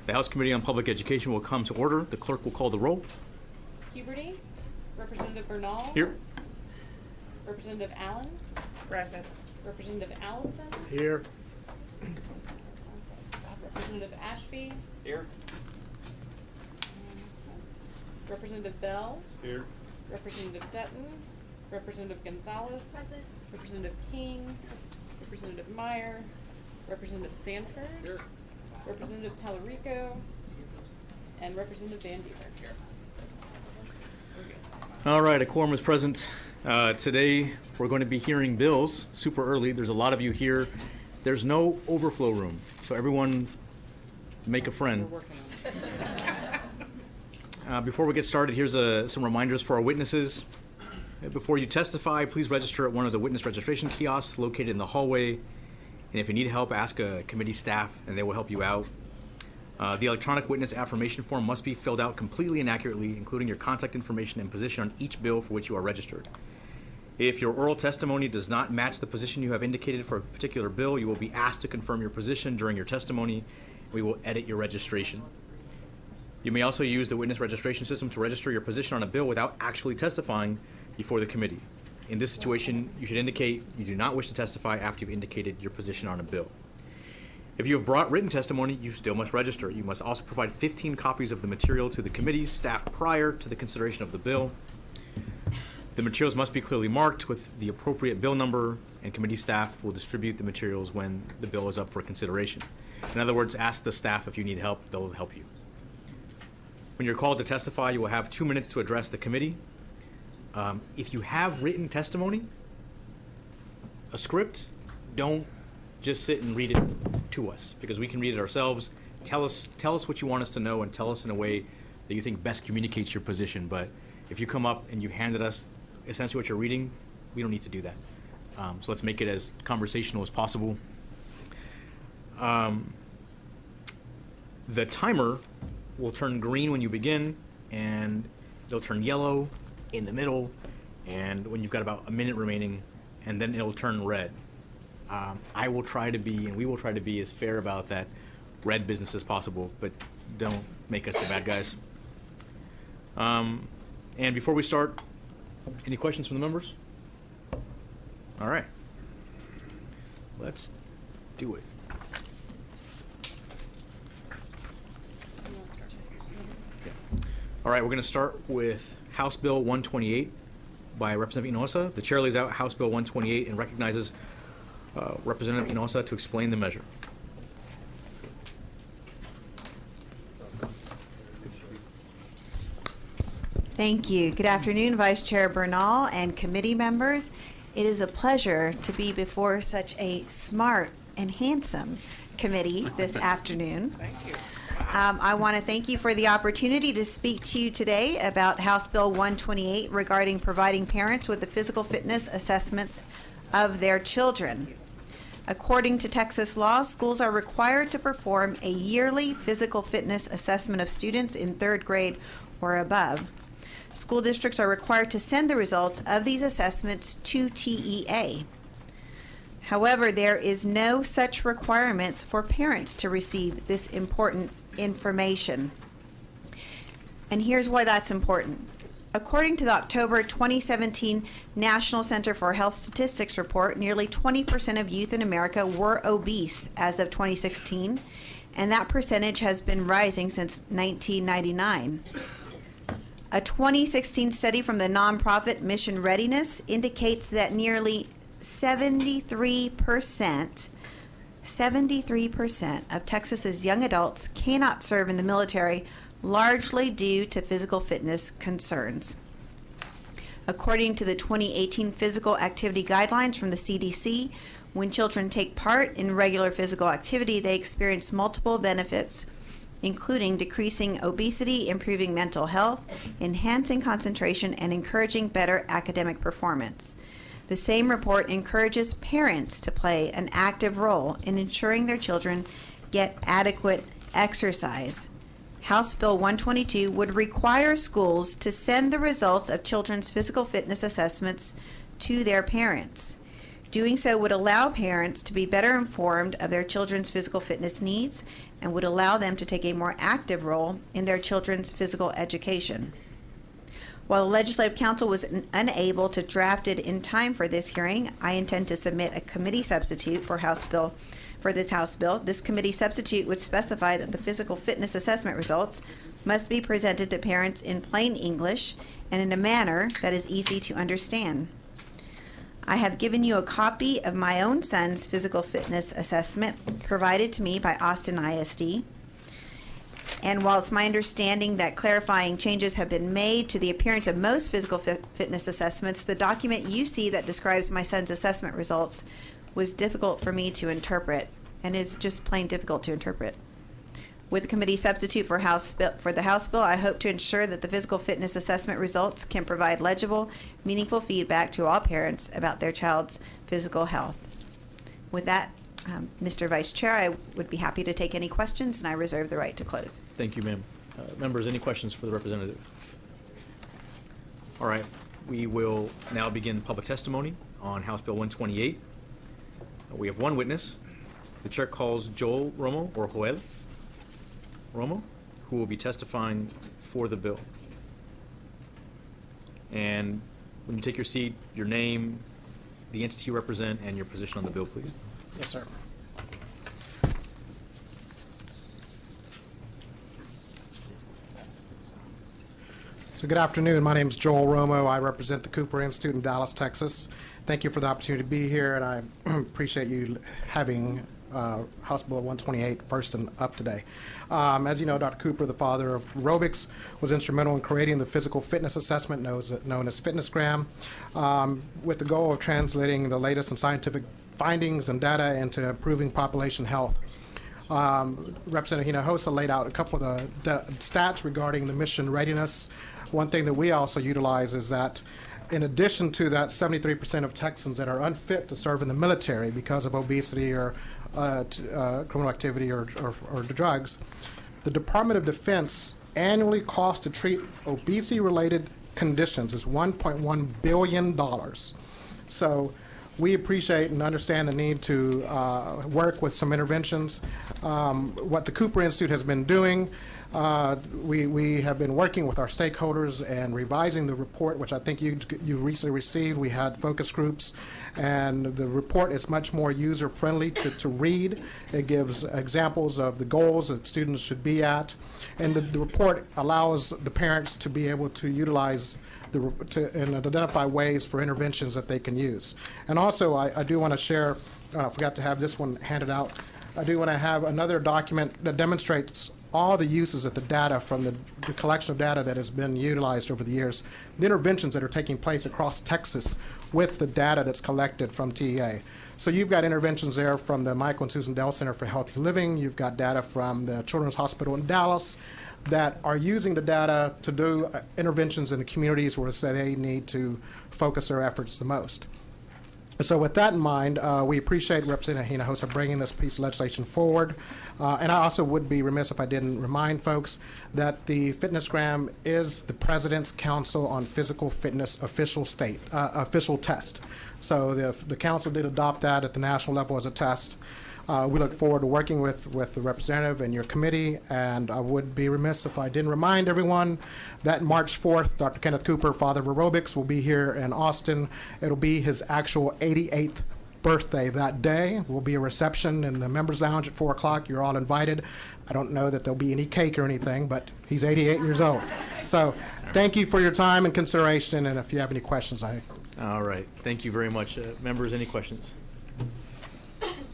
The House Committee on Public Education will come to order. The clerk will call the roll. Huberty. Representative Bernal. Here. Representative Allen. Present. Representative Allison. Here. Representative Ashby. Here. Representative Bell. Here. Representative Dutton. Representative González. Present. Representative King. Representative Meyer. Representative Sanford. Here. Representative Tallarico. And Representative Van Dever. All right, a quorum is present. Today we're going to be hearing bills super early. There's a lot of you here. There's no overflow room, so everyone make a friend. We're working on it. Before we get started, here's some reminders for our witnesses. Before you testify, please register at one of the witness registration kiosks located in the hallway. And if you need help, ask a committee staff and they will help you out. The electronic witness affirmation form must be filled out completely and accurately, including your contact information and position on each bill for which you are registered. If your oral testimony does not match the position you have indicated for a particular bill, you will be asked to confirm your position during your testimony. We will edit your registration. You may also use the witness registration system to register your position on a bill without actually testifying before the committee. In this situation, you should indicate you do not wish to testify after you've indicated your position on a bill. If you have brought written testimony, you still must register. You must also provide 15 copies of the material to the committee staff prior to the consideration of the bill. The materials must be clearly marked with the appropriate bill number, and committee staff will distribute the materials when the bill is up for consideration. In other words, ask the staff if you need help, they'll help you. When you're called to testify, you will have 2 minutes to address the committee. If you have written testimony, a script, don't just sit and read it to us, because we can read it ourselves. Tell us what you want us to know, and tell us in a way that you think best communicates your position. But if you come up and you handed us essentially what you're reading, we don't need to do that. So let's make it as conversational as possible. The timer will turn green when you begin, and it'll turn yellow in the middle, and when you've got about a minute remaining, and then it'll turn red. I will try to be, and we will try to be as fair about that red business as possible, but don't make us the bad guys. And before we start, any questions from the members? All right. Let's do it. All right, we're going to start with House Bill 128 by Representative Hinojosa. The chair lays out House Bill 128 and recognizes Representative Hinojosa to explain the measure. Thank you. Good afternoon, Vice Chair Bernal and committee members. It is a pleasure to be before such a smart and handsome committee this afternoon. Thank you. I want to thank you for the opportunity to speak to you today about House Bill 128 regarding providing parents with the physical fitness assessments of their children. According to Texas law, schools are required to perform a yearly physical fitness assessment of students in 3rd grade or above. School districts are required to send the results of these assessments to TEA. However, there is no such requirements for parents to receive this important information. And here's why that's important. According to the October 2017 National Center for Health Statistics report, nearly 20% of youth in America were obese as of 2016, and that percentage has been rising since 1999. A 2016 study from the nonprofit Mission Readiness indicates that nearly 73% of Texas's young adults cannot serve in the military, largely due to physical fitness concerns. According to the 2018 Physical Activity Guidelines from the CDC, when children take part in regular physical activity, they experience multiple benefits, including decreasing obesity, improving mental health, enhancing concentration, and encouraging better academic performance. The same report encourages parents to play an active role in ensuring their children get adequate exercise. House Bill 122 would require schools to send the results of children's physical fitness assessments to their parents. Doing so would allow parents to be better informed of their children's physical fitness needs and would allow them to take a more active role in their children's physical education. While the Legislative Council was unable to draft it in time for this hearing, I intend to submit a committee substitute for this House bill. This committee substitute would specify that the physical fitness assessment results must be presented to parents in plain English and in a manner that is easy to understand. I have given you a copy of my own son's physical fitness assessment provided to me by Austin ISD. And while it's my understanding that clarifying changes have been made to the appearance of most physical fitness assessments, the document you see that describes my son's assessment results was difficult for me to interpret and is just plain difficult to interpret. With the committee substitute for the House bill, I hope to ensure that the physical fitness assessment results can provide legible, meaningful feedback to all parents about their child's physical health. With that, Mr. Vice Chair, I would be happy to take any questions, and I reserve the right to close. Thank you, ma'am. Members, any questions for the representative? All right, we will now begin public testimony on House Bill 128. We have one witness. The chair calls Joel Romo, or Joel Romo, who will be testifying for the bill. And when you take your seat, your name, the entity you represent, and your position on the bill, please. Yes, sir. So good afternoon. My name is Joel Romo. I represent the Cooper Institute in Dallas, Texas. Thank you for the opportunity to be here, and I appreciate you having House Bill 128 first and up today. As you know, Dr. Cooper, the father of aerobics, was instrumental in creating the physical fitness assessment known as FitnessGram, with the goal of translating the latest in scientific findings and data into improving population health. Representative Hinojosa laid out a couple of the stats regarding the mission readiness. One thing that we also utilize is that in addition to that 73% of Texans that are unfit to serve in the military because of obesity or criminal activity or drugs, the Department of Defense annually cost to treat obesity-related conditions is $1.1 billion. So we appreciate and understand the need to work with some interventions. What the Cooper Institute has been doing, we have been working with our stakeholders and revising the report, which I think you recently received. We had focus groups, and the report is much more user-friendly to read. It gives examples of the goals that students should be at, and the report allows the parents to be able to utilize and identify ways for interventions that they can use. And also, I do want to share, I forgot to have this one handed out, I do want to have another document that demonstrates all the uses of the data from the collection of data that has been utilized over the years, the interventions that are taking place across Texas with the data that's collected from TEA. So you've got interventions there from the Michael and Susan Dell Center for Healthy Living. You've got data from the Children's Hospital in Dallas that are using the data to do interventions in the communities where they need to focus their efforts the most. So with that in mind, we appreciate Representative Hinojosa bringing this piece of legislation forward. And I also would be remiss if I didn't remind folks that the FitnessGram is the President's Council on Physical Fitness official test. So the council did adopt that at the national level as a test. We look forward to working with the representative and your committee, and I would be remiss if I didn't remind everyone that March 4th, Dr. Kenneth Cooper, father of aerobics, will be here in Austin. It'll be his actual 88th birthday that day. Will be a reception in the members lounge at 4 o'clock. You're all invited. I don't know that there'll be any cake or anything, but he's 88 years old. So thank you for your time and consideration, and if you have any questions, All right. Thank you very much. Members, any questions?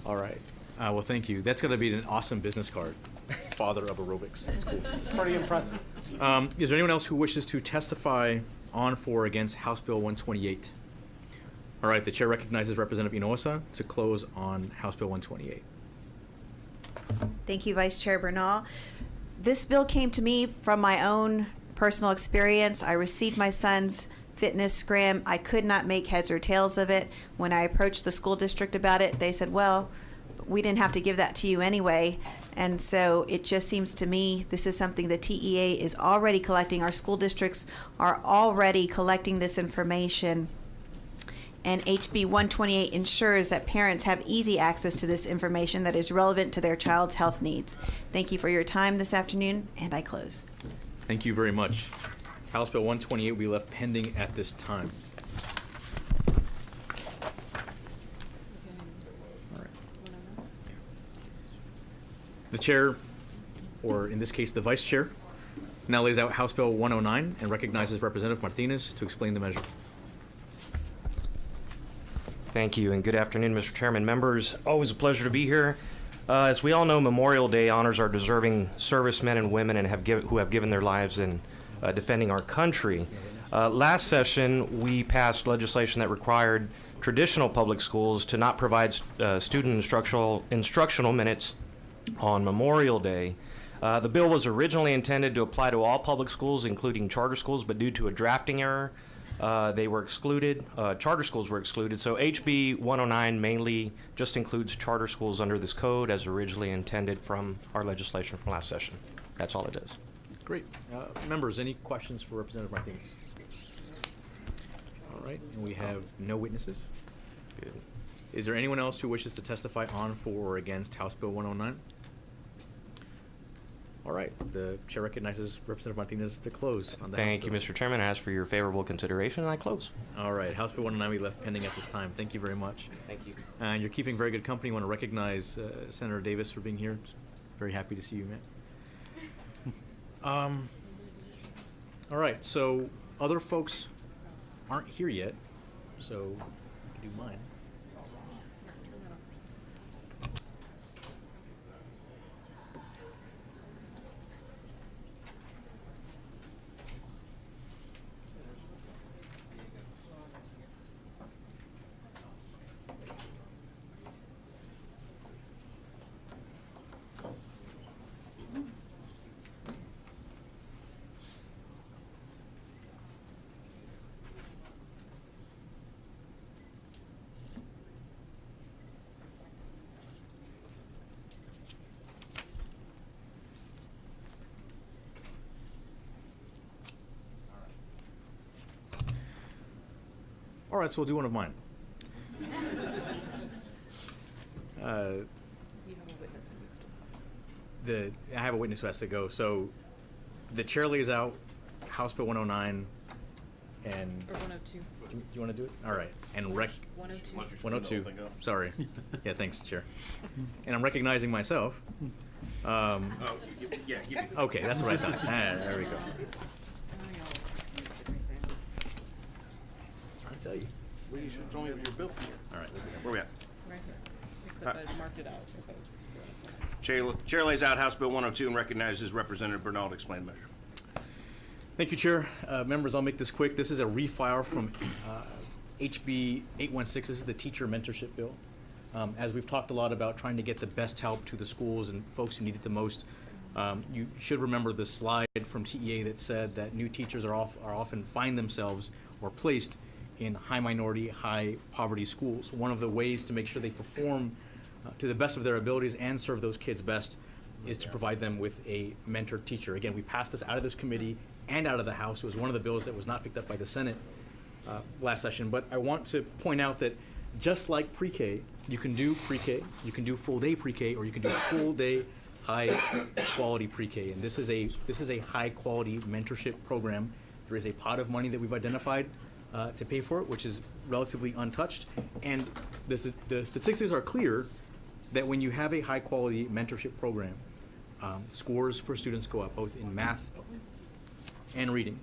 All right. Well, thank you. That's going to be an awesome business card. Father of aerobics. That's cool. Pretty impressive. Is there anyone else who wishes to testify on, for, or against House Bill 128? All right. The chair recognizes Representative Hinojosa to close on House Bill 128. Thank you, Vice Chair Bernal. This bill came to me from my own personal experience. I received my son's FitnessGram. I could not make heads or tails of it. When I approached the school district about it, they said, well, we didn't have to give that to you anyway. And so it just seems to me this is something the TEA is already collecting. Our school districts are already collecting this information. and HB 128 ensures that parents have easy access to this information that is relevant to their child's health needs. Thank you for your time this afternoon, and I close. Thank you very much. House Bill 128 will be left pending at this time. All right. The chair, or in this case the vice chair, now lays out House Bill 109 and recognizes Representative Martinez to explain the measure. Thank you, and good afternoon, Mr. Chairman, members. Always a pleasure to be here. As we all know, Memorial Day honors our deserving servicemen and women who have given their lives in defending our country. Last session, we passed legislation that required traditional public schools to not provide student instructional minutes on Memorial Day. The bill was originally intended to apply to all public schools, including charter schools, but due to a drafting error, they were excluded. Charter schools were excluded. So HB 109 mainly just includes charter schools under this code as originally intended from our legislation from last session. That's all it is. Great. Members, any questions for Representative Martinez? All right, and we have no witnesses. Good. Is there anyone else who wishes to testify on, for, or against House Bill 109? All right, the chair recognizes Representative Martinez to close on that. Thank you, Mr. Chairman. I ask for your favorable consideration, and I close. All right, House Bill 109 we left pending at this time. Thank you very much. Thank you. And you're keeping very good company. I want to recognize Senator Davis for being here. Very happy to see you, man. All right, so other folks aren't here yet, so do mine. All right, so we'll do one of mine. You have a witness who needs to. I have a witness who has to go. So the chair lays out House Bill 109 and... Or 102. Do you want to do it? All right. And 102. 102. Sorry. Yeah, thanks, Chair. And I'm recognizing myself. Yeah, give me the. Okay, that's what I thought. There we go. I'll tell you. Well, you should tell me if your bill here. All right. Where we at? Right here. Except I marked it out. Chair lays out House Bill 102 and recognizes Representative Bernal to explain the measure. Thank you, Chair. Members, I'll make this quick. This is a refile from HB 816. This is the teacher mentorship bill. As we've talked a lot about trying to get the best help to the schools and folks who need it the most, you should remember the slide from TEA that said that new teachers are often find themselves or placed in high minority, high poverty schools. One of the ways to make sure they perform to the best of their abilities and serve those kids best is to provide them with a mentor teacher. Again, we passed this out of this committee and out of the House. It was one of the bills that was not picked up by the Senate last session. But I want to point out that just like pre-K, you can do pre-K, you can do full day pre-K, or you can do full day high quality pre-K. And this is a high quality mentorship program. There is a pot of money that we've identified to pay for it, which is relatively untouched. And the statistics are clear that when you have a high quality mentorship program, scores for students go up, both in math and reading.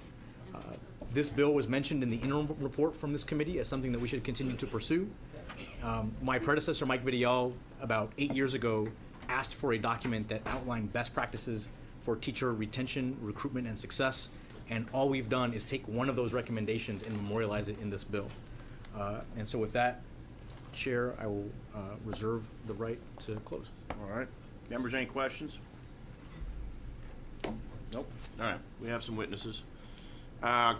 This bill was mentioned in the interim report from this committee as something that we should continue to pursue. My predecessor, Mike Vidal, about 8 years ago, asked for a document that outlined best practices for teacher retention, recruitment, and success. And all we've done is take one of those recommendations and memorialize it in this bill. And so with that, Chair, I will reserve the right to close. All right. Members, any questions? Nope. All right. We have some witnesses.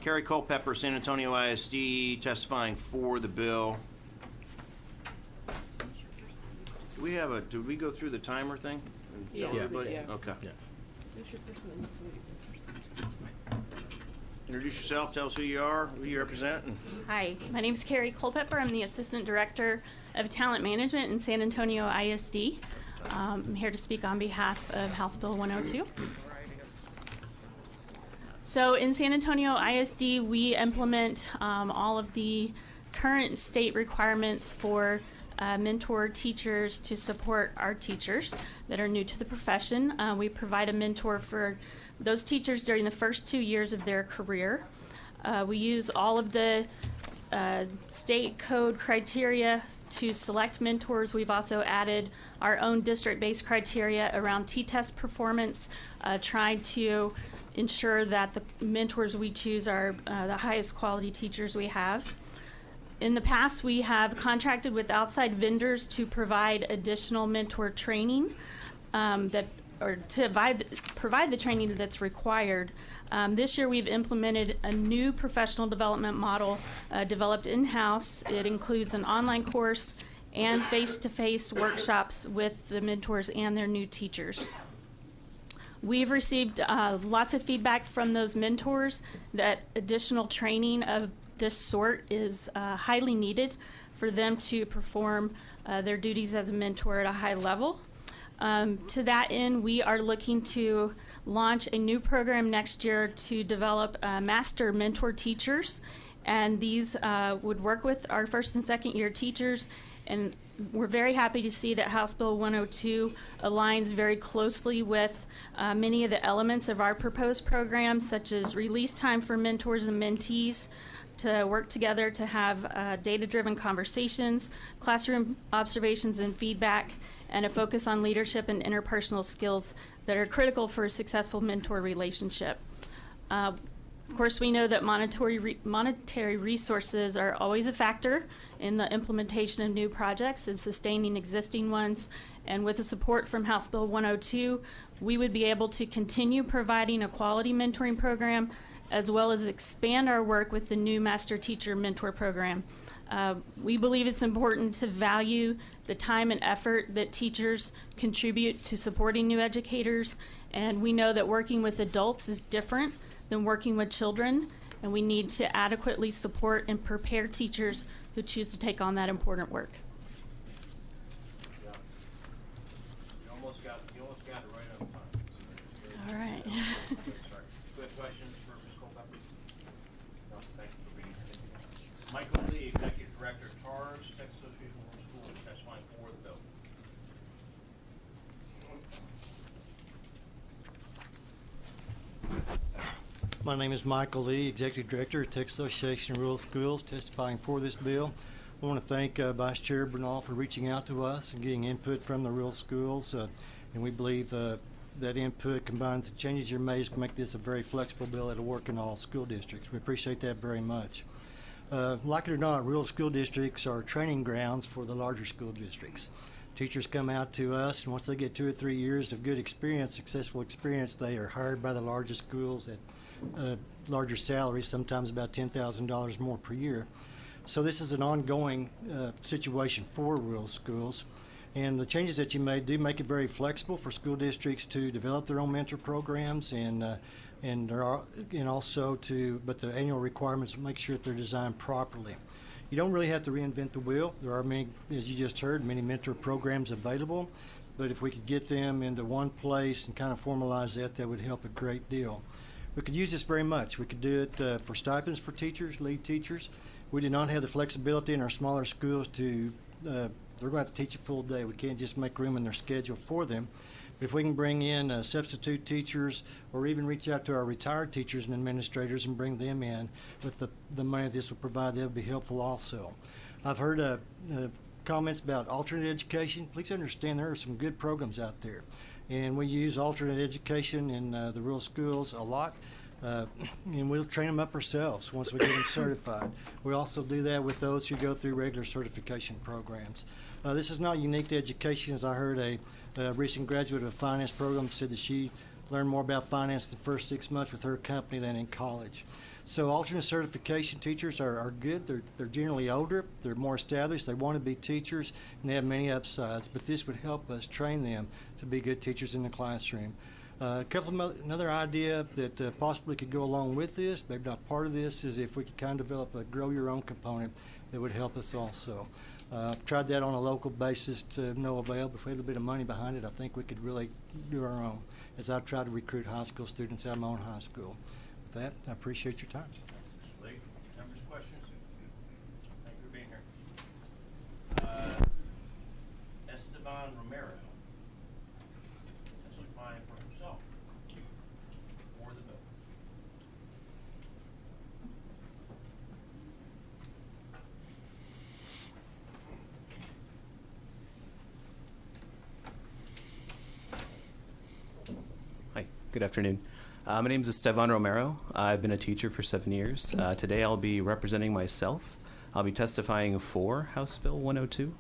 Carrie Culpepper, San Antonio ISD, testifying for the bill. Did we go through the timer thing? Yeah. Tell everybody? Yeah. Okay. Yeah. Who's your person that needs to leave? Introduce yourself, tell us who you are, who you represent. Hi, my name is Carrie Culpepper. I'm the Assistant Director of Talent Management in San Antonio ISD. I'm here to speak on behalf of House Bill 102. So in San Antonio ISD, we implement all of the current state requirements for mentor teachers to support our teachers that are new to the profession. We provide a mentor for those teachers during the first 2 years of their career. We use all of the state code criteria to select mentors. We've also added our own district-based criteria around T-test performance, trying to ensure that the mentors we choose are the highest quality teachers we have. In the past, we have contracted with outside vendors to provide additional mentor training to provide the training that's required. This year we've implemented a new professional development model developed in-house. It includes an online course and face-to-face workshops with the mentors and their new teachers. We've received lots of feedback from those mentors that additional training of this sort is highly needed for them to perform their duties as a mentor at a high level. To that end, we are looking to launch a new program next year to develop master mentor teachers, and these would work with our first and second year teachers, and we're very happy to see that House Bill 102 aligns very closely with many of the elements of our proposed program, such as release time for mentors and mentees to work together to have data-driven conversations, classroom observations and feedback, and a focus on leadership and interpersonal skills that are critical for a successful mentor relationship. Of course, we know that monetary resources are always a factor in the implementation of new projects and sustaining existing ones. And with the support from House Bill 102, we would be able to continue providing a quality mentoring program, as well as expand our work with the new Master Teacher Mentor Program. We believe it's important to value the time and effort that teachers contribute to supporting new educators, and we know that working with adults is different than working with children, and we need to adequately support and prepare teachers who choose to take on that important work. You almost got it right on time. All right. Good questions for Ms. Culpepper? No, thank you for being here. Michael Lee, Executive Director, TARS, Texas Association of World Schools, testifying for the bill. My name is Michael Lee, Executive Director at Texas Association of Rural Schools, testifying for this bill. I want to thank Vice Chair Bernal for reaching out to us and getting input from the rural schools, and we believe that input combined with the changes you're made to make this a very flexible bill that'll work in all school districts. We appreciate that very much. Like it or not, rural school districts are training grounds for the larger school districts. Teachers come out to us, and once they get 2 or 3 years of good experience, successful experience, they are hired by the largest schools at larger salaries, sometimes about $10,000 more per year. So this is an ongoing situation for rural schools. And the changes that you made do make it very flexible for school districts to develop their own mentor programs, and also but the annual requirements make sure that they're designed properly. You don't really have to reinvent the wheel. There are many, as you just heard, many mentor programs available. But if we could get them into one place and kind of formalize that would help a great deal. We could use this very much. We could do it for stipends for teachers, lead teachers. We do not have the flexibility in our smaller schools to they're going to have to teach a full day. We can't just make room in their schedule for them. But if we can bring in substitute teachers, or even reach out to our retired teachers and administrators and bring them in with the money this will provide, that would be helpful also. I've heard comments about alternate education. Please understand there are some good programs out there. And we use alternate education in the rural schools a lot. And we'll train them up ourselves once we get them certified. We also do that with those who go through regular certification programs. This is not unique to education, as I heard a recent graduate of a finance program said that she learned more about finance the first 6 months with her company than in college. So alternate certification teachers are good. They're generally older, they're more established, they want to be teachers, and they have many upsides, but this would help us train them to be good teachers in the classroom. Another idea that possibly could go along with this, maybe not part of this, is if we could kind of develop a grow your own component that would help us also. Tried that on a local basis to no avail, but if we had a little bit of money behind it, I think we could really do our own, as I've tried to recruit high school students out of my own high school. With that, I appreciate your time. Lee, members' questions? Thank you for being here. Esteban Romero, testifying for himself for the bill. Hi, good afternoon. My name is Esteban Romero. I've been a teacher for 7 years. Today I'll be representing myself. I'll be testifying for House Bill 102.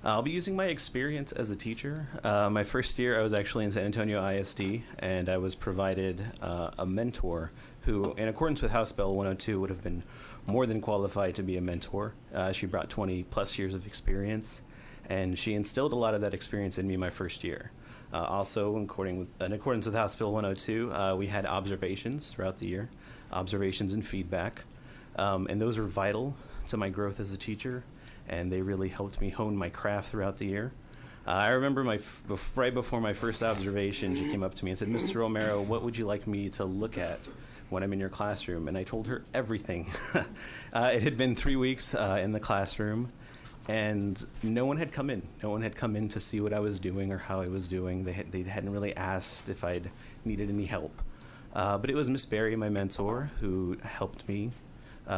I'll be using my experience as a teacher. My first year I was actually in San Antonio ISD, and I was provided a mentor who, in accordance with House Bill 102, would have been more than qualified to be a mentor. She brought 20 plus years of experience, and she instilled a lot of that experience in me my first year. Also, in accordance with House Bill 102, we had observations throughout the year, observations and feedback, and those were vital to my growth as a teacher, and they really helped me hone my craft throughout the year. I remember right before my first observation, she came up to me and said, "Mr. Romero, what would you like me to look at when I'm in your classroom?" And I told her everything. It had been 3 weeks in the classroom, and no one had come in. No one had come in to see what I was doing or how I was doing. They hadn't really asked if I'd needed any help. But it was Miss Berry, my mentor, who helped me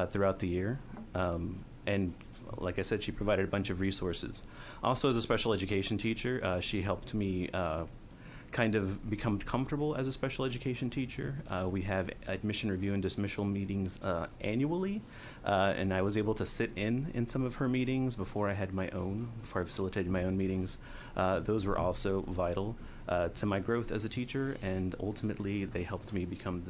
throughout the year. And like I said, she provided a bunch of resources. Also, as a special education teacher, she helped me kind of become comfortable as a special education teacher. We have admission review and dismissal meetings annually, and I was able to sit in some of her meetings before I facilitated my own meetings. Those were also vital to my growth as a teacher, and ultimately they helped me become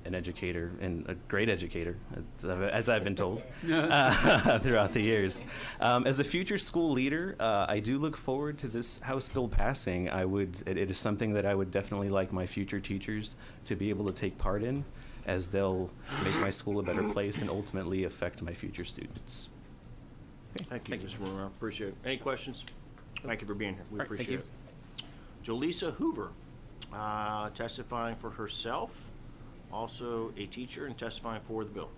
an educator, and a great educator, as I've been told, throughout the years. As a future school leader, I do look forward to this House bill passing. It is something that I would definitely like my future teachers to be able to take part in, as they'll make my school a better place and ultimately affect my future students. Okay. Thank you, Mr. Romero. Appreciate it. Any questions? Thank you for being here. We All right, appreciate thank it. Jolisa Hoover, testifying for herself, also a teacher, and testifying for the bill.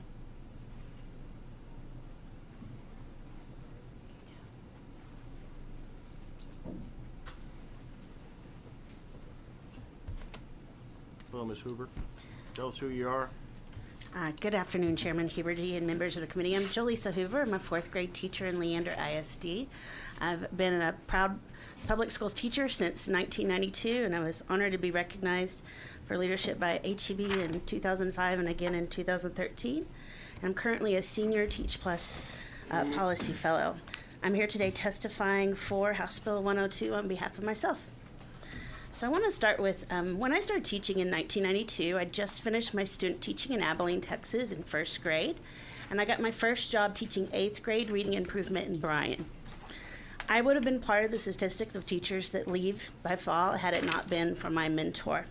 Hello, Ms. Hoover. Tell us who you are. Good afternoon, Chairman Huberty and members of the committee. I'm Jolisa Hoover. I'm a fourth grade teacher in Leander ISD. I've been a proud public schools teacher since 1992, and I was honored to be recognized for leadership by HEB in 2005 and again in 2013. I'm currently a senior Teach Plus policy fellow. I'm here today testifying for House Bill 102 on behalf of myself. So I want to start with, when I started teaching in 1992, I just finished my student teaching in Abilene, Texas in first grade, and I got my first job teaching 8th grade reading improvement in Bryan. I would have been part of the statistics of teachers that leave by fall had it not been for my mentor.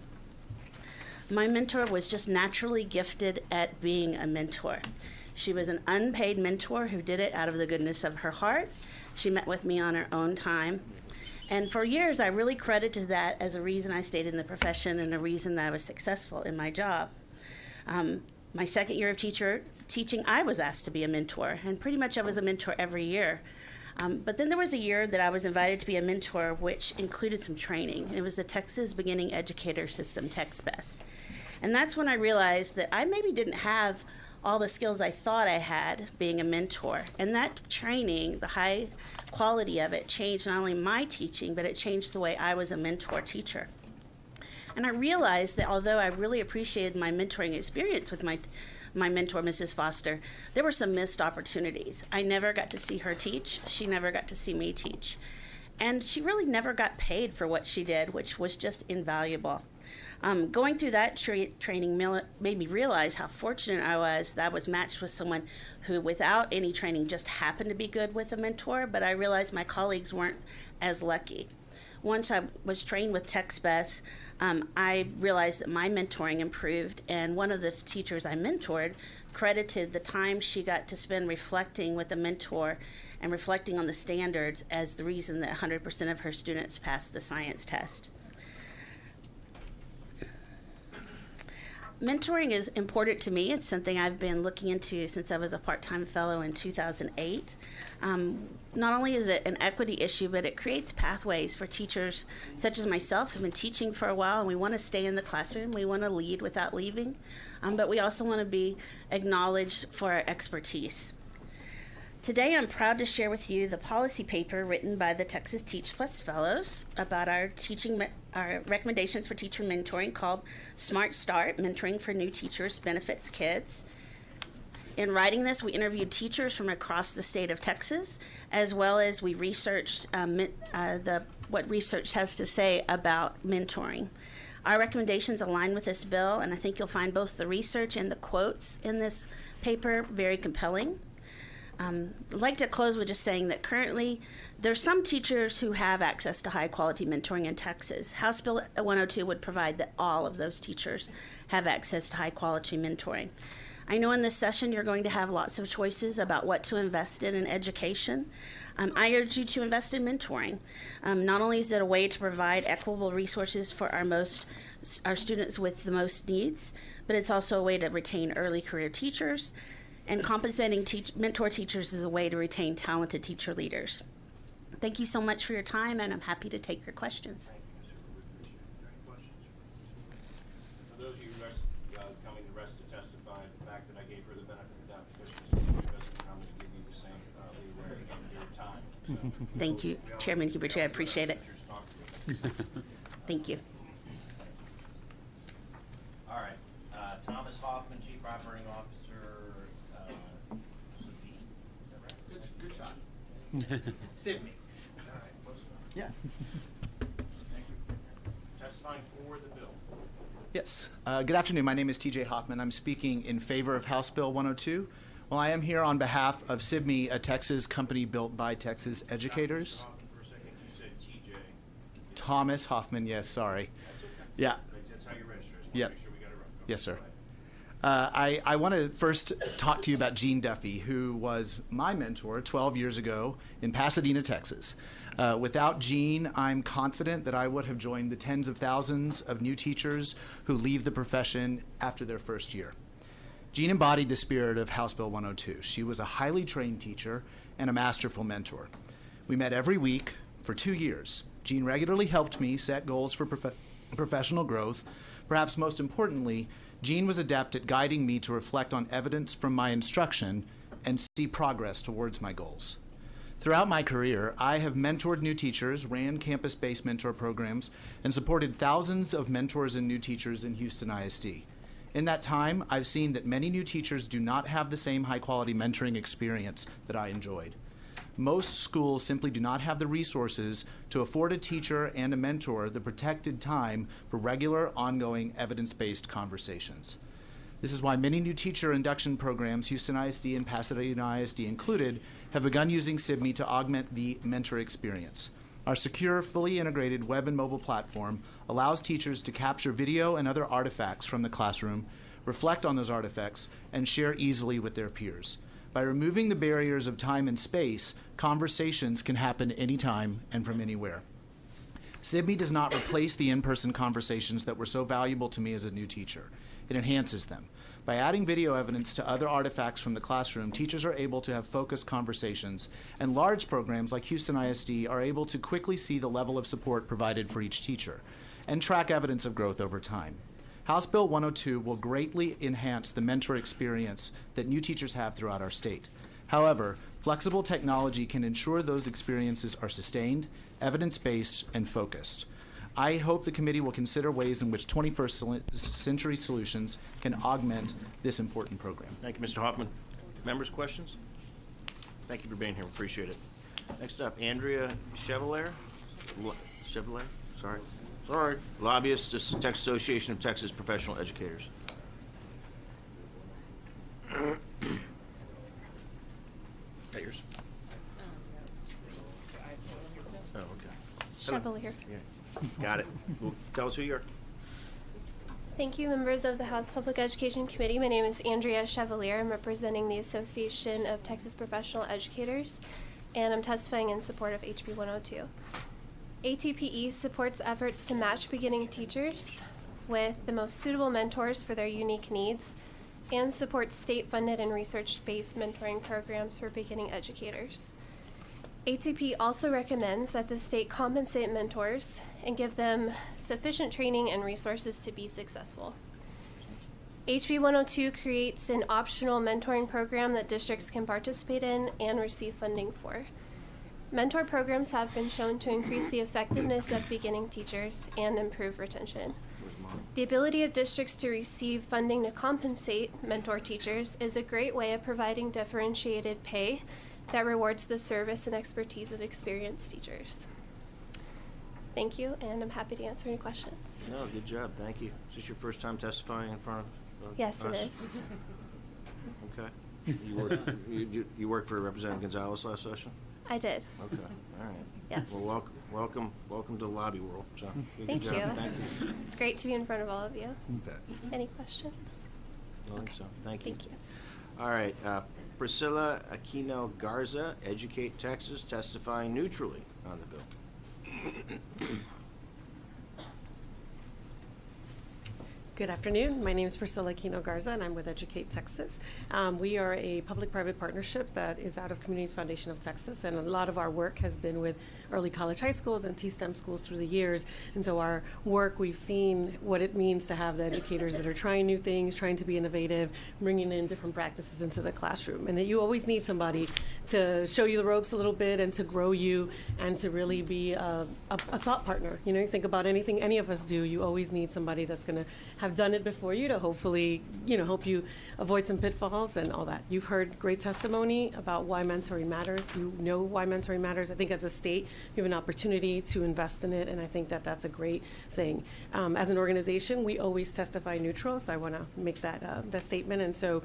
My mentor was just naturally gifted at being a mentor. She was an unpaid mentor who did it out of the goodness of her heart. She met with me on her own time. And for years, I really credited that as a reason I stayed in the profession and a reason that I was successful in my job. My second year of teaching, I was asked to be a mentor, and pretty much I was a mentor every year. But then there was a year that I was invited to be a mentor, which included some training. It was the Texas Beginning Educator System, TexBES. And that's when I realized that I maybe didn't have all the skills I thought I had being a mentor. And that training, the high quality of it, changed not only my teaching, but it changed the way I was a mentor teacher. And I realized that although I really appreciated my mentoring experience with my mentor, Mrs. Foster, there were some missed opportunities. I never got to see her teach. She never got to see me teach. And she really never got paid for what she did, which was just invaluable. Going through that training made me realize how fortunate I was that I was matched with someone who, without any training, just happened to be good with a mentor, but I realized my colleagues weren't as lucky. once I was trained with TextBest, I realized that my mentoring improved, and one of the teachers I mentored credited the time she got to spend reflecting with a mentor and reflecting on the standards as the reason that 100% of her students passed the science test. Mentoring is important to me. It's something I've been looking into since I was a part-time fellow in 2008. Not only is it an equity issue, but it creates pathways for teachers such as myself who've been teaching for a while, and we want to stay in the classroom. We want to lead without leaving, but we also want to be acknowledged for our expertise. Today, I'm proud to share with you the policy paper written by the Texas Teach Plus Fellows about our recommendations for teacher mentoring called Smart Start, Mentoring for New Teachers Benefits Kids. In writing this, we interviewed teachers from across the state of Texas, as well as we researched what research has to say about mentoring. Our recommendations align with this bill, and I think you'll find both the research and the quotes in this paper very compelling. I'd like to close with just saying that currently there's some teachers who have access to high quality mentoring in Texas. House Bill 102 would provide that all of those teachers have access to high quality mentoring. I know in this session you're going to have lots of choices about what to invest in education. I urge you to invest in mentoring. Not only is it a way to provide equitable resources for our students with the most needs, but it's also a way to retain early career teachers. And compensating mentor teachers is a way to retain talented teacher leaders. Thank you so much for your time, and I'm happy to take your questions. For those of you coming to rest to testify, the fact that I gave her the benefit of the doubt doesn't mean I'm going to give you the same leeway and your time. So, thank you, Chairman Huberty. I appreciate it. Thank you. All right. Thomas Hoffman, Chief Operating Officer. Good shot. Sydney. All right, close enough. Yeah. Thank you. Testifying for the bill. Yes. Good afternoon. My name is TJ Hoffman. I'm speaking in favor of House Bill 102. Well, I am here on behalf of SIBME, a Texas company built by Texas educators. Hoffman, for a second, you said TJ. Thomas Hoffman, yes, sorry. That's okay. Yeah. That's how you register. Just Yep. make sure we got it right. Yes, sir. Go ahead. I want to first talk to you about Gene Duffy, who was my mentor 12 years ago in Pasadena, Texas. Without Gene, I'm confident that I would have joined the tens of thousands of new teachers who leave the profession after their first year. Gene embodied the spirit of House Bill 102. She was a highly trained teacher and a masterful mentor. We met every week for 2 years. Gene regularly helped me set goals for professional growth. Perhaps most importantly, Gene was adept at guiding me to reflect on evidence from my instruction and see progress towards my goals. Throughout my career, I have mentored new teachers, ran campus-based mentor programs, and supported thousands of mentors and new teachers in Houston ISD. In that time, I've seen that many new teachers do not have the same high-quality mentoring experience that I enjoyed. Most schools simply do not have the resources to afford a teacher and a mentor the protected time for regular, ongoing, evidence-based conversations. This is why many new teacher induction programs, Houston ISD and Pasadena ISD included, have begun using SIBME to augment the mentor experience. Our secure, fully integrated web and mobile platform allows teachers to capture video and other artifacts from the classroom, reflect on those artifacts, and share easily with their peers. By removing the barriers of time and space, conversations can happen anytime and from anywhere. SIBME does not replace the in-person conversations that were so valuable to me as a new teacher. It enhances them. By adding video evidence to other artifacts from the classroom, teachers are able to have focused conversations, and large programs like Houston ISD are able to quickly see the level of support provided for each teacher and track evidence of growth over time. House Bill 102 will greatly enhance the mentor experience that new teachers have throughout our state. However, flexible technology can ensure those experiences are sustained, evidence-based, and focused. I hope the committee will consider ways in which 21st century solutions can augment this important program. Thank you, Mr. Hoffman. Members, questions? Thank you for being here. We appreciate it. Next up, Andrea Chevalier. Sorry. Lobbyist, Texas Association of Texas Professional Educators. That yours? Oh, okay. Chevalier. Yeah. Got it. Well, tell us who you are. Thank you, members of the House Public Education Committee. My name is Andrea Chevalier. I'm representing the Association of Texas Professional Educators, and I'm testifying in support of HB 102. ATPE supports efforts to match beginning teachers with the most suitable mentors for their unique needs and supports state-funded and research-based mentoring programs for beginning educators. ATP also recommends that the state compensate mentors and give them sufficient training and resources to be successful. HB 102 creates an optional mentoring program that districts can participate in and receive funding for. Mentor programs have been shown to increase the effectiveness of beginning teachers and improve retention. The ability of districts to receive funding to compensate mentor teachers is a great way of providing differentiated pay that rewards the service and expertise of experienced teachers. Thank you, and I'm happy to answer any questions. No, good job. Thank you. Is this your first time testifying in front of Yes, us? it is. Okay. You worked for Representative González last session? I did. Okay. All right. Yes. Well, welcome to the lobby world. So, good Thank job. you. Thank you. It's great to be in front of all of you. Any questions? I think so. Thank you. Thank you. All right. Priscilla Aquino Garza, Educate Texas, testifying neutrally on the bill. Good afternoon. My name is Priscilla Aquino Garza, and I'm with Educate Texas. We are a public-private partnership that is out of Communities Foundation of Texas, and a lot of our work has been with early college high schools and T-STEM schools through the years. And so our work, we've seen what it means to have the educators that are trying new things, trying to be innovative, bringing in different practices into the classroom. And that you always need somebody to show you the ropes a little bit and to grow you and to really be a thought partner. You know, you think about anything any of us do, you always need somebody that's going to have done it before you to hopefully, you know, help you avoid some pitfalls and all that. You've heard great testimony about why mentoring matters. You know why mentoring matters. I think as a state, you have an opportunity to invest in it, and I think that that's a great thing. As an organization, we always testify neutral, so I want to make that statement. And so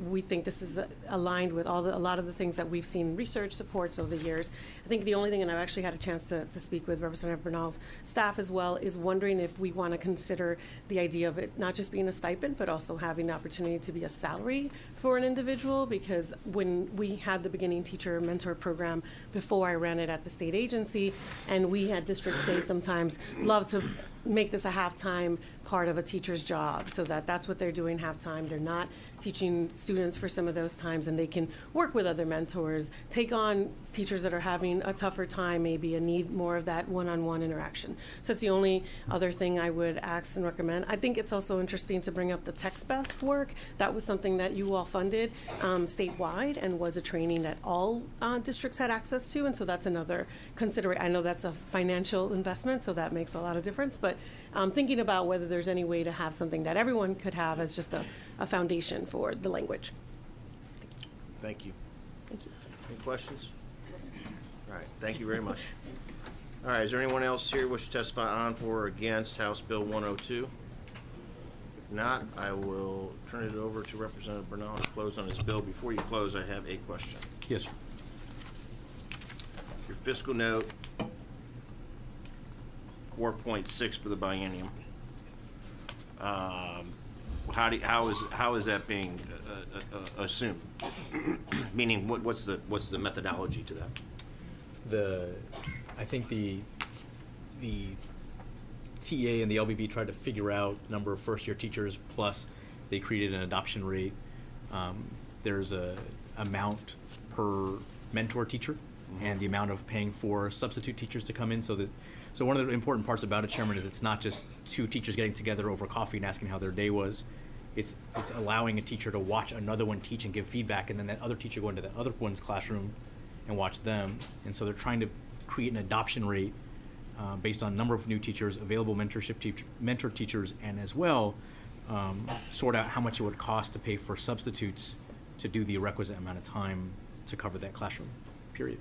we think this is aligned with a lot of the things that we've seen research supports over the years. I think the only thing, and I've actually had a chance to speak with Representative Bernal's staff as well, is wondering if we want to consider the idea of it not just being a stipend, but also having the opportunity to be a salary for an individual, because when we had the beginning teacher mentor program before I ran it at the state agency, and we had districts say sometimes love to make this a half-time part of a teacher's job, so that's what they're doing half-time. They're not teaching students for some of those times, and they can work with other mentors, take on teachers that are having a tougher time maybe and need more of that one-on-one interaction. So it's the only other thing I would ask and recommend. I think it's also interesting to bring up the text-based work. That was something that you all funded statewide and was a training that all districts had access to, and so that's another consideration. I know that's a financial investment, so that makes a lot of difference, but thinking about whether there's any way to have something that everyone could have as just a foundation for the language. Thank you. Thank you. Any questions? All right. Thank you very much. All right. Is there anyone else here wish to testify on, for, or against House Bill 102? If not, I will turn it over to Representative Bernal to close on his bill. Before you close, I have a question. Yes, sir. Your fiscal note, 4.6 for the biennium. How is that being assumed? Meaning, what's the methodology to that? I think the TA and the LBB tried to figure out number of first-year teachers, plus they created an adoption rate. There's a amount per mentor teacher, and the amount of paying for substitute teachers to come in. So one of the important parts about it, Chairman, is it's not just two teachers getting together over coffee and asking how their day was. It's allowing a teacher to watch another one teach and give feedback, and then that other teacher go into that other one's classroom and watch them. And so they're trying to create an adoption rate based on number of new teachers, available mentor teachers, and as well sort out how much it would cost to pay for substitutes to do the requisite amount of time to cover that classroom period.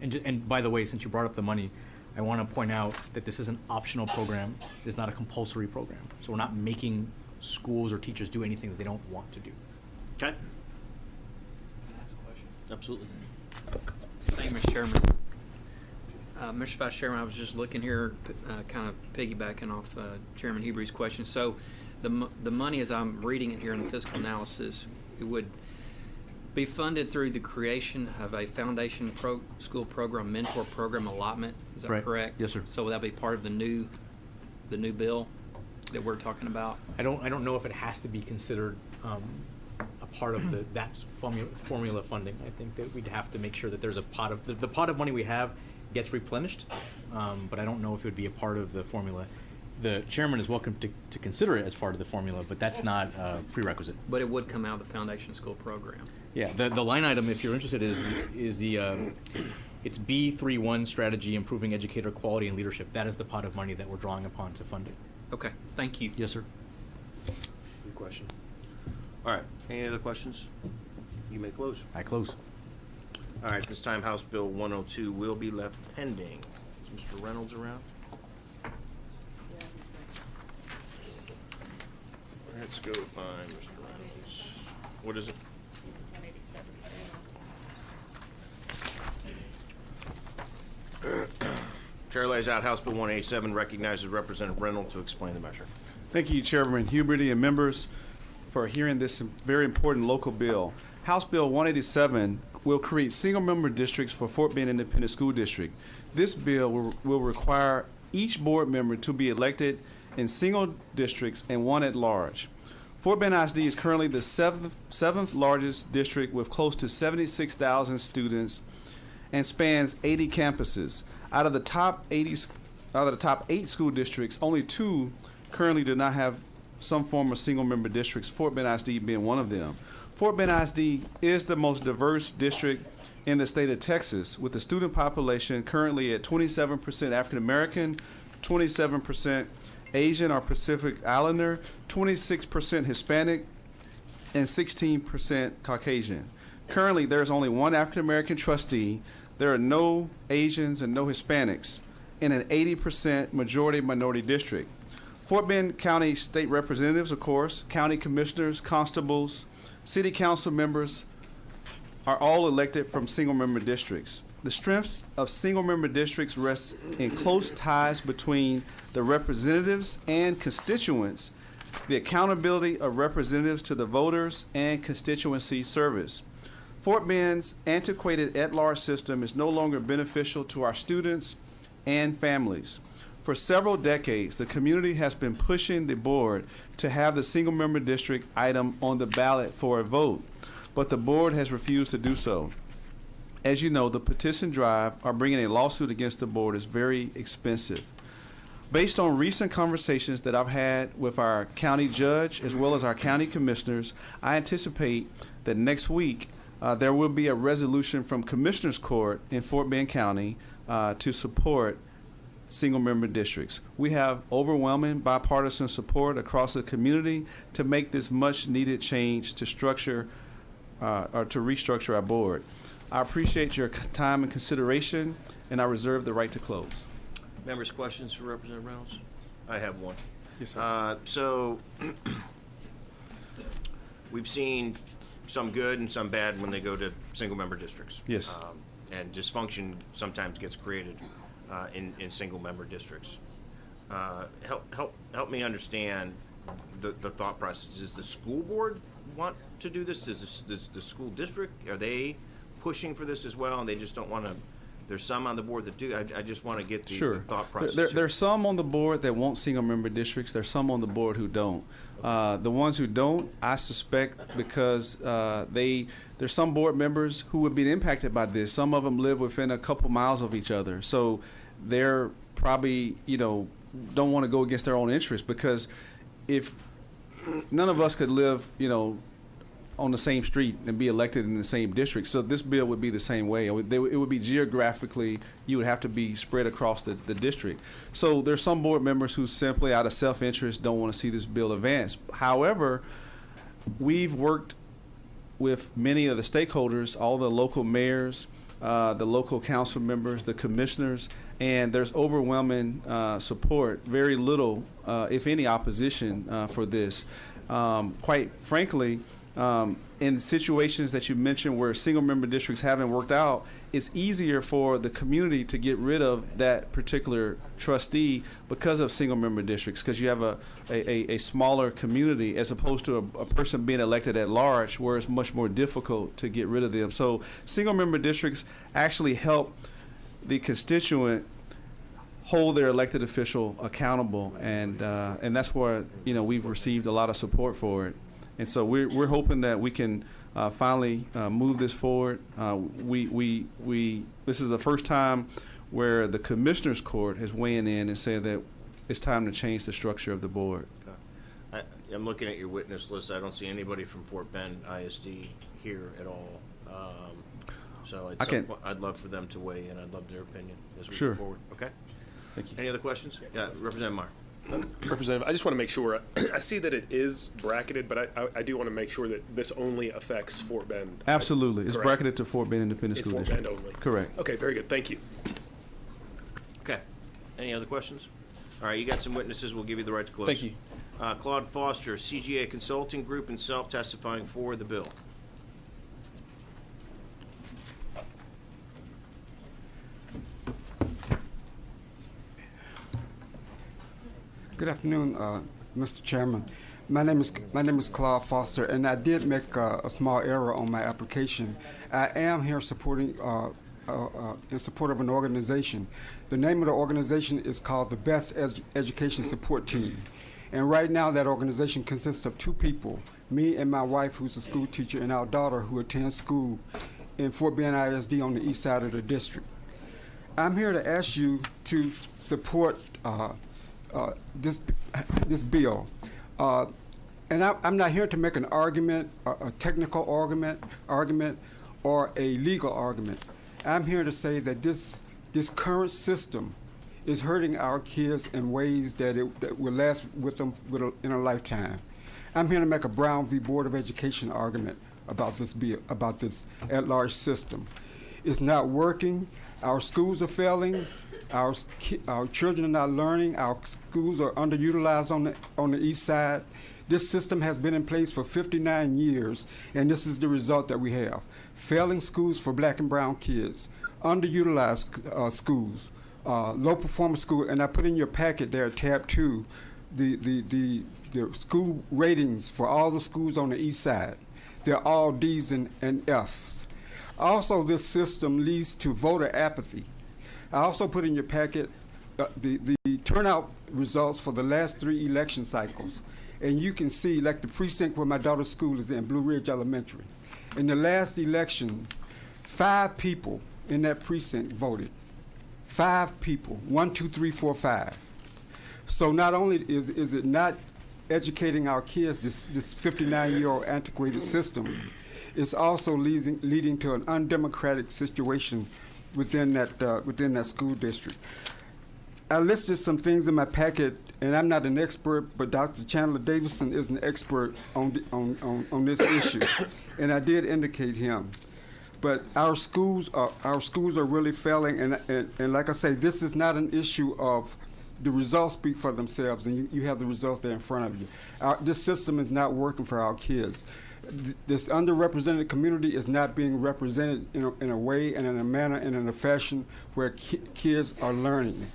And by the way, since you brought up the money, I want to point out that this is an optional program. It's not a compulsory program. So we're not making schools or teachers do anything that they don't want to do. Okay. Absolutely. Thank you, Mr. Chairman. Mr. Vice Chairman, I was just looking here, kind of piggybacking off Chairman Huberty's question. So the money, as I'm reading it here in the fiscal analysis, it would be funded through the creation of a foundation school program mentor program allotment. Is that Right. correct? Yes, sir. So will that be part of the new bill that we're talking about? I don't know if it has to be considered a part of that formula funding. I think that we'd have to make sure that there's a pot of the pot of money we have gets replenished, but I don't know if it would be a part of the formula. The chairman is welcome to consider it as part of the formula, but that's not a prerequisite. But it would come out of the foundation school program. Yeah, the line item, if you're interested, is the it's B31 strategy, improving educator quality and leadership. That is the pot of money that we're drawing upon to fund it. Okay, thank you. Yes, sir. Good question. All right, any other questions? You may close. I close. All right, this time House Bill 102 will be left pending. Is Mr. Reynolds around? Let's go find Mr. Reynolds. What is it? Chair lays out House Bill 187, recognizes Representative Reynolds to explain the measure. Thank you, Chairman Huberty and members, for hearing this very important local bill. House Bill 187 will create single-member districts for Fort Bend Independent School District. This bill will require each board member to be elected in single districts and one at large. Fort Bend ISD is currently the seventh largest district with close to 76,000 students and spans 80 campuses. Out of the top 8 school districts, only 2 currently do not have some form of single-member districts, Fort Bend ISD being one of them. Fort Bend ISD is the most diverse district in the state of Texas, with the student population currently at 27% African American, 27% Asian or Pacific Islander, 26% Hispanic, and 16% Caucasian. Currently, there's only one African American trustee. There are no Asians and no Hispanics in an 80% majority minority district. Fort Bend County State Representatives, of course, county commissioners, constables, city council members are all elected from single-member districts. The strengths of single-member districts rest in close ties between the representatives and constituents, the accountability of representatives to the voters, and constituency service. Fort Bend's antiquated at-large system is no longer beneficial to our students and families. For several decades, the community has been pushing the board to have the single-member district item on the ballot for a vote, but the board has refused to do so. As you know, the petition drive or bringing a lawsuit against the board is very expensive. Based on recent conversations that I've had with our county judge as well as our county commissioners, I anticipate that next week there will be a resolution from Commissioners Court in Fort Bend County to support single-member districts. We have overwhelming bipartisan support across the community to make this much-needed change to structure or to restructure our board. I appreciate your time and consideration, and I reserve the right to close. Members, questions for Representative Reynolds? I have one. Yes, sir. So we've seen some good and some bad when they go to single-member districts. Yes. And dysfunction sometimes gets created in single-member districts. Help me understand the thought process. Does the school board want to do this? Does the school district, are they pushing for this as well, and they just don't want to? There's some on the board that do. I just want to get the thought process. There's some on the board that want single-member districts. There's some on the board who don't. The ones who don't, I suspect because there's some board members who would be impacted by this. Some of them live within a couple miles of each other, so they're probably don't want to go against their own interests, because if none of us could live on the same street and be elected in the same district. So this bill would be the same way. It would be geographically, you would have to be spread across the district. So there's some board members who simply out of self-interest don't want to see this bill advance. However, we've worked with many of the stakeholders, all the local mayors, the local council members, the commissioners, and there's overwhelming support, very little, if any, opposition for this. Quite frankly, in situations that you mentioned where single-member districts haven't worked out, it's easier for the community to get rid of that particular trustee because of single-member districts, because you have a smaller community as opposed to a person being elected at large, where it's much more difficult to get rid of them. So single-member districts actually help the constituent hold their elected official accountable, and that's where we've received a lot of support for it. And so we're hoping that we can finally move this forward. This is the first time where the Commissioners Court has weighed in and said that it's time to change the structure of the board. I'm looking at your witness list. I don't see anybody from Fort Bend ISD here at all. So I'd love for them to weigh in. I'd love their opinion as we move forward. Okay. Thank you. Any other questions? Yeah, Representative Meyer. Representative, I just want to make sure, I see that it is bracketed, but I do want to make sure that this only affects Fort Bend. Absolutely. It's Correct. bracketed to Fort Bend Independent School Fort District. Bend only. Correct. Okay, very good. Thank you. Okay. Any other questions? All right, you got some witnesses. We'll give you the right to close. Thank you. Claude Foster, CGA Consulting Group, and self testifying for the bill. Good afternoon, Mr. Chairman. My name is Claude Foster, and I did make a small error on my application. I am here supporting in support of an organization. The name of the organization is called the Best Education Support Team, and right now that organization consists of two people: me and my wife, who's a school teacher, and our daughter, who attends school in Fort Bend ISD on the east side of the district. I'm here to ask you to support this bill, and I'm not here to make an argument, a technical argument, or a legal argument. I'm here to say that this current system is hurting our kids in ways that will last with them in a lifetime. I'm here to make a Brown v. Board of Education argument about this bill, about this at-large system. It's not working. Our schools are failing. Our children are not learning. Our schools are underutilized on the east side. This system has been in place for 59 years, and this is the result that we have. Failing schools for black and brown kids, underutilized schools, low performance school, and I put in your packet there, tab 2, the school ratings for all the schools on the east side. They're all D's and F's. Also, this system leads to voter apathy. I also put in your packet the turnout results for the last 3 election cycles. And you can see, like the precinct where my daughter's school is in, Blue Ridge Elementary. In the last election, 5 people in that precinct voted. 5 people, 1, 2, 3, 4, 5. So not only is it not educating our kids, this 59-year-old antiquated system, it's also leading to an undemocratic situation within that school district. I listed some things in my packet, and I'm not an expert, but Dr. Chandler Davison is an expert on this issue, and I did indicate him. But our schools are really failing, and like I say, this is not an issue of the results speak for themselves, and you have the results there in front of you. This system is not working for our kids. This underrepresented community is not being represented in a way and in a manner and in a fashion where kids are learning.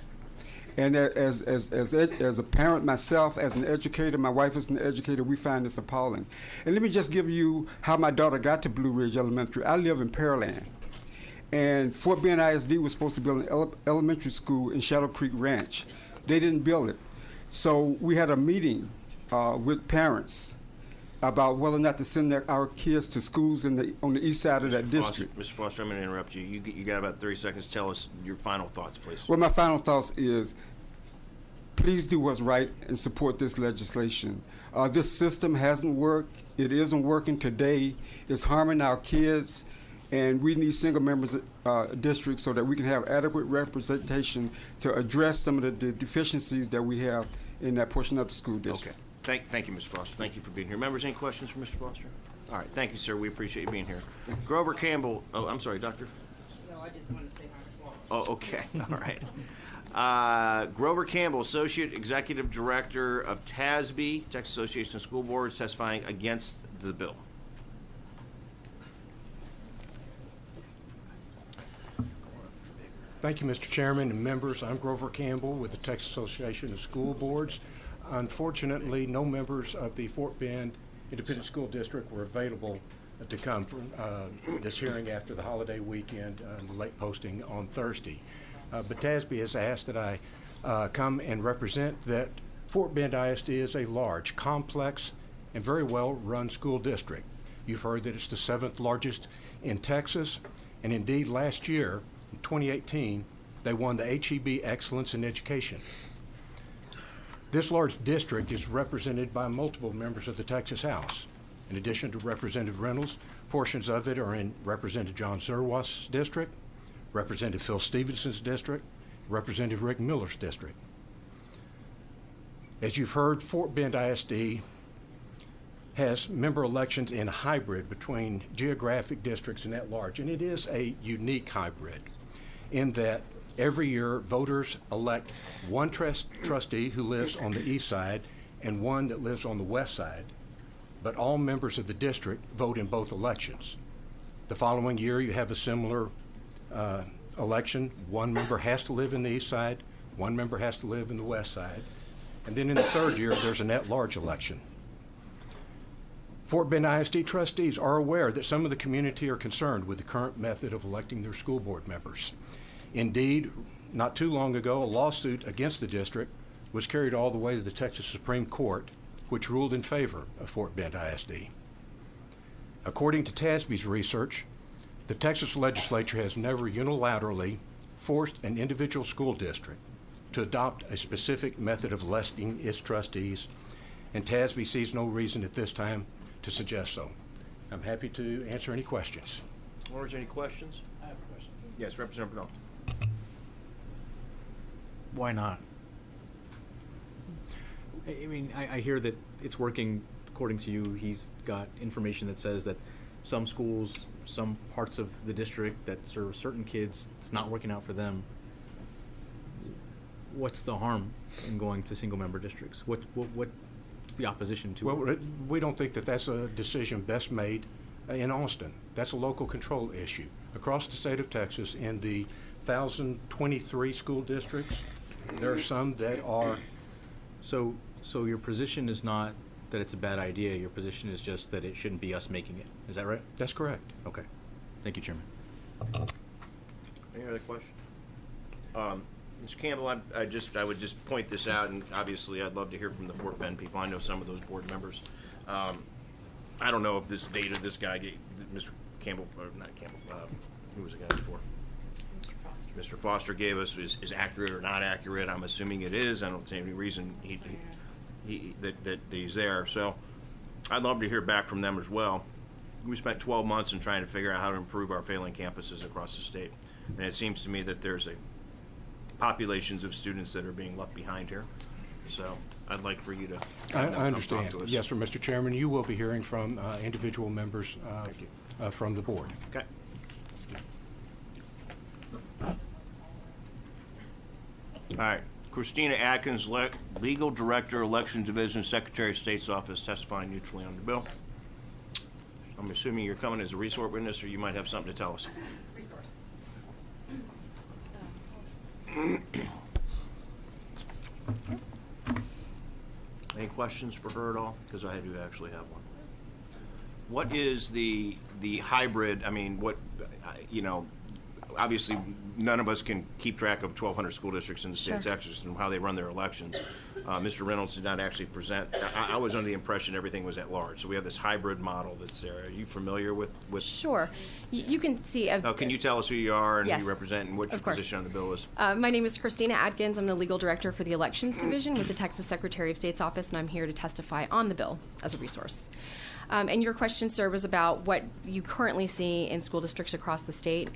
And as a parent myself, as an educator, my wife is an educator, we find this appalling. And let me just give you how my daughter got to Blue Ridge Elementary. I live in Pearland. And Fort Bend ISD was supposed to build an elementary school in Shadow Creek Ranch. They didn't build it. So we had a meeting with parents about whether or not to send our kids to schools on the east side of that district. Mr. Foster, I'm going to interrupt you. You got about 30 seconds. Tell us your final thoughts, please. Well, my final thoughts is, please do what's right and support this legislation. This system hasn't worked. It isn't working today. It's harming our kids, and we need single members districts so that we can have adequate representation to address some of the deficiencies that we have in that portion of the school district. Okay. Thank you, Mr. Foster. Thank you for being here. Members, any questions for Mr. Foster? All right. Thank you, sir. We appreciate you being here. Grover Campbell. Oh, I'm sorry, Doctor. No, I just wanted to say hi. Oh, okay. All right. Grover Campbell, Associate Executive Director of TASB, Texas Association of School Boards, testifying against the bill. Thank you, Mr. Chairman and members. I'm Grover Campbell with the Texas Association of School Boards. Unfortunately, no members of the Fort Bend Independent School District were available to come for this hearing after the holiday weekend and the late posting on Thursday. But TASB has asked that I come and represent that Fort Bend ISD is a large, complex, and very well-run school district. You've heard that it's the 7th largest in Texas, and indeed last year, in 2018, they won the HEB Excellence in Education. This large district is represented by multiple members of the Texas House. In addition to Representative Reynolds, portions of it are in Representative John Zerwas' district, Representative Phil Stevenson's district, Representative Rick Miller's district. As you've heard, Fort Bend ISD has member elections in hybrid between geographic districts and at large, and it is a unique hybrid in that every year voters elect one trustee who lives on the east side and one that lives on the west side, but all members of the district vote in both elections. The following year you have a similar election. One member has to live in the east side, one member has to live in the west side, and then in the third year there's an at-large election. Fort Bend ISD trustees are aware that some of the community are concerned with the current method of electing their school board members. Indeed, not too long ago, a lawsuit against the district was carried all the way to the Texas Supreme Court, which ruled in favor of Fort Bend ISD. According to TASB's research, the Texas legislature has never unilaterally forced an individual school district to adopt a specific method of electing its trustees, and TASB sees no reason at this time to suggest so. I'm happy to answer any questions. Or is there any questions? I have a question. Yes, Representative Bernal. Why not? I mean, I hear that it's working according to you. He's got information that says that some schools, some parts of the district that serve certain kids, it's not working out for them. What's the harm in going to single-member districts? What's the opposition to it? Well, we don't think that that's a decision best made in Austin. That's a local control issue. Across the state of Texas, in the 1,023 school districts, there are some that are. So your position is not that it's a bad idea. Your position is just that it shouldn't be us making it. Is that right? That's correct. Okay. Thank you, Chairman. Any other questions? Mr. Campbell, I would just point this out, and obviously I'd love to hear from the Fort Bend people. I know some of those board members. I don't know if this data this guy gave, Mr. Campbell, or not Campbell, who was the guy before? Mr. Foster gave us is accurate or not accurate. I'm assuming it is. I don't see any reason that he's there. So I'd love to hear back from them as well. We spent 12 months in trying to figure out how to improve our failing campuses across the state. And it seems to me that there's populations of students that are being left behind here. So I'd like for you to I understand. Yes, sir, Mr. Chairman. You will be hearing from individual members from the board. Okay. All right. Christina Atkins, Legal Director, Election Division, Secretary of State's Office, testifying neutrally on the bill. I'm assuming you're coming as a resource witness, or you might have something to tell us. Resource. Any questions for her at all? Because I do actually have one. What is the hybrid? I mean, obviously none of us can keep track of 1,200 school districts in the state of Texas and how they run their elections. Mr. Reynolds did not actually present. I was under the impression everything was at large. So we have this hybrid model that's there. Are you familiar with? Sure. You can see. Can you tell us who you are and yes, who you represent and what your position on the bill is? My name is Christina Atkins. I'm the Legal Director for the Elections Division with the Texas Secretary of State's Office, and I'm here to testify on the bill as a resource. And your question, sir, was about what you currently see in school districts across the state.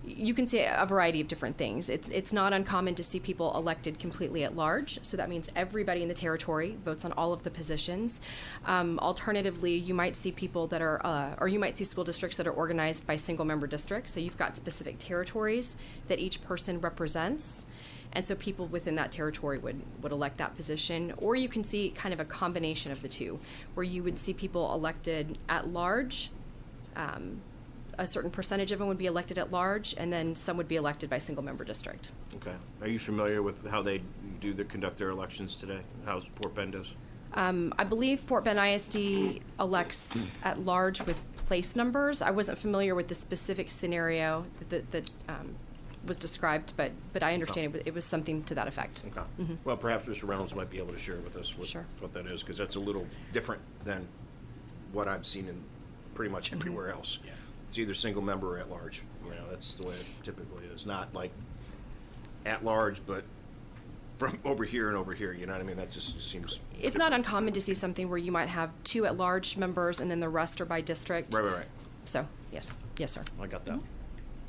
You can see a variety of different things. It's not uncommon to see people elected completely at large, so that means everybody in the territory votes on all of the positions. Alternatively, you might see people that are, or you might see school districts that are organized by single-member districts, so you've got specific territories that each person represents, and so people within that territory would elect that position. Or you can see kind of a combination of the two, where you would see people elected at large, a certain percentage of them would be elected at large, and then some would be elected by single-member district. Okay. Are you familiar with how they conduct their elections today? How Fort Bend does? I believe Fort Bend ISD elects at large with place numbers. I wasn't familiar with the specific scenario that was described, but I understand it was something to that effect. Okay. Mhm. Well, perhaps Mr. Reynolds might be able to share with us what that is, because that's a little different than what I've seen in pretty much everywhere else. Yeah. It's either single member or at large. You know, that's the way it typically is. Not like at large, but from over here and over here. You know what I mean? That just seems. It's not uncommon to see something where you might have 2 at-large members and then the rest are by district. Right. So, yes, sir. I got that.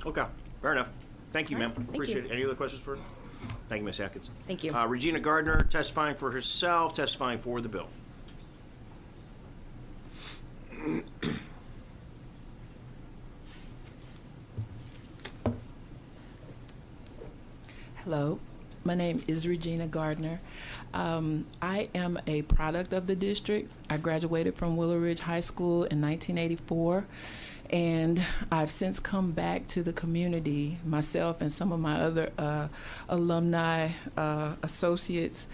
Okay, fair enough. Thank you, ma'am. Appreciate it. Any other questions for her? Thank you, Ms. Atkins. Thank you. Regina Gardner testifying for herself, testifying for the bill. Hello, my name is Regina Gardner. I am a product of the district. I graduated from Willow Ridge High School in 1984, and I've since come back to the community, myself and some of my other alumni associates,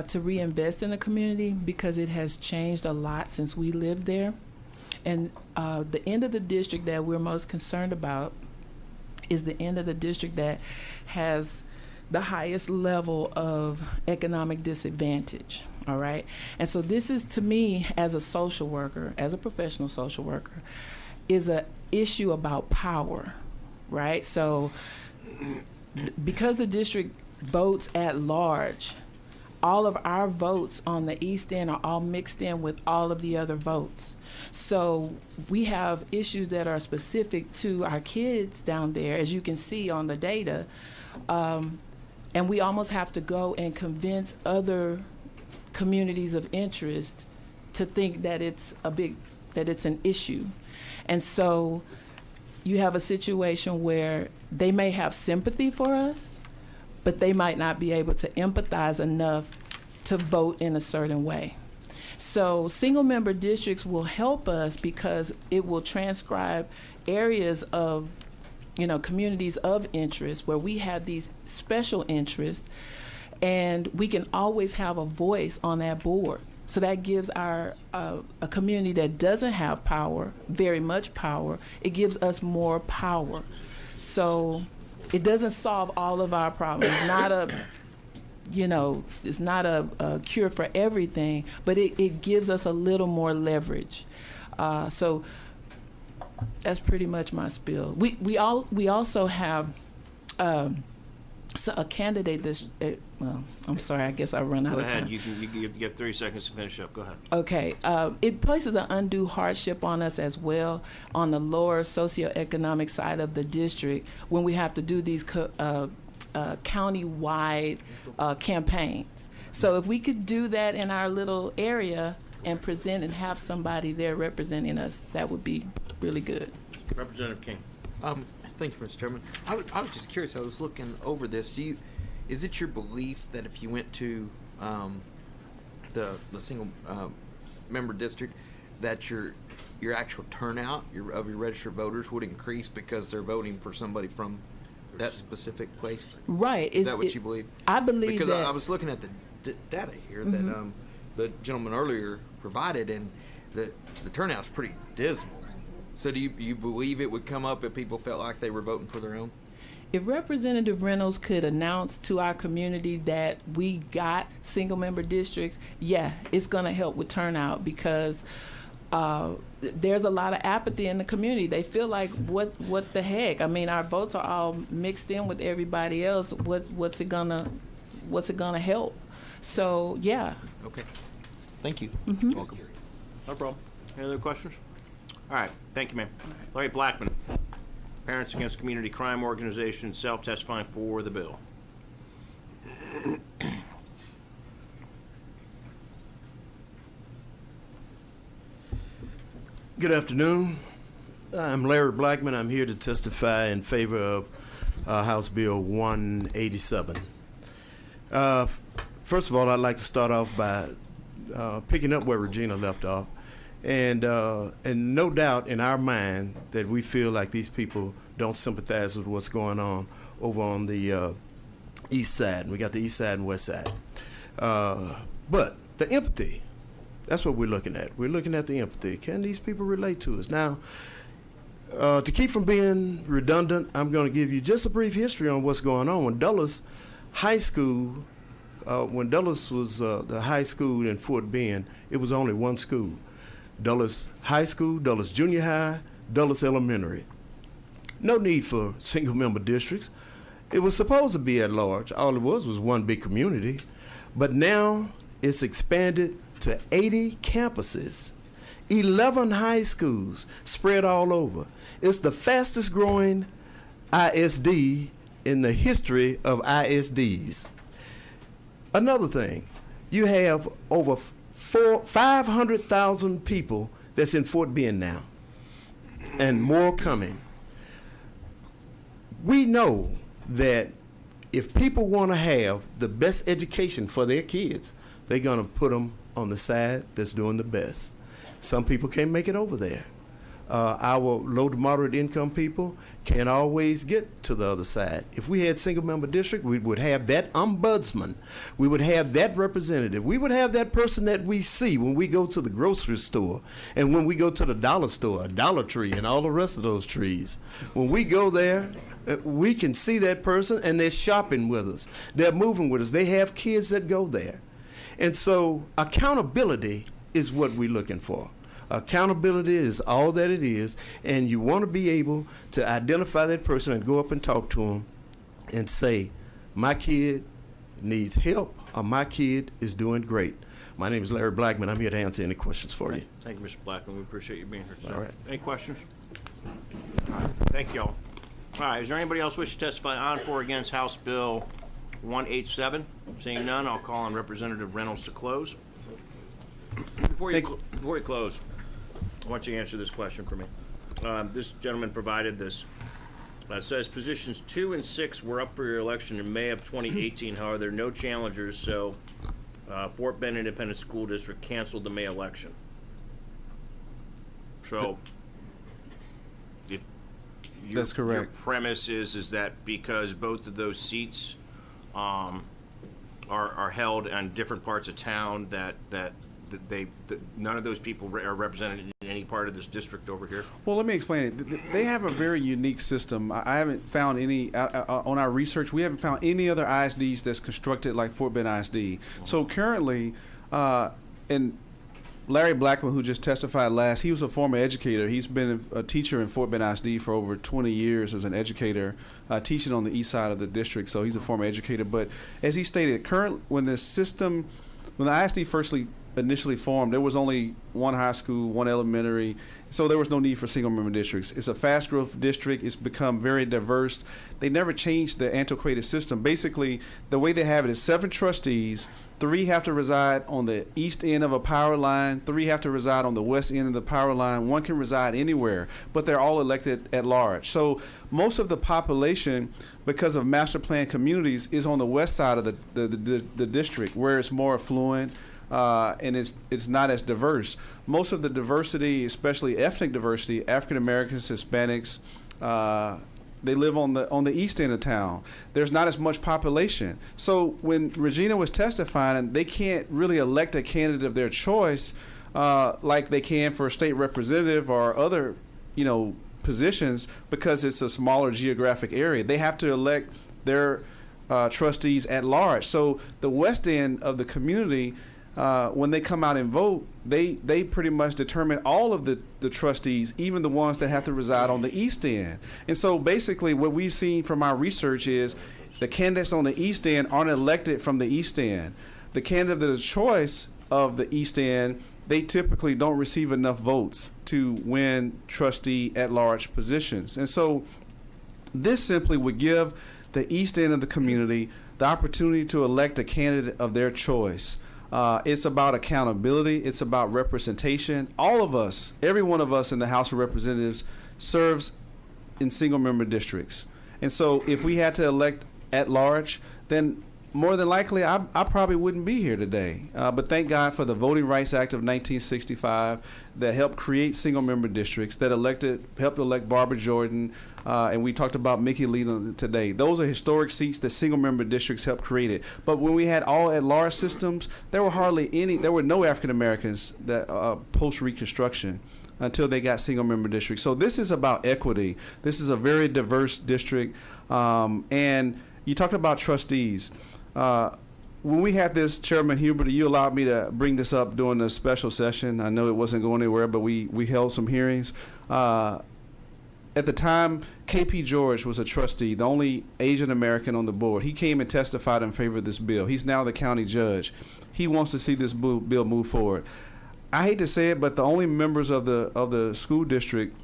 to reinvest in the community because it has changed a lot since we lived there. And the end of the district that we're most concerned about is the end of the district that has the highest level of economic disadvantage, all right? And so this is, to me, as a social worker, as a professional social worker, is an issue about power, right? So because the district votes at large, all of our votes on the East End are all mixed in with all of the other votes. So we have issues that are specific to our kids down there, as you can see on the data, and we almost have to go and convince other communities of interest to think that it's an issue. And so you have a situation where they may have sympathy for us, but they might not be able to empathize enough to vote in a certain way. So single-member districts will help us because it will transcribe areas of, communities of interest where we have these special interests, and we can always have a voice on that board. So that gives our a community that doesn't have power, very much power, it gives us more power. So it doesn't solve all of our problems. It's not a cure for everything, but it gives us a little more leverage. So that's pretty much my spiel. We also have a candidate that's well, I'm sorry, I guess I run out of time. Go ahead. You get 30 seconds to finish up. Go ahead. Okay. It places an undue hardship on us as well on the lower socioeconomic side of the district when we have to do these county-wide campaigns. So if we could do that in our little area and present and have somebody there representing us, that would be really good. Representative King. Thank you, Mr. Chairman. I was just curious. I was looking over this. Is it your belief that if you went to the single member district, that your actual turnout of your registered voters would increase because they're voting for somebody from that specific place? Right. Is that what you believe? I believe because that. I was looking at the data here that the gentleman earlier provided, and the turnout's pretty dismal. So do you believe it would come up if people felt like they were voting for their own? If Representative Reynolds could announce to our community that we got single-member districts, yeah, it's going to help with turnout because there's a lot of apathy in the community. They feel like, what the heck? I mean, our votes are all mixed in with everybody else. What's it gonna help? So, yeah. Okay. Thank you. Welcome. No problem. Any other questions? All right. Thank you, ma'am. Larry Blackman, Parents Against Community Crime Organization, self-testifying for the bill. Good afternoon. I'm Larry Blackman. I'm here to testify in favor of House Bill 187. First of all, I'd like to start off by picking up where Regina left off And no doubt in our mind that we feel like these people don't sympathize with what's going on over on the east side. And we got the east side and west side. But the empathy, that's what we're looking at. We're looking at the empathy. Can these people relate to us? Now, to keep from being redundant, I'm going to give you just a brief history on what's going on. When Dulles High School, when Dulles was the high school in Fort Bend, it was only one school. Dulles High School, Dulles Junior High, Dulles Elementary. No need for single-member districts. It was supposed to be at large. All it was one big community. But now it's expanded to 80 campuses, 11 high schools spread all over. It's the fastest growing ISD in the history of ISDs. Another thing, you have over 500,000 people that's in Fort Bend now, and more coming. We know that if people want to have the best education for their kids, they're going to put them on the side that's doing the best. Some people can't make it over there. Our low to moderate income people can't always get to the other side. If we had single member district, we would have that ombudsman. We would have that representative. We would have that person that we see when we go to the grocery store and when we go to the dollar store, Dollar Tree, and all the rest of those trees. When we go there, we can see that person, and they're shopping with us. They're moving with us. They have kids that go there. And so accountability is what we're looking for. Accountability is all that it is, and you want to be able to identify that person and go up and talk to them and say, my kid needs help, or my kid is doing great. My name is Larry Blackman. I'm here to answer any questions for you. Thank you, Mr. Blackman. We appreciate you being here today. All right. Any questions? All right. Thank you all. All right. Is there anybody else wish to testify on for or against House Bill 187? Seeing none, I'll call on Representative Reynolds to close. Before you close, I want you to answer this question for me. This gentleman provided this. It says positions 2 and 6 were up for your election in May of 2018. However, there are no challengers, so Fort Bend Independent School District canceled the May election. So, that's correct. Your premise is that because both of those seats are held in different parts of town, that none of those people are represented in any part of this district over here? Well, let me explain it. They have a very unique system. I haven't found any, on our research, we haven't found any other ISDs that's constructed like Fort Bend ISD. So currently, and Larry Blackman, who just testified last, he was a former educator. He's been a teacher in Fort Bend ISD for over 20 years as an educator, teaching on the east side of the district. So he's a former educator. But as he stated, when the ISD initially formed, there was only one high school, one elementary, so there was no need for single-member districts. It's a fast-growth district. It's become very diverse. They never changed the antiquated system. Basically, the way they have it is 7 trustees, 3 have to reside on the east end of a power line, 3 have to reside on the west end of the power line, 1 can reside anywhere, but they're all elected at large. So most of the population, because of master plan communities, is on the west side of the district, where it's more affluent, and it's not as diverse. Most of the diversity, especially ethnic diversity, African Americans, Hispanics, they live on the east end of town. There's not as much population. So when Regina was testifying, they can't really elect a candidate of their choice like they can for a state representative or other, positions, because it's a smaller geographic area. They have to elect their trustees at large. So the west end of the community, when they come out and vote, they pretty much determine all of the trustees, even the ones that have to reside on the east end. And so basically what we've seen from our research is the candidates on the east end aren't elected from the east end. The candidate of choice of the east end, they typically don't receive enough votes to win trustee at-large positions. And so this simply would give the east end of the community the opportunity to elect a candidate of their choice. It's about accountability. It's about representation. All of us, every one of us in the House of Representatives serves in single-member districts. And so if we had to elect at large, then more than likely, I probably wouldn't be here today. But thank God for the Voting Rights Act of 1965 that helped create single-member districts, that helped elect Barbara Jordan, and we talked about Mickey Leland today. Those are historic seats that single-member districts helped create it. But when we had all at-large systems, there were no African Americans that post-Reconstruction until they got single-member districts. So this is about equity. This is a very diverse district, and you talked about trustees. When we had this, Chairman Hubert, you allowed me to bring this up during the special session. I know it wasn't going anywhere, but we held some hearings. At the time, K.P. George was a trustee, the only Asian American on the board. He came and testified in favor of this bill. He's now the county judge. He wants to see this bill move forward. I hate to say it, but the only members of the school district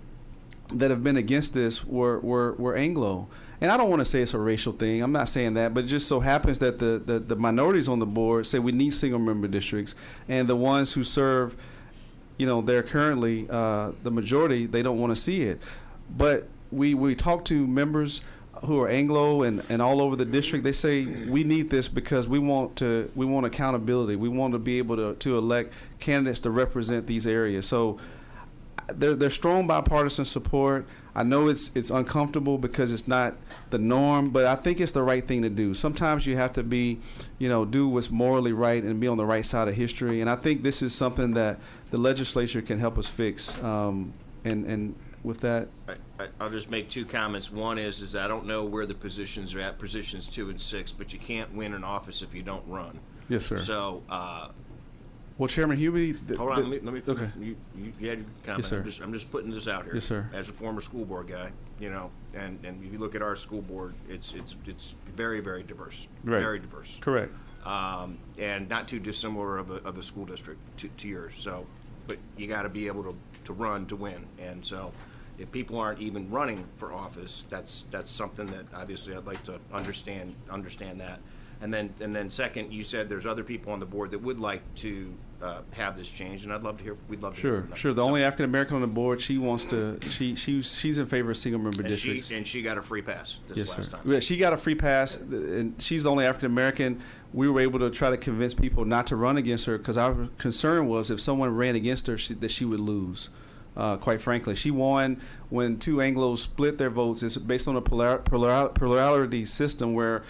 that have been against this were Anglo. And I don't want to say it's a racial thing. I'm not saying that, but it just so happens that the minorities on the board say we need single-member districts, and the ones who serve, they're currently the majority. They don't want to see it. But we talk to members who are Anglo and all over the district. They say we need this because we want accountability. We want to be able to elect candidates to represent these areas. So there's strong bipartisan support. I know it's uncomfortable because it's not the norm, but I think it's the right thing to do. Sometimes you have to be, do what's morally right and be on the right side of history. And I think this is something that the legislature can help us fix. And with that, I'll just make two comments. One is I don't know where the positions are at, positions 2 and 6, but you can't win an office if you don't run. Yes, sir. So. Well, Chairman Hubie. Hold on, let me finish. Okay. You had your comment. Yes, sir. I'm just putting this out here. Yes, sir. As a former school board guy, and if you look at our school board, it's very, very diverse. Right. Very diverse. Correct. And not too dissimilar of a school district to yours. So, but you got to be able to run to win. And so, if people aren't even running for office, that's something that obviously I'd like to understand that. And then second, you said there's other people on the board that would like to have this change, and I'd love to hear. We'd love to hear from them. Sure. The only African American on the board, she wants to. She's in favor of single-member districts. And she got a free pass this last time. Yeah, she got a free pass, and she's the only African American. We were able to try to convince people not to run against her because our concern was if someone ran against her, that she would lose. Quite frankly, she won when two Anglos split their votes. It's based on a plurality system where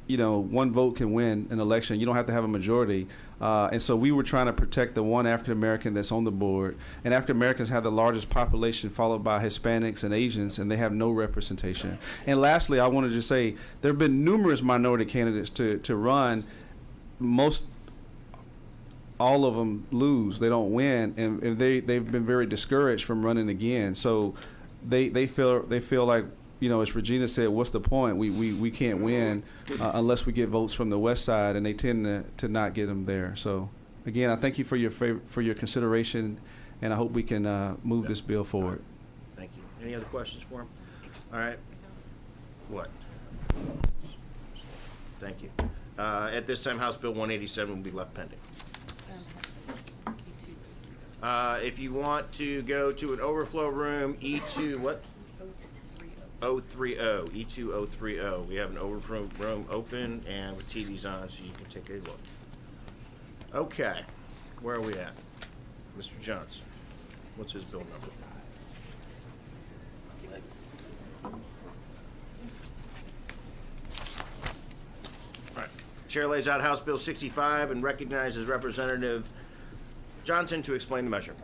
one vote can win an election. You don't have to have a majority. And so we were trying to protect the one African American that's on the board. And African Americans have the largest population, followed by Hispanics and Asians, and they have no representation. And lastly, I wanted to say there have been numerous minority candidates to run. All of them lose. They don't win, and they've been very discouraged from running again. So they feel like, as Regina said, what's the point? We can't win unless we get votes from the West Side, and they tend to not get them there. So, again, I thank you for your consideration, and I hope we can move this bill forward. Thank you. Any other questions for him? All right. What? Thank you. At this time, House Bill 187 will be left pending. If you want to go to an overflow room, E2, what? 030, E2030. We have an overflow room open and with TVs on so you can take a look. Okay, where are we at? Mr. Johnson, what's his bill number? All right, Chair lays out House Bill 65 and recognizes Representative Johnson to explain the measure.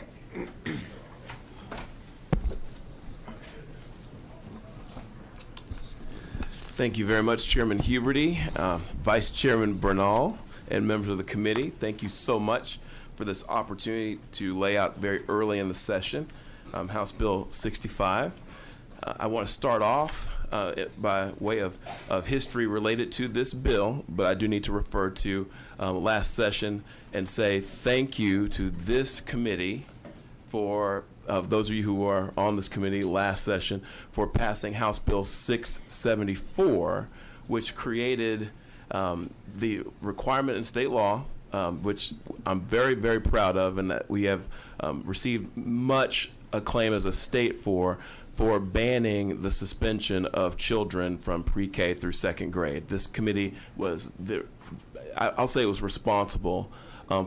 Thank you very much, Chairman Huberty, Vice Chairman Bernal, and members of the committee. Thank you so much for this opportunity to lay out very early in the session House Bill 65. I want to start off by way of history related to this bill, but I do need to refer to last session and say thank you to this committee for those of you who are on this committee last session for passing House Bill 674, which created the requirement in state law, which I'm very, very proud of, and that we have received much acclaim as a state for for banning the suspension of children from pre-K through second grade. This committee was, I'll say it was responsible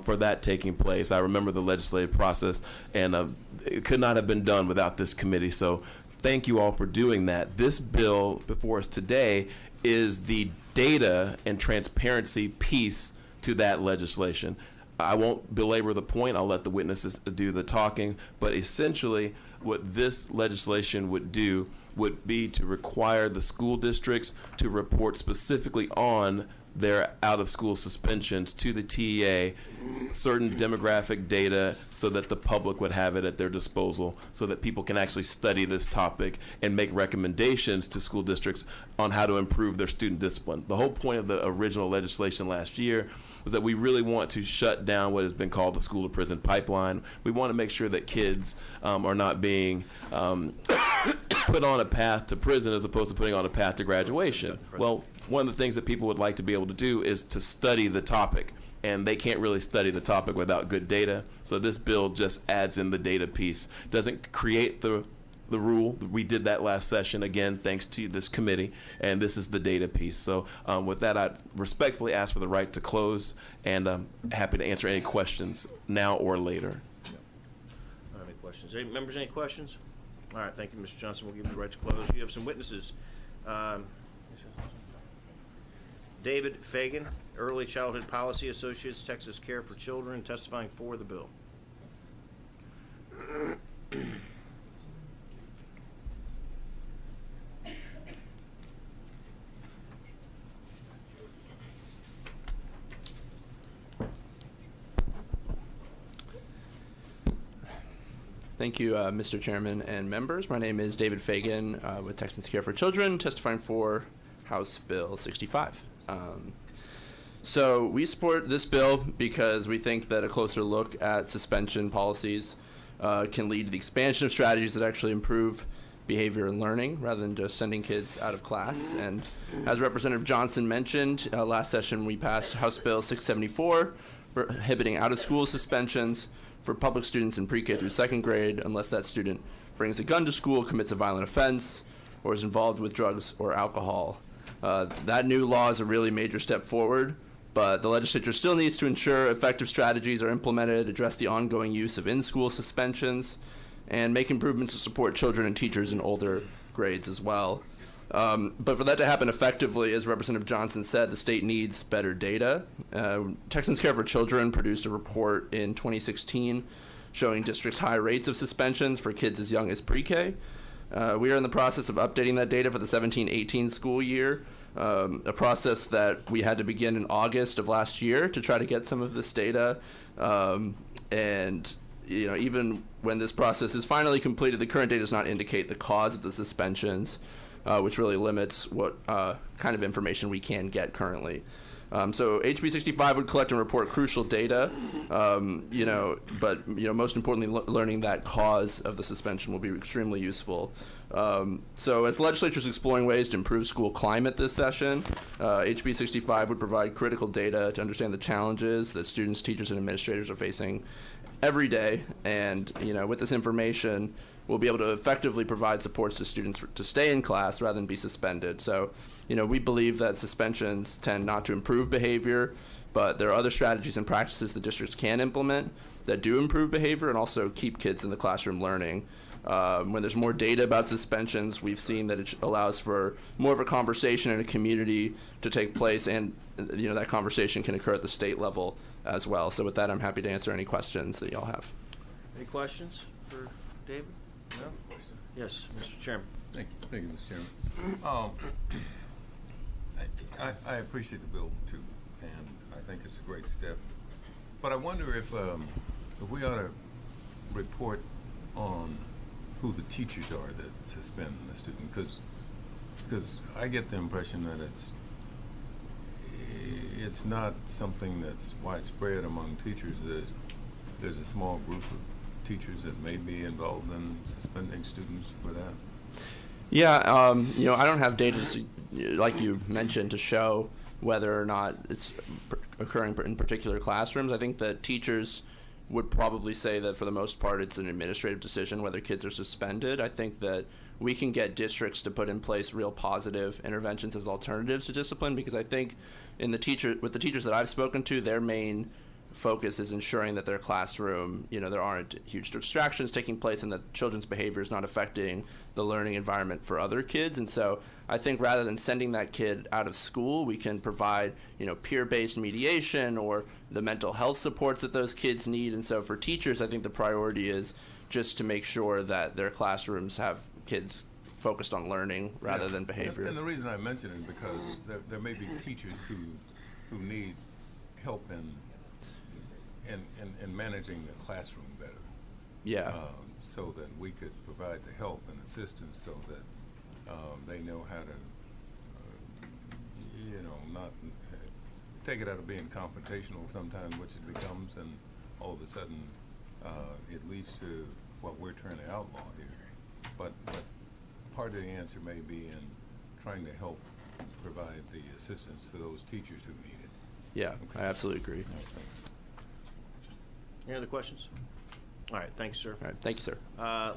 for that taking place. I remember the legislative process, and it could not have been done without this committee. So thank you all for doing that. This bill before us today is the data and transparency piece to that legislation. I won't belabor the point. I'll let the witnesses do the talking. But essentially, what this legislation would do would be to require the school districts to report specifically on their out-of-school suspensions to the TEA, certain demographic data, so that the public would have it at their disposal, so that people can actually study this topic and make recommendations to school districts on how to improve their student discipline. The whole point of the original legislation last year was that we really want to shut down what has been called the school to prison pipeline. We want to make sure that kids are not being put on a path to prison as opposed to putting on a path to graduation. Well, one of the things that people would like to be able to do is to study the topic, and they can't really study the topic without good data. So this bill just adds in the data piece. Doesn't create the rule. We did that last session, again, thanks to this committee, and this is the data piece. So with that, I respectfully ask for the right to close, and I'm happy to answer any questions now or later. Any questions? Any members, any questions? All right, thank you, Mr. Johnson. We'll give you the right to close. You have some witnesses. David Fagan, Early Childhood Policy Associates, Texas Care for Children, testifying for the bill. Thank you, Mr. Chairman and members. My name is David Fagan with Texas Care for Children, testifying for House Bill 65. So we support this bill because we think that a closer look at suspension policies can lead to the expansion of strategies that actually improve behavior and learning rather than just sending kids out of class. And as Representative Johnson mentioned, last session we passed House Bill 674, prohibiting out-of-school suspensions for public students in pre-K through second grade unless that student brings a gun to school, commits a violent offense, or is involved with drugs or alcohol. That new law is a really major step forward, but the legislature still needs to ensure effective strategies are implemented, address the ongoing use of in-school suspensions, and make improvements to support children and teachers in older grades as well. But for that to happen effectively, as Representative Johnson said, the state needs better data. Texans Care for Children produced a report in 2016 showing districts' high rates of suspensions for kids as young as pre-K. We are in the process of updating that data for the 17-18 school year, a process that we had to begin in August of last year to try to get some of this data. And even when this process is finally completed, the current data does not indicate the cause of the suspensions, which really limits what kind of information we can get currently. So HB 65 would collect and report crucial data, but most importantly, learning that cause of the suspension will be extremely useful. So as the legislature is exploring ways to improve school climate this session, HB 65 would provide critical data to understand the challenges that students, teachers, and administrators are facing every day. And with this information, we'll be able to effectively provide supports to students to stay in class rather than be suspended. So, we believe that suspensions tend not to improve behavior, but there are other strategies and practices the districts can implement that do improve behavior and also keep kids in the classroom learning. When there's more data about suspensions, we've seen that it allows for more of a conversation in a community to take place, and that conversation can occur at the state level as well. So with that, I'm happy to answer any questions that y'all have. Any questions for David? No? Yes, Mr. Chairman. Thank you, Mr. Chairman. I appreciate the bill too, and I think it's a great step. But I wonder if we ought to report on who the teachers are that suspend the student, because I get the impression that it's not something that's widespread among teachers. That there's a small group of teachers that may be involved in suspending students for that. Yeah, I don't have data, like you mentioned, to show whether or not it's occurring in particular classrooms. I think that teachers would probably say that for the most part it's an administrative decision whether kids are suspended. I think that we can get districts to put in place real positive interventions as alternatives to discipline, because I think with the teachers that I've spoken to, their main focus is ensuring that their classroom, there aren't huge distractions taking place and that children's behavior is not affecting the learning environment for other kids. And so I think rather than sending that kid out of school, we can provide, peer-based mediation or the mental health supports that those kids need. And so for teachers, I think the priority is just to make sure that their classrooms have kids focused on learning rather than behavior. And the reason I mention it is because there may be teachers who need help in managing the classroom better. Yeah. So that we could provide the help and assistance so that they know how to, not take it out of being confrontational sometimes, which it becomes, and all of a sudden it leads to what we're trying to outlaw here. But part of the answer may be in trying to help provide the assistance to those teachers who need it. Yeah, okay. I absolutely agree. No, thanks. Any other questions? All right, thanks, sir. All right, thank you, sir.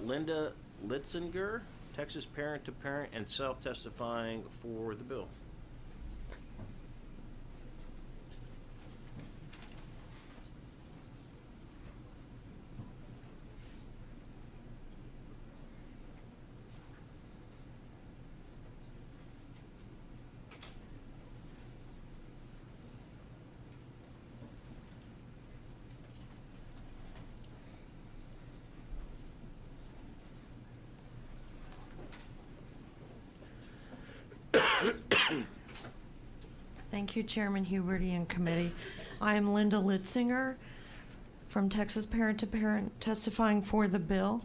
Linda Litzinger, Texas parent-to-parent and self-testifying for the bill. Thank you, Chairman Huberty and committee. I am Linda Litzinger from Texas Parent to Parent testifying for the bill.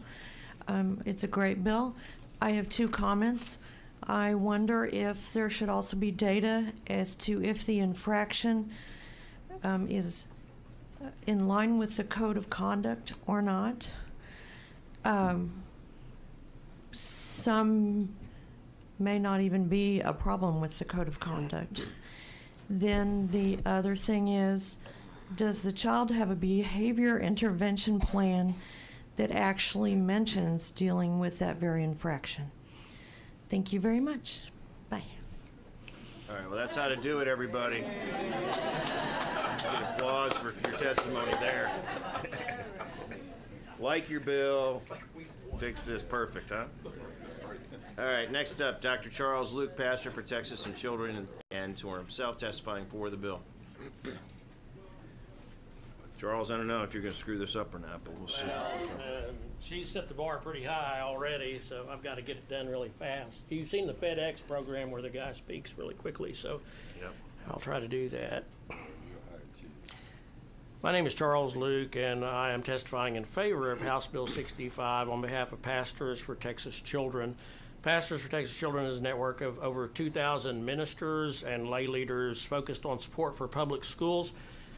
It's a great bill. I have two comments. I wonder if there should also be data as to if the infraction is in line with the code of conduct or not. Some may not even be a problem with the code of conduct. Then the other thing is, does the child have a behavior intervention plan that actually mentions dealing with that very infraction? Thank you very much. Bye. All right, well, that's how to do it, everybody. Good applause for your testimony there. Like your bill. Fix this perfect, huh? All right, next up, Dr. Charles Luke, pastor for Texas and Children, and to himself testifying for the bill. Charles, I don't know if you're going to screw this up or not, but we'll see. She's set the bar pretty high already, so I've got to get it done really fast. You've seen the FedEx program where the guy speaks really quickly, so yep. I'll try to do that. My name is Charles Luke, and I am testifying in favor of House Bill 65 on behalf of Pastors for Texas Children. Pastors for Texas Children is a network of over 2,000 ministers and lay leaders focused on support for public schools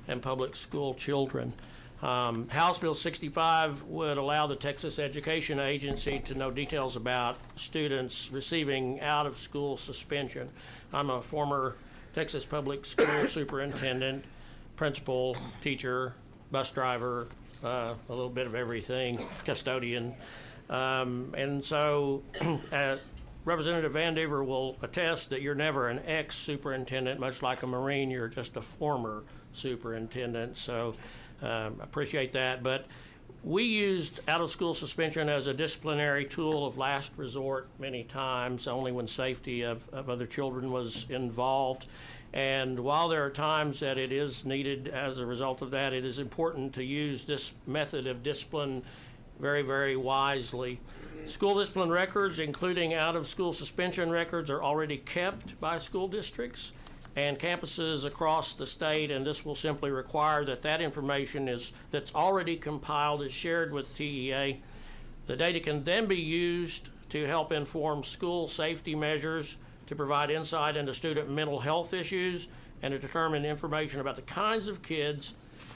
and public school children. House Bill 65 would allow the Texas Education Agency to know details about students receiving out-of-school suspension. I'm a former Texas public school superintendent, principal, teacher, bus driver, a little bit of everything, custodian. And so Representative Vandiver will attest that you're never an ex-superintendent, much like a Marine, you're just a former superintendent. So appreciate that. But we used out-of-school suspension as a disciplinary tool of last resort many times, only when safety of other children was involved. And while there are times that it is needed as a result of that, it is important to use this method of discipline very, very wisely. School discipline records, including out-of-school suspension records, are already kept by school districts and campuses across the state, and this will simply require that that information that's already compiled is shared with TEA. The data can then be used to help inform school safety measures, to provide insight into student mental health issues, and to determine information about the kinds of kids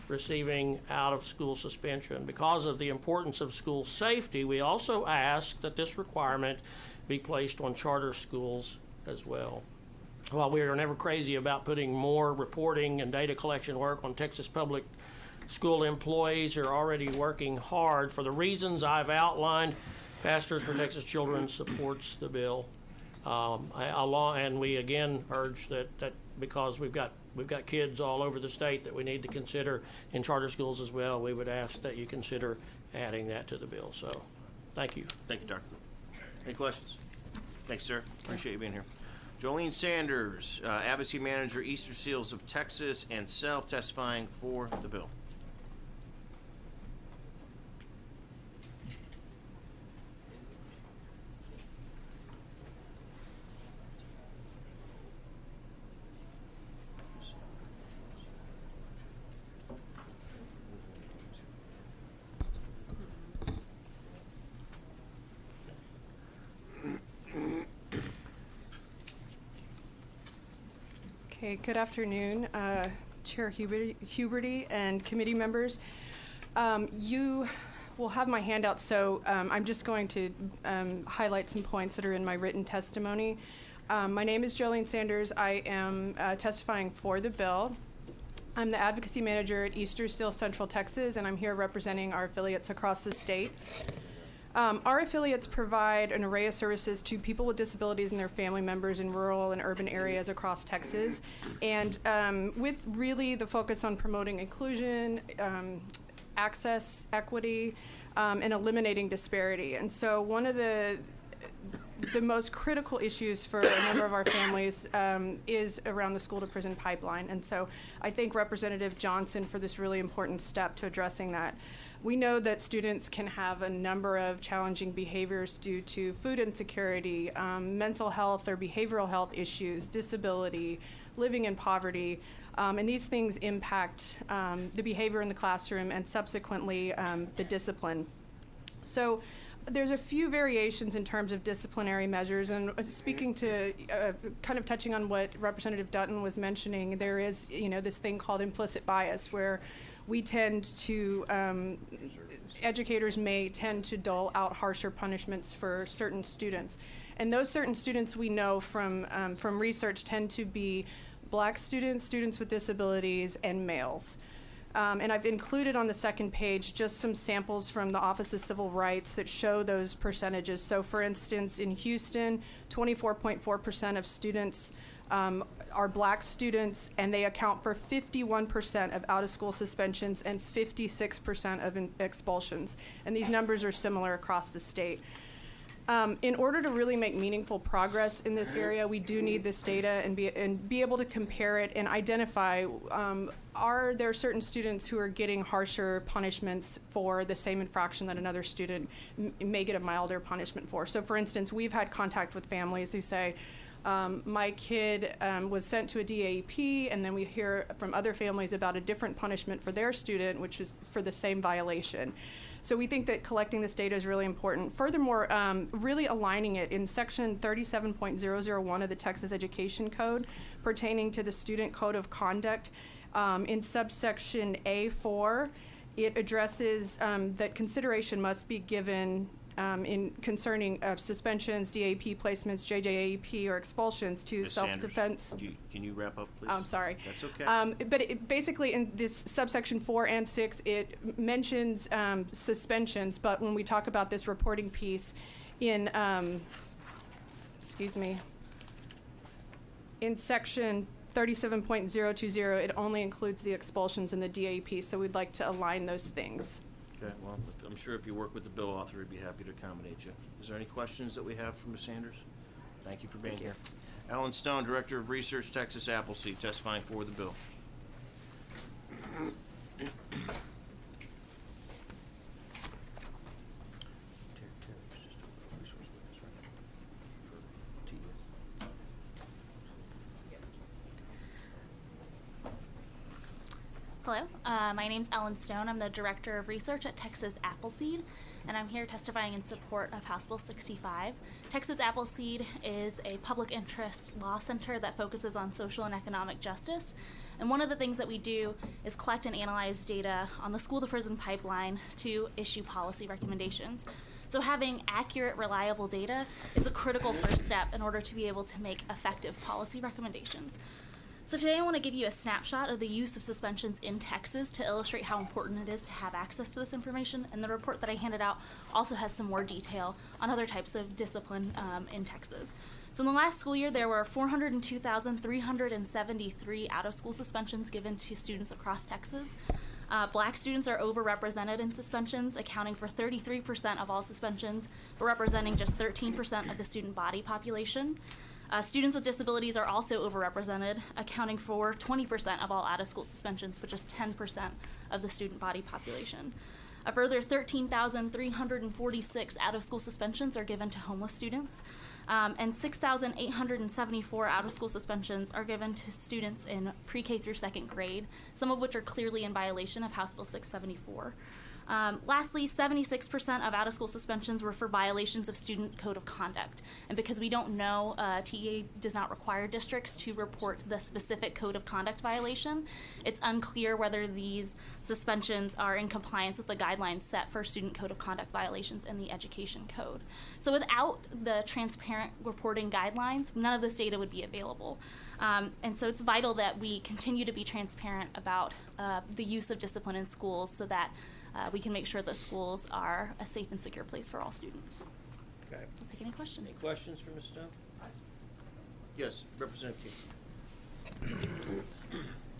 receiving out-of-school suspension. Because of the importance of school safety, we also ask that this requirement be placed on charter schools as well. While we are never crazy about putting more reporting and data collection work on Texas public school employees who are already working hard for the reasons I've outlined, Pastors for Texas Children supports the bill. And we again urge that because we've got kids all over the state that we need to consider in charter schools as well, we would ask that you consider adding that to the bill. So, thank you. Thank you, Doctor. Any questions? Thanks, sir. Appreciate you being here. Jolene Sanders, Advocacy Manager, Eastern Seals of Texas, and self testifying for the bill. Okay, good afternoon, Chair Huberty and committee members. You will have my handout, so I'm just going to highlight some points that are in my written testimony. My name is Jolene Sanders. I am testifying for the bill. I'm the advocacy manager at Eastern Seal Central Texas, and I'm here representing our affiliates across the state. Our affiliates provide an array of services to people with disabilities and their family members in rural and urban areas across Texas, and with really the focus on promoting inclusion, access, equity, and eliminating disparity. And so one of the most critical issues for a number of our families is around the school-to-prison pipeline. And so I thank Representative Johnson for this really important step to addressing that. We know that students can have a number of challenging behaviors due to food insecurity, mental health or behavioral health issues, disability, living in poverty, and these things impact the behavior in the classroom and subsequently the discipline. So there's a few variations in terms of disciplinary measures, and speaking to kind of touching on what Representative Dutton was mentioning, there is this thing called implicit bias where we tend to, educators may tend to dole out harsher punishments for certain students. And those certain students we know from research tend to be Black students, students with disabilities, and males. And I've included on the second page just some samples from the Office of Civil Rights that show those percentages. So for instance, in Houston, 24.4% of students are Black students, and they account for 51% of out-of-school suspensions and 56% of expulsions. And these numbers are similar across the state. In order to really make meaningful progress in this area, we do need this data and be able to compare it and identify, are there certain students who are getting harsher punishments for the same infraction that another student may get a milder punishment for. So for instance, we've had contact with families who say, my kid was sent to a DAEP, and then we hear from other families about a different punishment for their student, which is for the same violation. So we think that collecting this data is really important. Furthermore, really aligning it in section 37.001 of the Texas Education Code pertaining to the Student Code of Conduct. In subsection A4, it addresses that consideration must be given in concerning suspensions, DAP placements, JJAEP, or expulsions to self-defense. Can you wrap up, please? I'm sorry. That's okay. But basically in this subsection 4 and 6, it mentions suspensions, but when we talk about this reporting piece in, in section 37.020, it only includes the expulsions and the DAP, so we'd like to align those things. Okay, well, I'm sure if you work with the bill author, he'd be happy to accommodate you. Is there any questions that we have from Ms. Sanders? Thank you for being here. Alan Stone, Director of Research, Texas Appleseed, testifying for the bill. Hello, my name's Ellen Stone. I'm the Director of Research at Texas Appleseed, and I'm here testifying in support of House Bill 65. Texas Appleseed is a public interest law center that focuses on social and economic justice, and one of the things that we do is collect and analyze data on the school-to-prison pipeline to issue policy recommendations. So having accurate, reliable data is a critical first step in order to be able to make effective policy recommendations. So today I want to give you a snapshot of the use of suspensions in Texas to illustrate how important it is to have access to this information, and the report that I handed out also has some more detail on other types of discipline in Texas. So in the last school year, there were 402,373 out-of-school suspensions given to students across Texas. Black students are overrepresented in suspensions, accounting for 33% of all suspensions, but representing just 13% of the student body population. Students with disabilities are also overrepresented, accounting for 20% of all out-of-school suspensions, but just 10% of the student body population. A further 13,346 out-of-school suspensions are given to homeless students, and 6,874 out-of-school suspensions are given to students in pre-K through second grade, some of which are clearly in violation of House Bill 674. Lastly, 76% of out-of-school suspensions were for violations of student code of conduct. And because we don't know, TEA does not require districts to report the specific code of conduct violation, it's unclear whether these suspensions are in compliance with the guidelines set for student code of conduct violations in the education code. So without the transparent reporting guidelines, none of this data would be available. And so it's vital that we continue to be transparent about the use of discipline in schools so that we can make sure that schools are a safe and secure place for all students. Okay. I'll take any questions. Any questions for Ms. Stone? Yes, Representative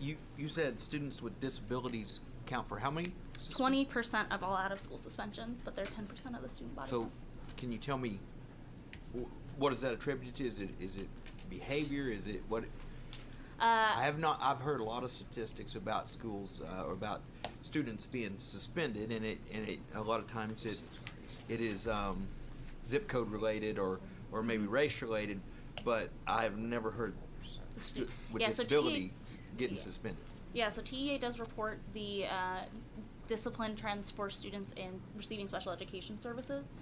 King. You said students with disabilities count for how many? 20% of all out-of-school suspensions, but they're 10% of the student body. So, can you tell me what is that attributed to? Is it behavior? Is it what? I've heard a lot of statistics about schools or about students being suspended, and it a lot of times it is zip code related or maybe race related, but I've never heard with disability getting suspended. Yeah, so TEA does report the discipline trends for students in receiving special education services.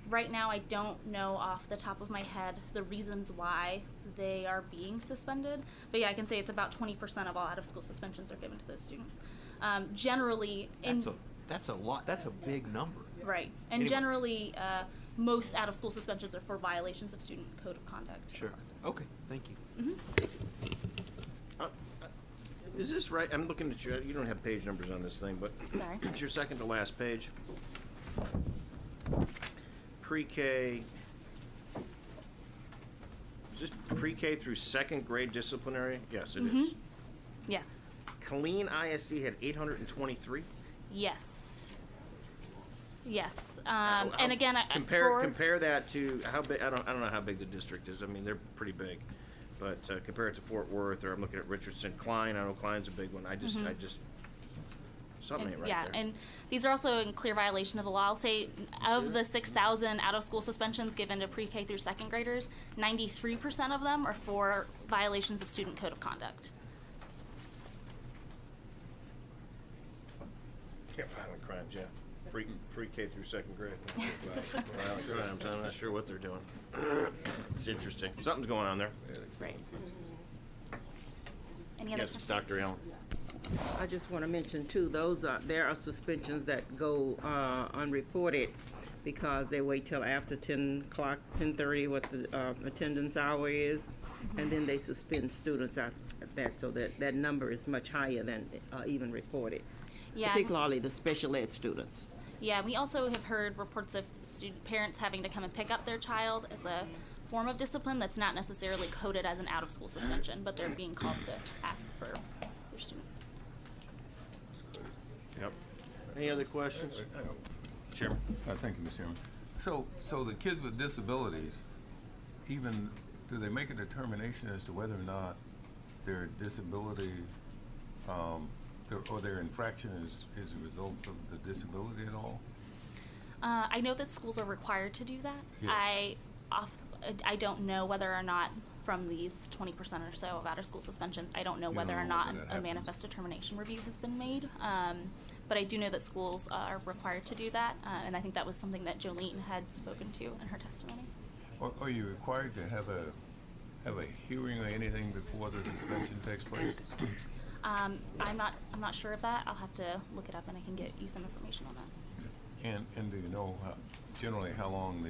Right now, I don't know off the top of my head the reasons why they are being suspended, but yeah, I can say it's about 20% of all out-of-school suspensions are given to those students. Generally, that's a lot. That's a big number. Right, and anyway. Generally, most out-of-school suspensions are for violations of student code of conduct. Sure. Okay. Thank you. Is this right? I'm looking at you. You don't have page numbers on this thing, but sorry. It's your second to last page. Pre-K. Is this pre-K through second grade disciplinary? Yes, it is. Yes. Killeen ISD had 823. Yes. Yes. And again, compare that to how big. I don't know how big the district is. I mean, they're pretty big, but compare it to Fort Worth, or I'm looking at Richardson, Klein. I know Klein's a big one. I just something ain't right there. And these are also in clear violation of the law. I'll say of the 6,000 out-of-school suspensions given to pre-K through second graders, 93% of them are for violations of student code of conduct. Yeah, violent crimes, yeah. Pre-K through second grade. Violent crimes. I'm not sure what they're doing. It's interesting. Something's going on there. Right. Any other questions? Dr. Allen. I just want to mention too, there are suspensions that go unreported because they wait till after 10 o'clock, 10:30, what the attendance hour is, and then they suspend students after that, so that number is much higher than even reported. Yeah. Particularly the special ed students. Yeah, we also have heard reports of parents having to come and pick up their child as a form of discipline that's not necessarily coded as an out-of-school suspension, but they're being called to ask for their students. Yep. Any other questions? Chairman. Thank you, Mr. Chairman. So the kids with disabilities, even do they make a determination as to whether or not their disability or their infraction is a result of the disability at all? I know that schools are required to do that. Yes. I don't know whether or not from these 20% or so of out-of-school suspensions, I don't know whether or not a manifest determination review has been made. But I do know that schools are required to do that, and I think that was something that Jolene had spoken to in her testimony. Are you required to have a hearing or anything before the suspension takes place? I'm not sure of that. I'll have to look it up, and I can get you some information on that. And do you know generally how long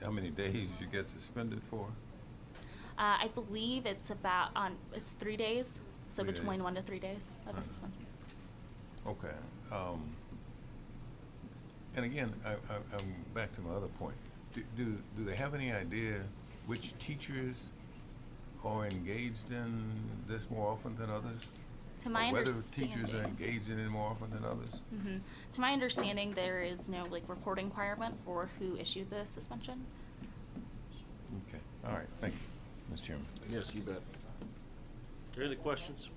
how many days you get suspended for? I believe it's it's 3 days, so 3 between days. 1 to 3 days of a suspension. Okay. And again, I'm back to my other point. Do they have any idea which teachers are engaged in this more often than others? To my or whether understanding, teachers are engaged in it more often than others? hmm To my understanding, there is no reporting requirement for who issued the suspension. Okay. All right. Thank you, Mr. Chairman. Yes, you bet. Any other questions?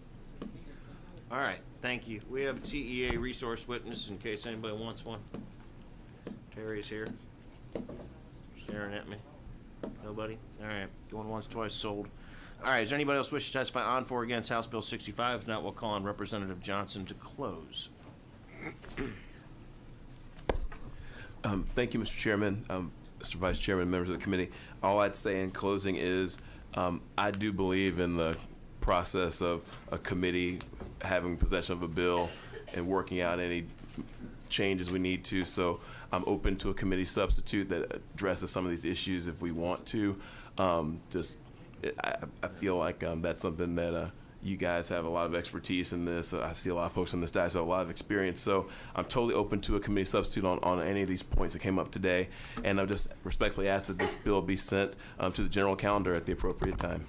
All right, thank you. We have a TEA resource witness in case anybody wants one. Terry's here. Staring at me. Nobody? All right, going once, twice, sold. All right, is there anybody else wish to testify on, for, or against House Bill 65? If not, we'll call on Representative Johnson to close. Thank you, Mr. Chairman, Mr. Vice Chairman, members of the committee. All I'd say in closing is I do believe in the process of a committee having possession of a bill and working out any changes we need to. So I'm open to a committee substitute that addresses some of these issues if we want to. I feel like that's something that you guys have a lot of expertise in this. I see a lot of folks on this dais who have a lot of experience. So I'm totally open to a committee substitute on any of these points that came up today. And I'll just respectfully ask that this bill be sent to the general calendar at the appropriate time.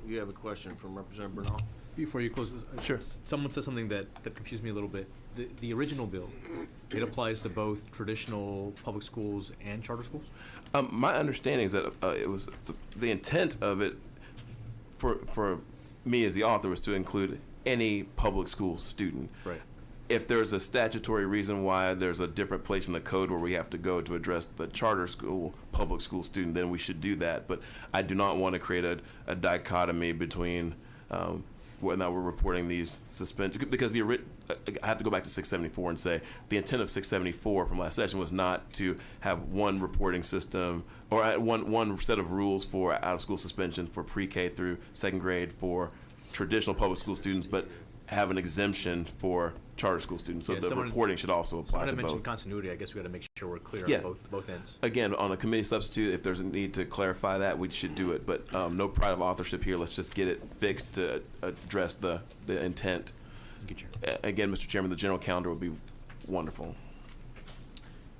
You have a question from Representative Bernal? Before you close this, sure. Someone said something that confused me a little bit. The original bill, it applies to both traditional public schools and charter schools? My understanding is that it was the intent of it for me as the author was to include any public school student. Right. If there's a statutory reason why there's a different place in the code where we have to go to address the charter school, public school student, then we should do that. But I do not want to create a dichotomy between whether or not we're reporting these suspensions, because I have to go back to 674 and say the intent of 674 from last session was not to have one reporting system or one set of rules for out-of-school suspension for pre-K through second grade for traditional public school students, but have an exemption for charter school students. So the reporting should also apply to both. Someone mentioned continuity. I guess we got to make sure we're clear on both ends. Again, on a committee substitute, if there's a need to clarify that, we should do it. But no pride of authorship here. Let's just get it fixed to address the intent. Again, Mr. Chairman, the general calendar would be wonderful.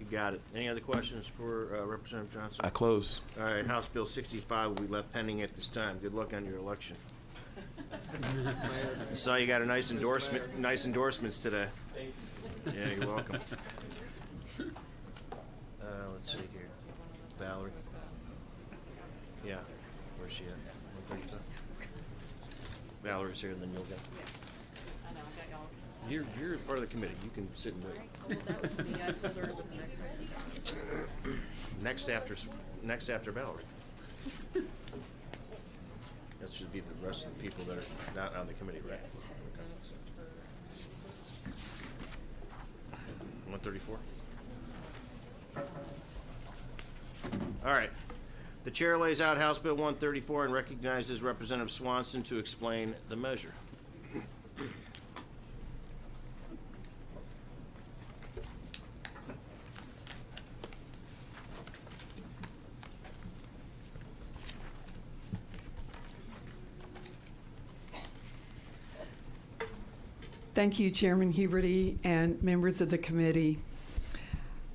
You got it. Any other questions for Representative Johnson? I close. All right, House Bill 65 will be left pending at this time. Good luck on your election. I saw you got a nice endorsements today. Yeah, you're welcome. Let's see here. Valerie. Yeah, where's she at? 135? Valerie's here, and then you'll go. You're part of the committee. You can sit and wait. Next after Valerie. That should be the rest of the people that are not on the committee, right? Okay. 134. All right. The chair lays out House Bill 134 and recognizes Representative Swanson to explain the measure. Thank you, Chairman Huberty and members of the committee.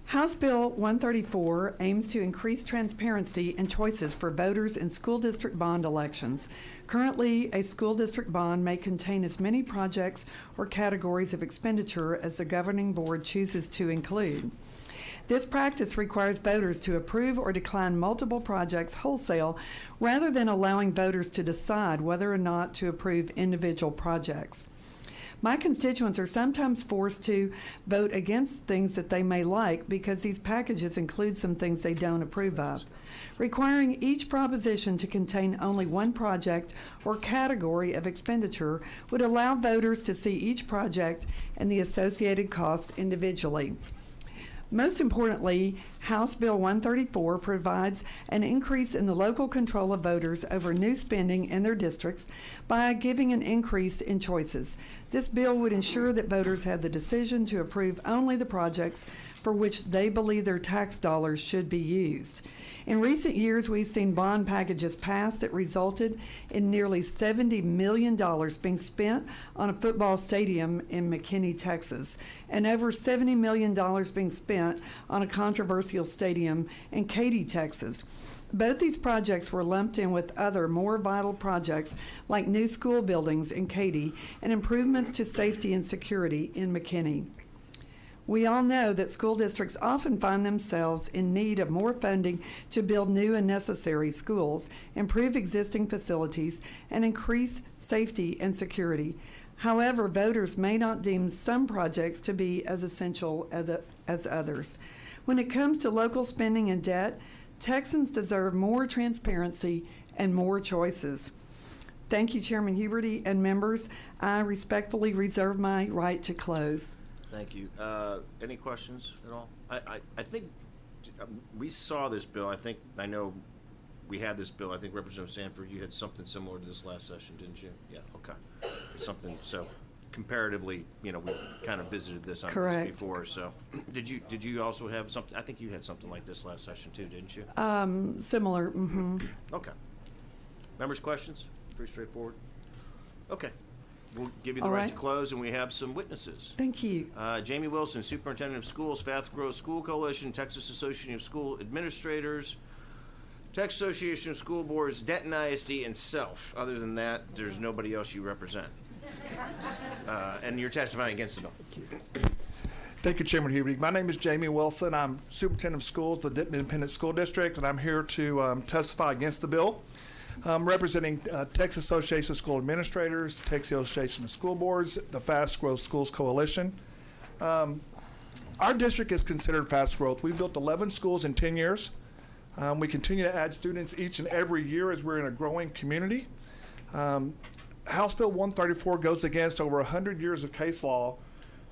House Bill 134 aims to increase transparency and choices for voters in school district bond elections. Currently, a school district bond may contain as many projects or categories of expenditure as the governing board chooses to include. This practice requires voters to approve or decline multiple projects wholesale rather than allowing voters to decide whether or not to approve individual projects. My constituents are sometimes forced to vote against things that they may like because these packages include some things they don't approve of. Requiring each proposition to contain only one project or category of expenditure would allow voters to see each project and the associated costs individually. Most importantly, House Bill 134 provides an increase in the local control of voters over new spending in their districts by giving an increase in choices. This bill would ensure that voters have the decision to approve only the projects for which they believe their tax dollars should be used. In recent years, we've seen bond packages passed that resulted in nearly $70 million being spent on a football stadium in McKinney, Texas, and over $70 million being spent on a controversial stadium in Katy, Texas. Both these projects were lumped in with other more vital projects like new school buildings in Katy and improvements to safety and security in McKinney. We all know that school districts often find themselves in need of more funding to build new and necessary schools, improve existing facilities, and increase safety and security. However, voters may not deem some projects to be as essential as others. When it comes to local spending and debt, Texans deserve more transparency and more choices. Thank you, Chairman Huberty and members. I respectfully reserve my right to close. Thank you. Any questions at all? I think we saw this bill. I know we had this bill. I think Representative Sanford, you had something similar to this last session, didn't you? Yeah, okay. Something, so comparatively, we kind of visited this on this before. So did you also have something? I think you had something like this last session too, didn't you? Similar. Mm-hmm. Okay. Members' questions? Pretty straightforward. Okay. We'll give you the All right right. to close, and we have some witnesses. Thank you. Jamie Wilson, Superintendent of Schools, Fast Growth School Coalition, Texas Association of School Administrators, Texas Association of School Boards, Denton ISD, and self. Other than that, there's nobody else you represent. And you're testifying against the bill. Thank you, Chairman Huberty. My name is Jamie Wilson. I'm Superintendent of Schools, the Denton Independent School District, and I'm here to testify against the bill. Representing Texas Association of School Administrators, Texas Association of School Boards, the Fast Growth Schools Coalition. Our district is considered fast growth. We've built 11 schools in 10 years. We continue to add students each and every year as we're in a growing community. House Bill 134 goes against over 100 years of case law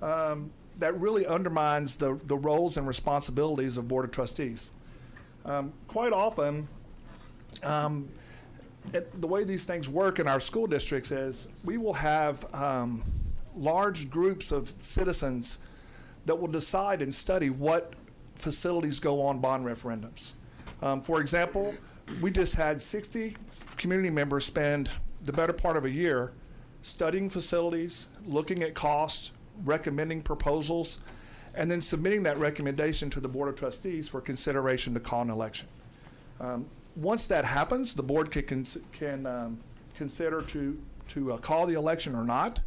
that really undermines the roles and responsibilities of Board of Trustees. Quite often, the way these things work in our school districts is we will have large groups of citizens that will decide and study what facilities go on bond referendums. For example, we just had 60 community members spend the better part of a year studying facilities, looking at costs, recommending proposals, and then submitting that recommendation to the Board of Trustees for consideration to call an election. Once that happens, the board can consider to call the election or not.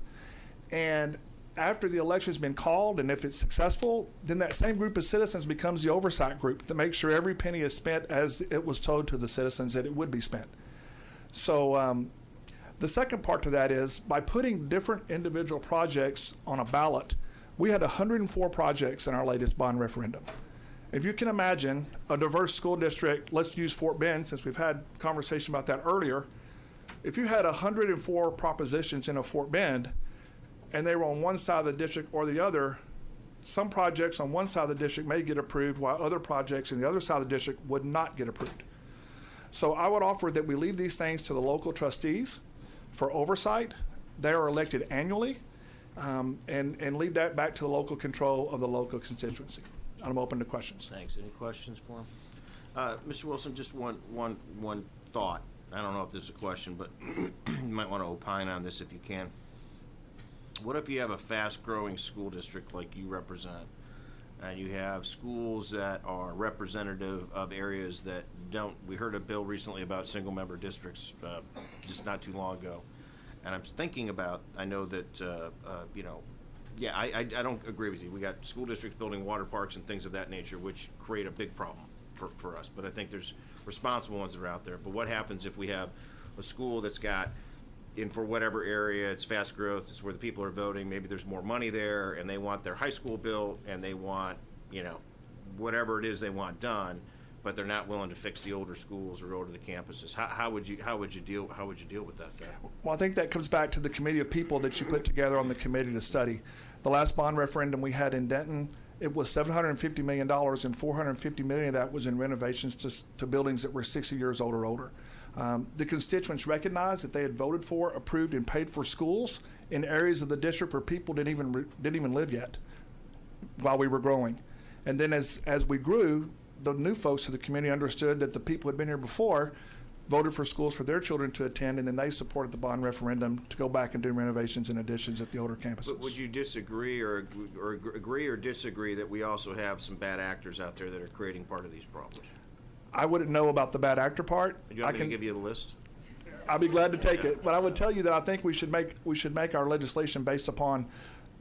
And after the election has been called, and if it's successful, then that same group of citizens becomes the oversight group to make sure every penny is spent as it was told to the citizens that it would be spent. So the second part to that is by putting different individual projects on a ballot, we had 104 projects in our latest bond referendum. If you can imagine a diverse school district, let's use Fort Bend since we've had conversation about that earlier. If you had 104 propositions in a Fort Bend and they were on one side of the district or the other, some projects on one side of the district may get approved while other projects in the other side of the district would not get approved. So I would offer that we leave these things to the local trustees for oversight. They are elected annually, and leave that back to the local control of the local constituency. I'm open to questions. Thanks. Any questions for him? Mr. Wilson, just one thought. I don't know if there's a question, but you might want to opine on this if you can. What if you have a fast-growing school district like you represent, and you have schools that are representative of areas that don't? We heard a bill recently about single-member districts just not too long ago, and I'm thinking about. I know that Yeah, I don't agree with you. We got school districts building water parks and things of that nature, which create a big problem for us. But I think there's responsible ones that are out there. But what happens if we have a school that's got, for whatever area, it's fast growth, it's where the people are voting, maybe there's more money there, and they want their high school built, and they want, whatever it is they want done, but they're not willing to fix the older schools or older the campuses. How would you deal with that then? Well, I think that comes back to the committee of people that you put together on the committee to study. The last bond referendum we had in Denton, it was $750 million, and $450 million of that was in renovations to buildings that were 60 years old or older. The constituents recognized that they had voted for, approved, and paid for schools in areas of the district where people didn't even live yet while we were growing. And then as we grew, the new folks of the community understood that the people who had been here before voted for schools for their children to attend, and then they supported the bond referendum to go back and do renovations and additions at the older campuses. But would you disagree or agree or disagree that we also have some bad actors out there that are creating part of these problems? I wouldn't know about the bad actor part. Do you want me to give you the list? I'll be glad to take it, but I would tell you that I think we should make our legislation based upon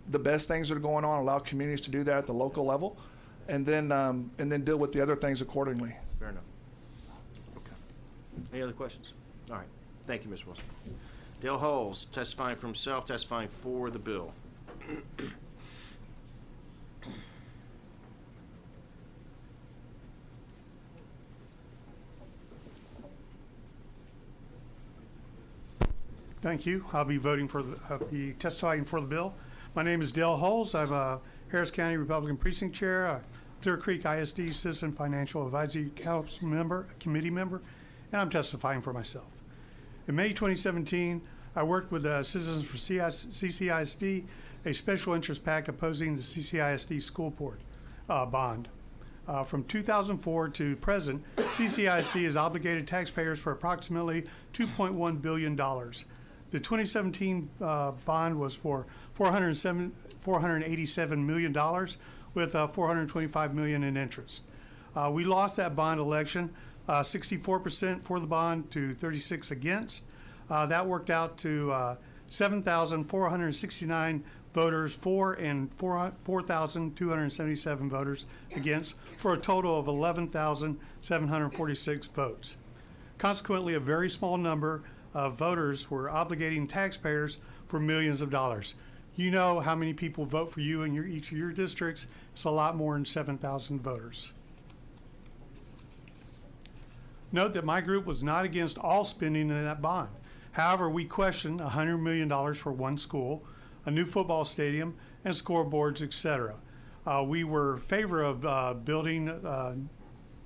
the best things that are going on, allow communities to do that at the local level, and then deal with the other things accordingly. Fair enough. Okay. Any other questions? All right. Thank you, Ms. Wilson. Dale Hulls, testifying for himself, testifying for the bill. Thank you. I'll be testifying for the bill. My name is Dale Hulls. I'm a Harris County Republican Precinct Chair, a Clear Creek ISD Citizen Financial Advisory Council member, a committee member, and I'm testifying for myself. In May 2017, I worked with Citizens for CCISD, a special interest PAC opposing the CCISD school board bond. From 2004 to present, CCISD has obligated taxpayers for approximately $2.1 billion. The 2017 bond was for $487 million with $425 million in interest. We lost that bond election, 64% for the bond to 36% against. That worked out to 7,469 voters for and 4,277 voters against, for a total of 11,746 votes. Consequently, a very small number of voters were obligating taxpayers for millions of dollars. You know how many people vote for you in each of your districts. It's a lot more than 7,000 voters. Note that my group was not against all spending in that bond. However, we questioned $100 million for one school, a new football stadium, and scoreboards, etc. We were in favor of building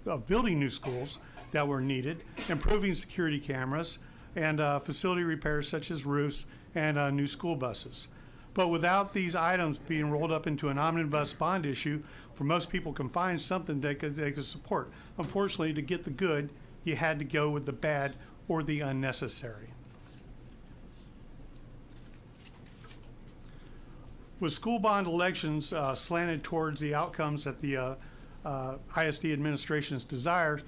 new schools that were needed, improving security cameras, and facility repairs such as roofs and new school buses. But without these items being rolled up into an omnibus bond issue, for most people can find something they could support. Unfortunately, to get the good, you had to go with the bad or the unnecessary. With school bond elections slanted towards the outcomes that the ISD administration's desires,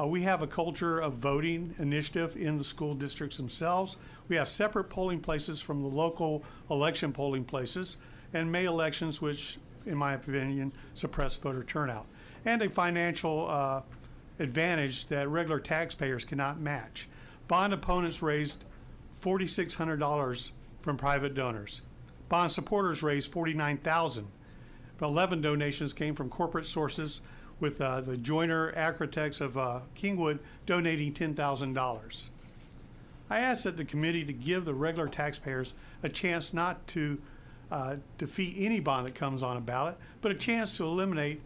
we have a culture of voting initiative in the school districts themselves. We have separate polling places from the local election polling places, and May elections, which, in my opinion, suppress voter turnout, and a financial advantage that regular taxpayers cannot match. Bond opponents raised $4,600 from private donors. Bond supporters raised $49,000. 11 donations came from corporate sources, with the Joyner Architects of Kingwood donating $10,000. I asked that the committee to give the regular taxpayers a chance not to defeat any bond that comes on a ballot, but a chance to eliminate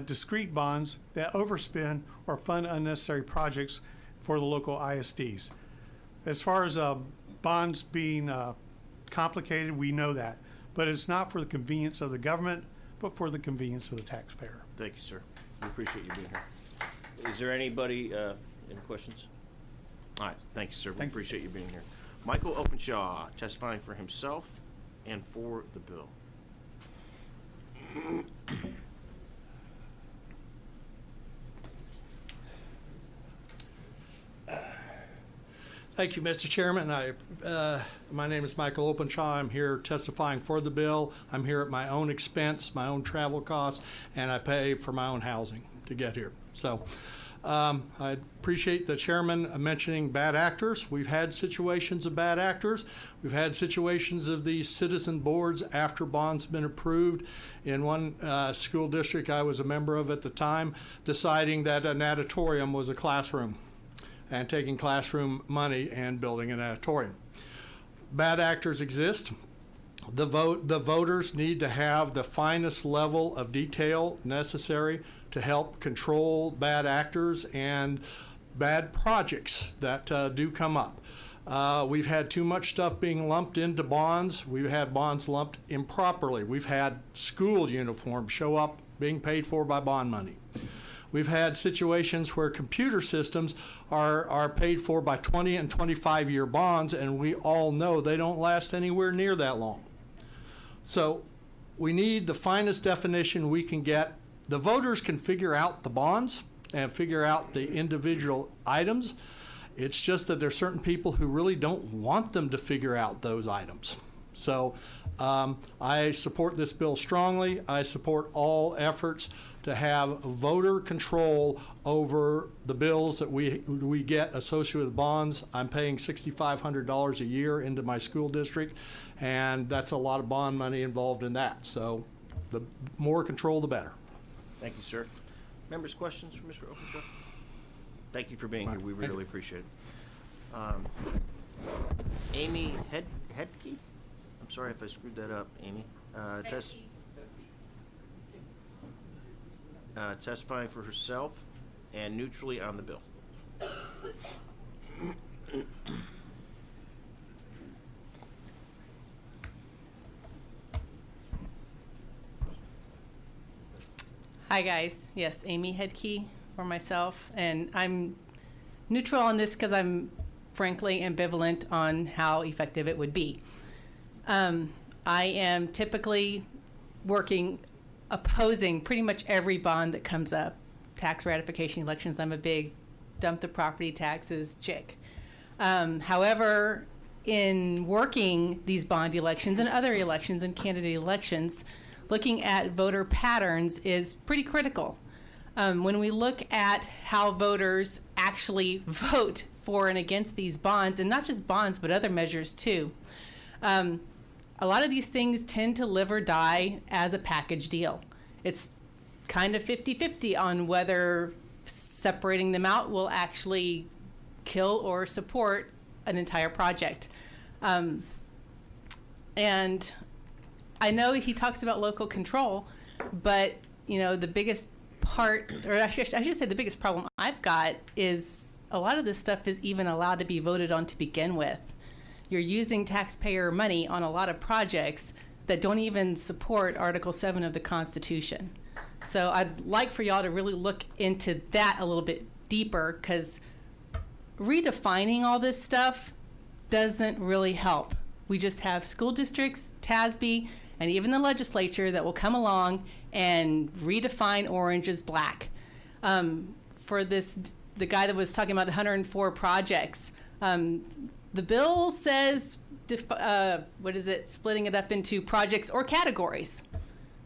discrete bonds that overspend or fund unnecessary projects for the local ISDs. As far as bonds being complicated, we know that, but it's not for the convenience of the government, but for the convenience of the taxpayer. Thank you, sir. We appreciate you being here. Is there anybody, any questions? All right, thank you, sir. We appreciate you being here. Michael Openshaw, testifying for himself and for the bill. Thank you, Mr. Chairman. My name is Michael Openshaw. I'm here testifying for the bill. I'm here at my own expense, my own travel costs, and I pay for my own housing to get here. So I appreciate the chairman mentioning bad actors. We've had situations of bad actors. We've had situations of these citizen boards after bonds have been approved. In one school district I was a member of at the time, deciding that an auditorium was a classroom, and taking classroom money and building an auditorium. Bad actors exist. The voters need to have the finest level of detail necessary to help control bad actors and bad projects that do come up. We've had too much stuff being lumped into bonds. We've had bonds lumped improperly. We've had school uniforms show up being paid for by bond money. We've had situations where computer systems are paid for by 20 and 25-year bonds, and we all know they don't last anywhere near that long. So we need the finest definition we can get. The voters can figure out the bonds and figure out the individual items. It's just that there's certain people who really don't want them to figure out those items. So I support this bill strongly. I support all efforts to have voter control over the bills that we get associated with bonds. I'm paying $6,500 a year into my school district, and that's a lot of bond money involved in that. So the more control, the better. Thank you, sir. Members, questions for Mr. Openshaw? Thank you for being here. We really appreciate it. Amy Hedke? I'm sorry if I screwed that up, Amy. Testifying for herself and neutrally on the bill. Hi guys, yes, Amy Hedke for myself, and I'm neutral on this because I'm frankly ambivalent on how effective it would be. I am typically opposing pretty much every bond that comes up. Tax ratification elections, I'm a big dump the property taxes chick. However, in working these bond elections and other elections and candidate elections, looking at voter patterns is pretty critical. When we look at how voters actually vote for and against these bonds, and not just bonds, but other measures too, a lot of these things tend to live or die as a package deal. It's kind of 50-50 on whether separating them out will actually kill or support an entire project. And I know he talks about local control, but the biggest part, or I should say the biggest problem I've got is a lot of this stuff is even allowed to be voted on to begin with. You're using taxpayer money on a lot of projects that don't even support Article 7 of the Constitution. So I'd like for y'all to really look into that a little bit deeper, because redefining all this stuff doesn't really help. We just have school districts, TASB, and even the legislature that will come along and redefine orange as black. For the guy that was talking about 104 projects, the bill says, splitting it up into projects or categories.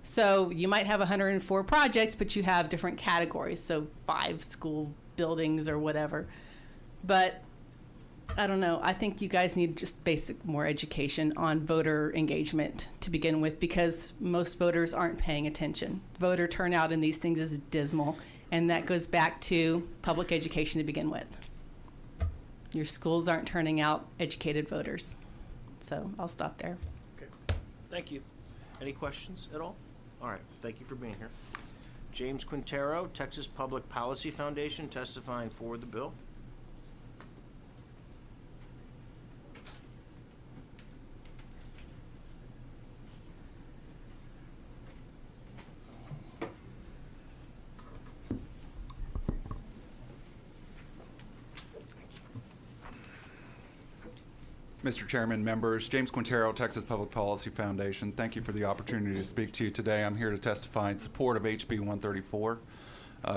So you might have 104 projects, but you have different categories, so 5 school buildings or whatever. But I don't know. I think you guys need just more education on voter engagement to begin with, because most voters aren't paying attention. Voter turnout in these things is dismal, and that goes back to public education to begin with. Your schools aren't turning out educated voters. So I'll stop there. Okay. Thank you. Any questions at all? All right. Thank you for being here. James Quintero, Texas Public Policy Foundation, testifying for the bill. Mr. Chairman, members, James Quintero, Texas Public Policy Foundation. Thank you for the opportunity to speak to you today. I'm here to testify in support of HB 134.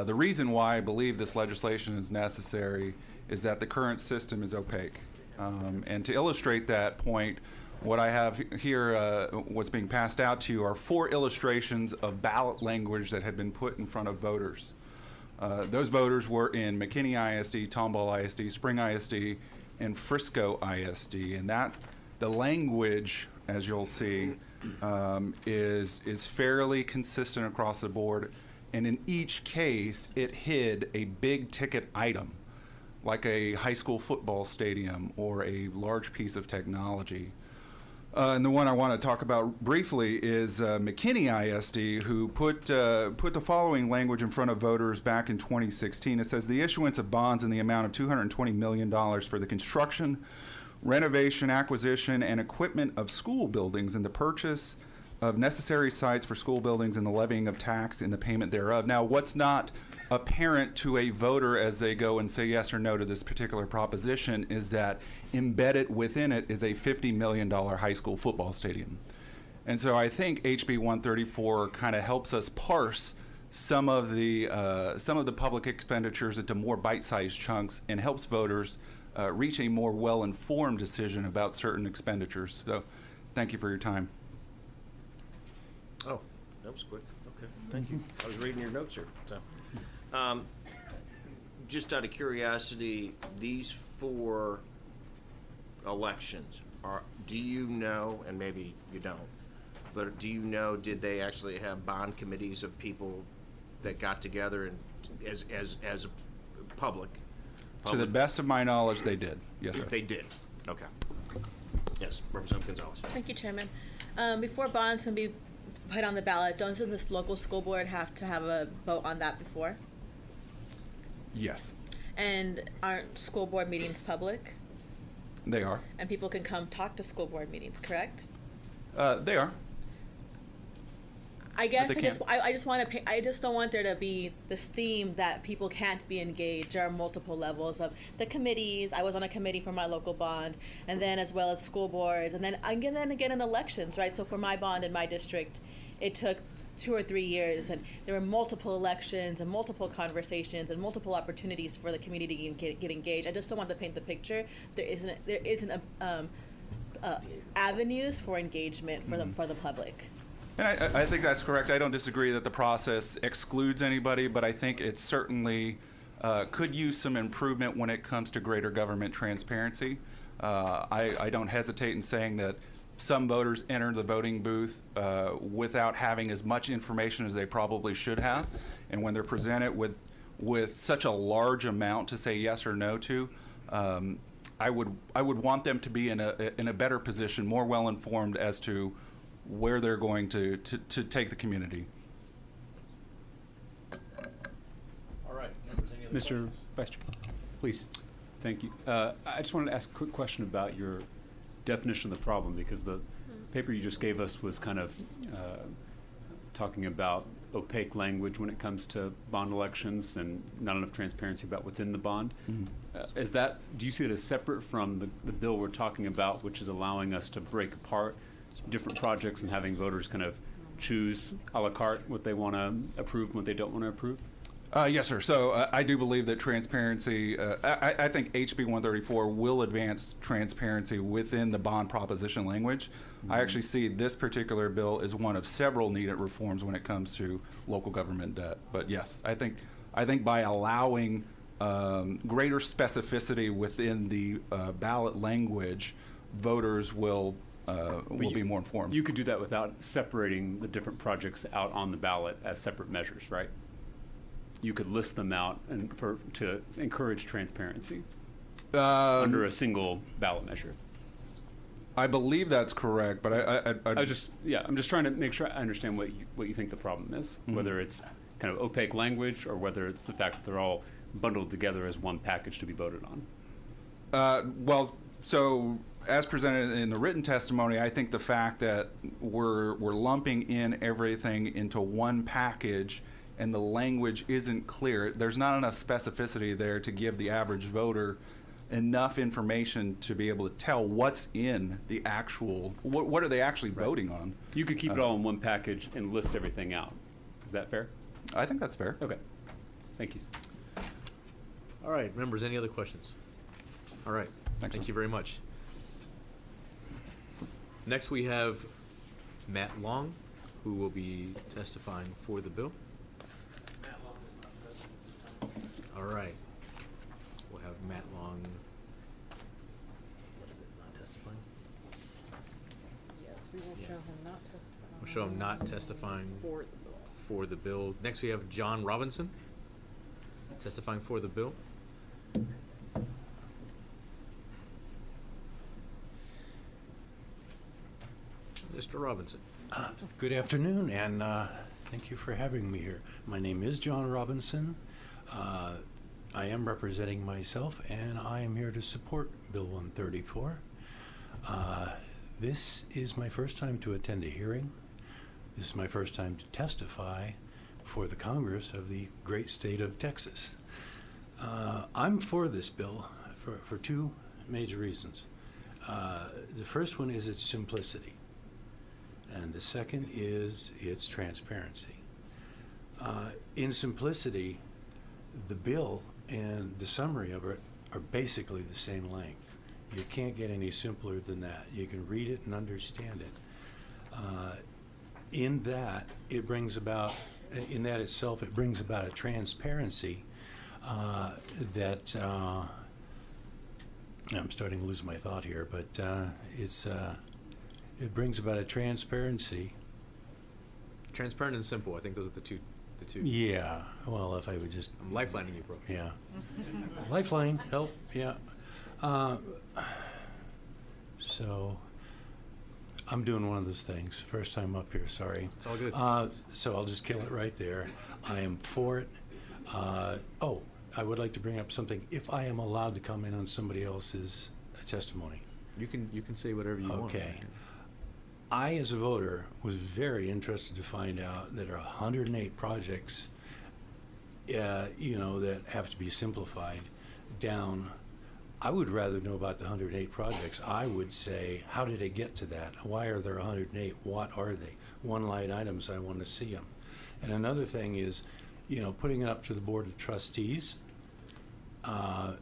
The reason why I believe this legislation is necessary is that the current system is opaque. And to illustrate that point, what I have here, what's being passed out to you, are 4 illustrations of ballot language that had been put in front of voters. Those voters were in McKinney ISD, Tomball ISD, Spring ISD, and Frisco ISD, and the language, as you'll see, is fairly consistent across the board, and in each case it hid a big ticket item, like a high school football stadium or a large piece of technology. And the one I want to talk about briefly is McKinney ISD, who put the following language in front of voters back in 2016. It says the issuance of bonds in the amount of $220 million for the construction, renovation, acquisition, and equipment of school buildings and the purchase of necessary sites for school buildings and the levying of tax and the payment thereof. Now, what's not apparent to a voter as they go and say yes or no to this particular proposition is that embedded within it is a $50 million high school football stadium. And so I think HB 134 kind of helps us parse some of the public expenditures into more bite-sized chunks and helps voters reach a more well-informed decision about certain expenditures. So thank you for your time. Oh, that was quick. Okay, thank you. I was reading your notes here. So, just out of curiosity, these 4 elections do you know, and maybe you don't, but do you know, did they actually have bond committees of people that got together and as a public? To the best of my knowledge, they did. Yes, sir. They did. Okay. Yes, Representative González. Thank you, Chairman. Before bonds can be put on the ballot, doesn't this local school board have to have a vote on that before? Yes, And aren't school board meetings public? they are. And people can come talk to school board meetings, correct? They are. I guess they I just don't want there to be this theme that people can't be engaged. There are multiple levels of the committees. I was on a committee for my local bond, and then as well as school boards, and then again in elections, right? So for my bond in my district, it took 2 or 3 years, and there were multiple elections and multiple conversations and multiple opportunities for the community to get engaged. I just don't want to paint the picture. There isn't avenues for engagement for the public. And I think that's correct. I don't disagree that the process excludes anybody, but I think it certainly could use some improvement when it comes to greater government transparency. I don't hesitate in saying that some voters enter the voting booth without having as much information as they probably should have, and when they're presented with such a large amount to say yes or no to, I would want them to be in a better position, more well informed as to where they're going to take the community. All right. Mr. Vice Chair. Please. Thank you. I just wanted to ask a quick question about your definition of the problem, because the paper you just gave us was kind of talking about opaque language when it comes to bond elections and not enough transparency about what's in the bond. Mm-hmm. Do you see it as separate from the bill we're talking about, which is allowing us to break apart different projects and having voters kind of choose a la carte what they want to approve and what they don't want to approve? Yes, sir. So I do believe that transparency, I think HB 134 will advance transparency within the bond proposition language. Mm-hmm. I actually see this particular bill as one of several needed reforms when it comes to local government debt. But yes, I think by allowing greater specificity within the ballot language, voters will be more informed. You could do that without separating the different projects out on the ballot as separate measures, right? You could list them out and to encourage transparency under a single ballot measure. I believe that's correct, but I'm just trying to make sure I understand what you think the problem is, mm-hmm. whether it's kind of opaque language or whether it's the fact that they're all bundled together as one package to be voted on. So as presented in the written testimony, I think the fact that we're lumping in everything into one package and the language isn't clear, there's not enough specificity there to give the average voter enough information to be able to tell what's in the actual, what are they actually voting on. You could keep it all in one package and list everything out. Is that fair? I think that's fair. Okay. Thank you. All right, members, any other questions? All right. Thank you very much. Next, we have Matt Long, who will be testifying for the bill. All right. We'll have Matt Long. What is it, not testifying? Yes, we will show him not testifying. We'll show him not testifying for the bill. For the bill. Next, we have John Robinson testifying for the bill. Mr. Robinson. Good afternoon, and thank you for having me here. My name is John Robinson. I am representing myself, and I am here to support Bill 134. This is my first time to attend a hearing. This is my first time to testify for the Congress of the great state of Texas. I'm for this bill for two major reasons. The first one is its simplicity, and the second is its transparency. In simplicity, the bill and the summary of it are basically the same length. You can't get any simpler than that. You can read it and understand it. In that, it brings about, in that itself, it brings about a transparency that I'm starting to lose my thought here, but it brings about a transparency. Transparent and simple. I think those are the two. Yeah. Well, if I would just. I'm lifelining you, bro. Yeah. Lifeline, help. Yeah. So, I'm doing one of those things. First time up here. Sorry. It's all good. So I'll just kill it right there. I am for it. I would like to bring up something. If I am allowed to comment on somebody else's testimony. You can say whatever you want. Okay. I, as a voter, was very interested to find out that there are 108 projects, that have to be simplified down. I would rather know about the 108 projects. I would say, how did it get to that? Why are there 108? What are they? One-line items, I want to see them. And another thing is, putting it up to the Board of Trustees. I'm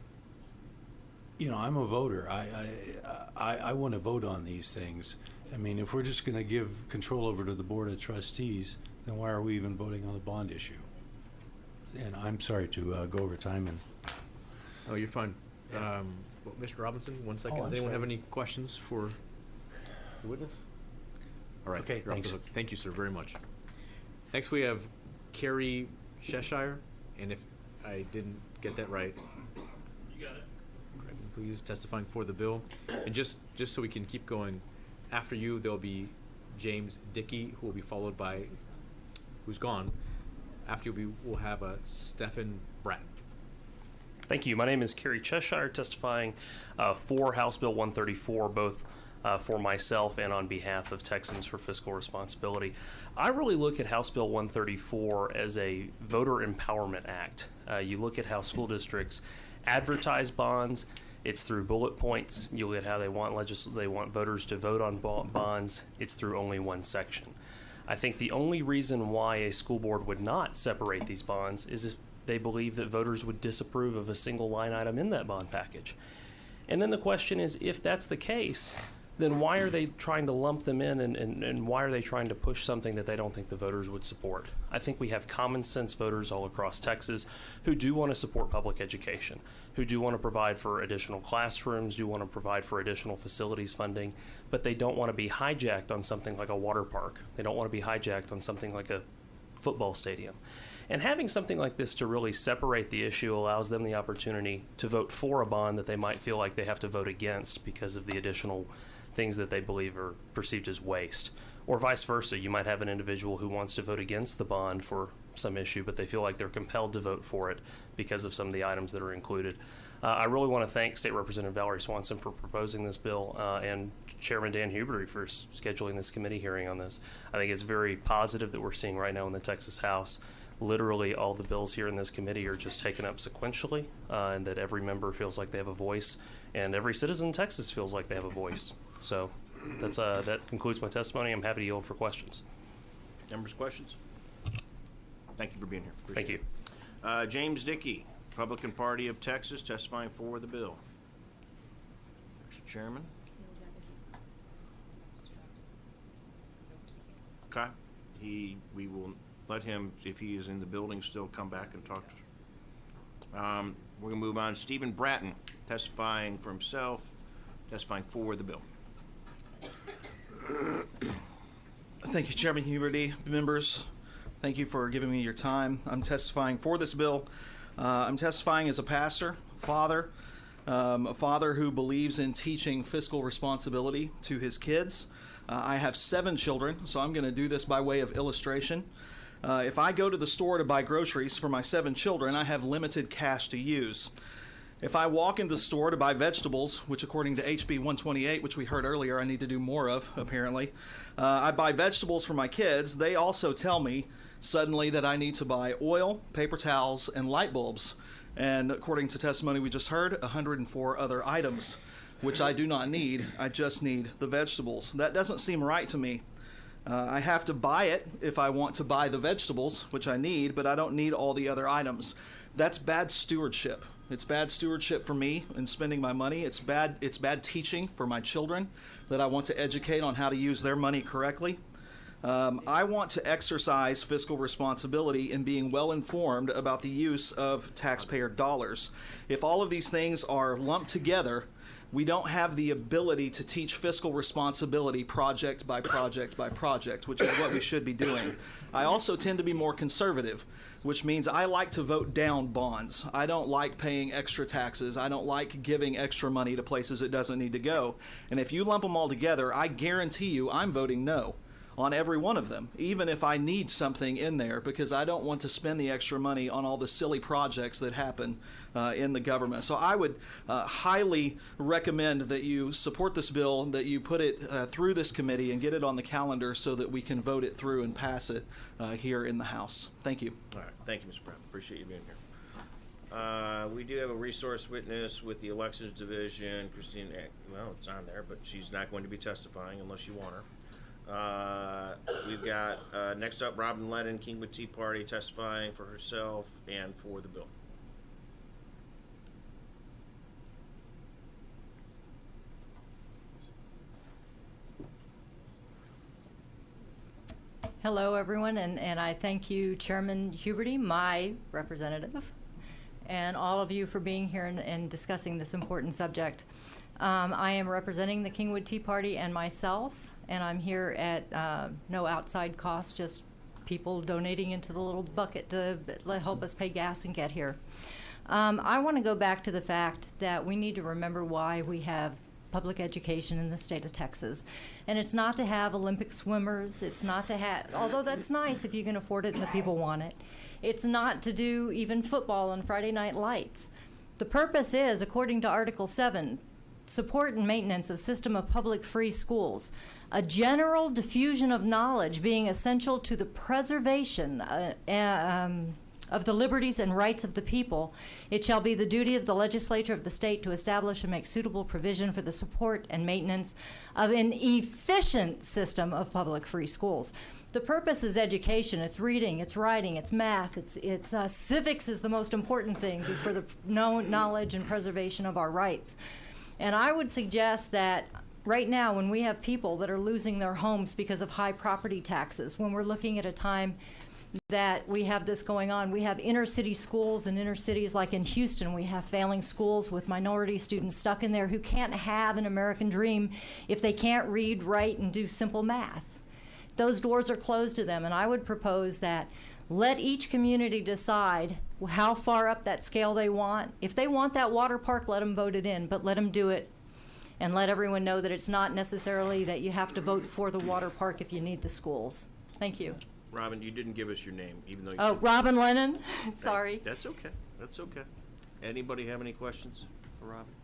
a voter. I want to vote on these things. I mean, if we're just going to give control over to the Board of Trustees, then why are we even voting on the bond issue? And I'm sorry to go over time. Oh, you're fine. Mr. Robinson, 1 second. Does anyone have any questions for the witness? All right. Okay, thanks. Thank you, sir, very much. Next, we have Carrie Cheshire, and if I didn't get that right, you got it. Please, testifying for the bill. And just so we can keep going, after you, there'll be James Dickey, who will be followed by, who's gone. After you, we'll have Stephen Bratton. Thank you. My name is Kerry Cheshire, testifying for House Bill 134, both for myself and on behalf of Texans for Fiscal Responsibility. I really look at House Bill 134 as a voter empowerment act. You look at how school districts advertise bonds. It's through bullet points. You look at how they want voters to vote on bonds. It's through only one section. I think the only reason why a school board would not separate these bonds is if they believe that voters would disapprove of a single line item in that bond package. And then the question is, if that's the case, then why are they trying to lump them in and why are they trying to push something that they don't think the voters would support? I think we have common sense voters all across Texas who do want to support public education, who do want to provide for additional classrooms, do want to provide for additional facilities funding, but they don't want to be hijacked on something like a water park. They don't want to be hijacked on something like a football stadium. And having something like this to really separate the issue allows them the opportunity to vote for a bond that they might feel like they have to vote against because of the additional things that they believe are perceived as waste. Or vice versa, you might have an individual who wants to vote against the bond for some issue, but they feel like they're compelled to vote for it because of some of the items that are included. I really want to thank State Representative Valerie Swanson for proposing this bill and Chairman Dan Huberty for scheduling this committee hearing on this. I think it's very positive that we're seeing right now in the Texas House. Literally all the bills here in this committee are just taken up sequentially, and that every member feels like they have a voice, and every citizen in Texas feels like they have a voice. So that concludes my testimony. I'm happy to yield for questions. Members, questions? Thank you for being here. Thank you. James Dickey, Republican Party of Texas, testifying for the bill. Mr. Chairman. Okay. We will let him, if he is in the building, still come back and talk to us. We're going to move on. Stephen Bratton, testifying for himself, testifying for the bill. Thank you, Chairman Huberty. Members, thank you for giving me your time. I'm testifying for this bill. I'm testifying as a pastor, a father who believes in teaching fiscal responsibility to his kids. I have 7 children, so I'm going to do this by way of illustration. If I go to the store to buy groceries for my 7 children, I have limited cash to use. If I walk in the store to buy vegetables, which according to HB 128, which we heard earlier I need to do more of, apparently, I buy vegetables for my kids, they also tell me suddenly that I need to buy oil, paper towels, and light bulbs. And according to testimony we just heard, 104 other items, which I do not need. I just need the vegetables. That doesn't seem right to me. I have to buy it if I want to buy the vegetables, which I need, but I don't need all the other items. That's bad stewardship. It's bad stewardship for me in spending my money. It's bad teaching for my children that I want to educate on how to use their money correctly. I want to exercise fiscal responsibility in being well informed about the use of taxpayer dollars. If all of these things are lumped together, we don't have the ability to teach fiscal responsibility project by project by project, which is what we should be doing. I also tend to be more conservative, which means I like to vote down bonds. I don't like paying extra taxes. I don't like giving extra money to places it doesn't need to go. And if you lump them all together, I guarantee you I'm voting no on every one of them, even if I need something in there, because I don't want to spend the extra money on all the silly projects that happen in the government. So I would highly recommend that you support this bill, that you put it through this committee and get it on the calendar so that we can vote it through and pass it here in the House. Thank you. All right. Thank you, Mr. Brown. Appreciate you being here. We do have a resource witness with the Elections Division, Christine. Well, it's on there, but she's not going to be testifying unless you want her. We've got next up Robin Lennon, Kingwood Tea Party, testifying for herself and for the bill. Hello, everyone, and I thank you, Chairman Huberty, my representative, and all of you for being here and discussing this important subject. I am representing the Kingwood Tea Party and myself, and I'm here at no outside cost, just people donating into the little bucket to help us pay gas and get here. I want to go back to the fact that we need to remember why we have public education in the state of Texas. And it's not to have Olympic swimmers, it's not to have, although that's nice if you can afford it and the people want it, it's not to do even football on Friday night lights. The purpose is, according to Article 7, support and maintenance of system of public free schools, a general diffusion of knowledge being essential to the preservation of the liberties and rights of the people. It shall be the duty of the legislature of the state to establish and make suitable provision for the support and maintenance of an efficient system of public free schools. The purpose is education. It's reading, it's writing, it's math, it's civics is the most important thing for the knowledge and preservation of our rights. And I would suggest that right now, when we have people that are losing their homes because of high property taxes, when we're looking at a time that we have this going on, we have inner city schools, and inner cities like in Houston, we have failing schools with minority students stuck in there who can't have an American dream if they can't read, write, and do simple math. Those doors are closed to them, and I would propose that let each community decide how far up that scale they want. If they want that water park, let them vote it in, but let them do it and let everyone know that it's not necessarily that you have to vote for the water park if you need the schools. Thank you. Robin, you didn't give us your name, even though you Oh, Robin Lennon. Sorry. That's okay. That's okay. Anybody have any questions for Robin?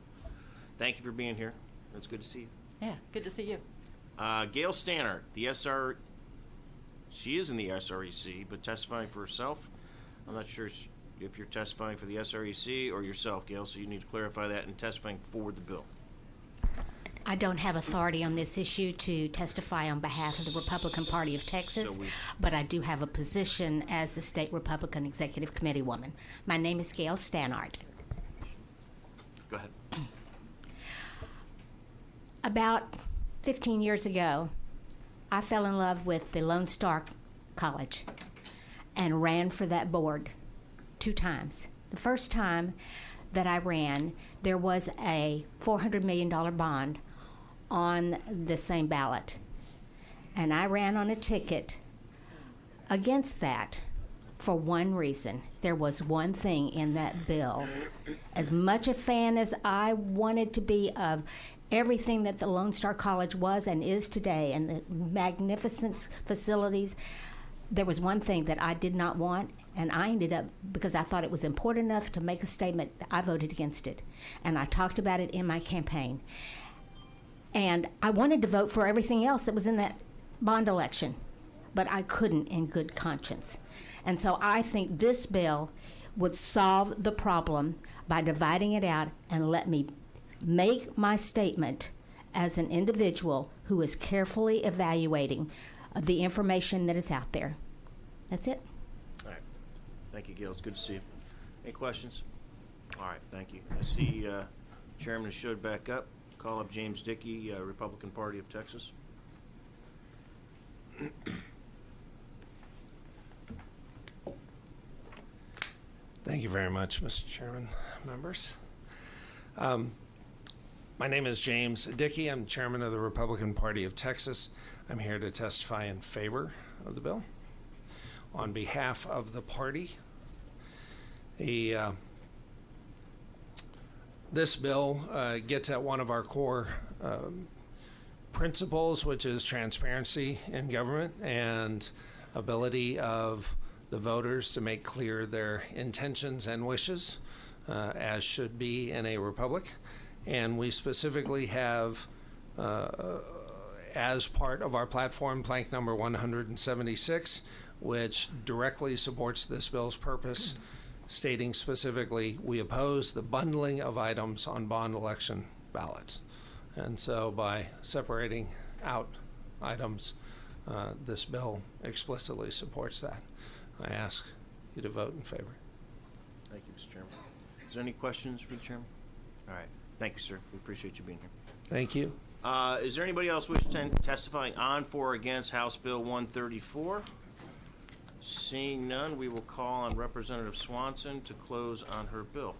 Thank you for being here. It's good to see you. Yeah, good to see you. Gail Stannard, the SR. She is in the SREC, but testifying for herself. I'm not sure if you're testifying for the SREC or yourself, Gail, so you need to clarify that, and testifying for the bill. I don't have authority on this issue to testify on behalf of the Republican Party of Texas, but I do have a position as the State Republican Executive Committee woman. My name is Gail Stannard. Go ahead. About 15 years ago, I fell in love with the Lone Star College and ran for that board 2 times. The first time that I ran, there was a $400 million bond on the same ballot. And I ran on a ticket against that for one reason. There was one thing in that bill. As much a fan as I wanted to be of everything that the Lone Star College was and is today, and the magnificent facilities, there was one thing that I did not want, and I ended up, because I thought it was important enough to make a statement, I voted against it. And I talked about it in my campaign. And I wanted to vote for everything else that was in that bond election. but I couldn't in good conscience. And so I think this bill would solve the problem by dividing it out and let me make my statement as an individual who is carefully evaluating the information that is out there. That's it. All right. Thank you, Gail. It's good to see you. Any questions? All right. Thank you. I see Chairman showed back up. Call up James Dickey, Republican Party of Texas. Thank you very much, Mr. Chairman, members. My name is James Dickey. I'm chairman of the Republican Party of Texas. I'm here to testify in favor of the bill. On behalf of the party, this bill gets at one of our core principles, which is transparency in government and ability of the voters to make clear their intentions and wishes, as should be in a republic. And we specifically have, as part of our platform, plank number 176, which directly supports this bill's purpose, stating specifically, we oppose the bundling of items on bond election ballots. And so by separating out items, this bill explicitly supports that. I ask you to vote in favor. Thank you, Mr. Chairman. Is there any questions for the chairman? All right. Thank you, sir. We appreciate you being here. Thank you. Is there anybody else wishing to testify on, for, or against House Bill 134? Seeing none, we will call on Representative Swanson to close on her bill.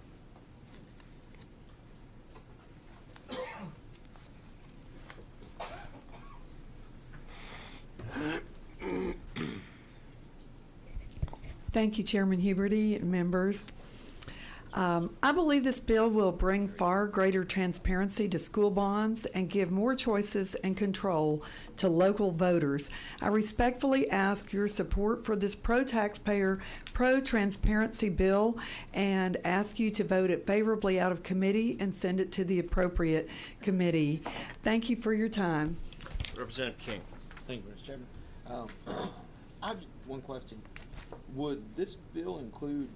Thank you, Chairman Huberty and members. I believe this bill will bring far greater transparency to school bonds and give more choices and control to local voters. I respectfully ask your support for this pro-taxpayer, pro-transparency bill and ask you to vote it favorably out of committee and send it to the appropriate committee. Thank you for your time. Representative King. Thank you, Mr. Chairman. I have one question. Would this bill include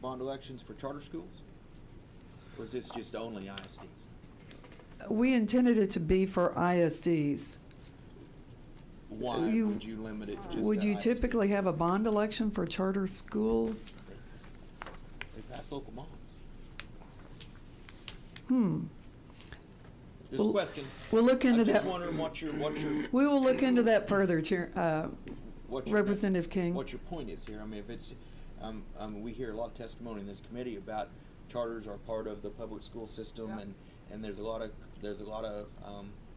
bond elections for charter schools? Or is this just only ISDs? We intended it to be for ISDs. Why would you limit it just Would to you ISDs? typically have a bond election for charter schools? They pass local bonds. Just a question. We'll look into I'm just that. wondering what your We will look into that further, what your- Representative King. What your point is here? I mean, if it's, we hear a lot of testimony in this committee about charters are part of the public school system, and there's a lot of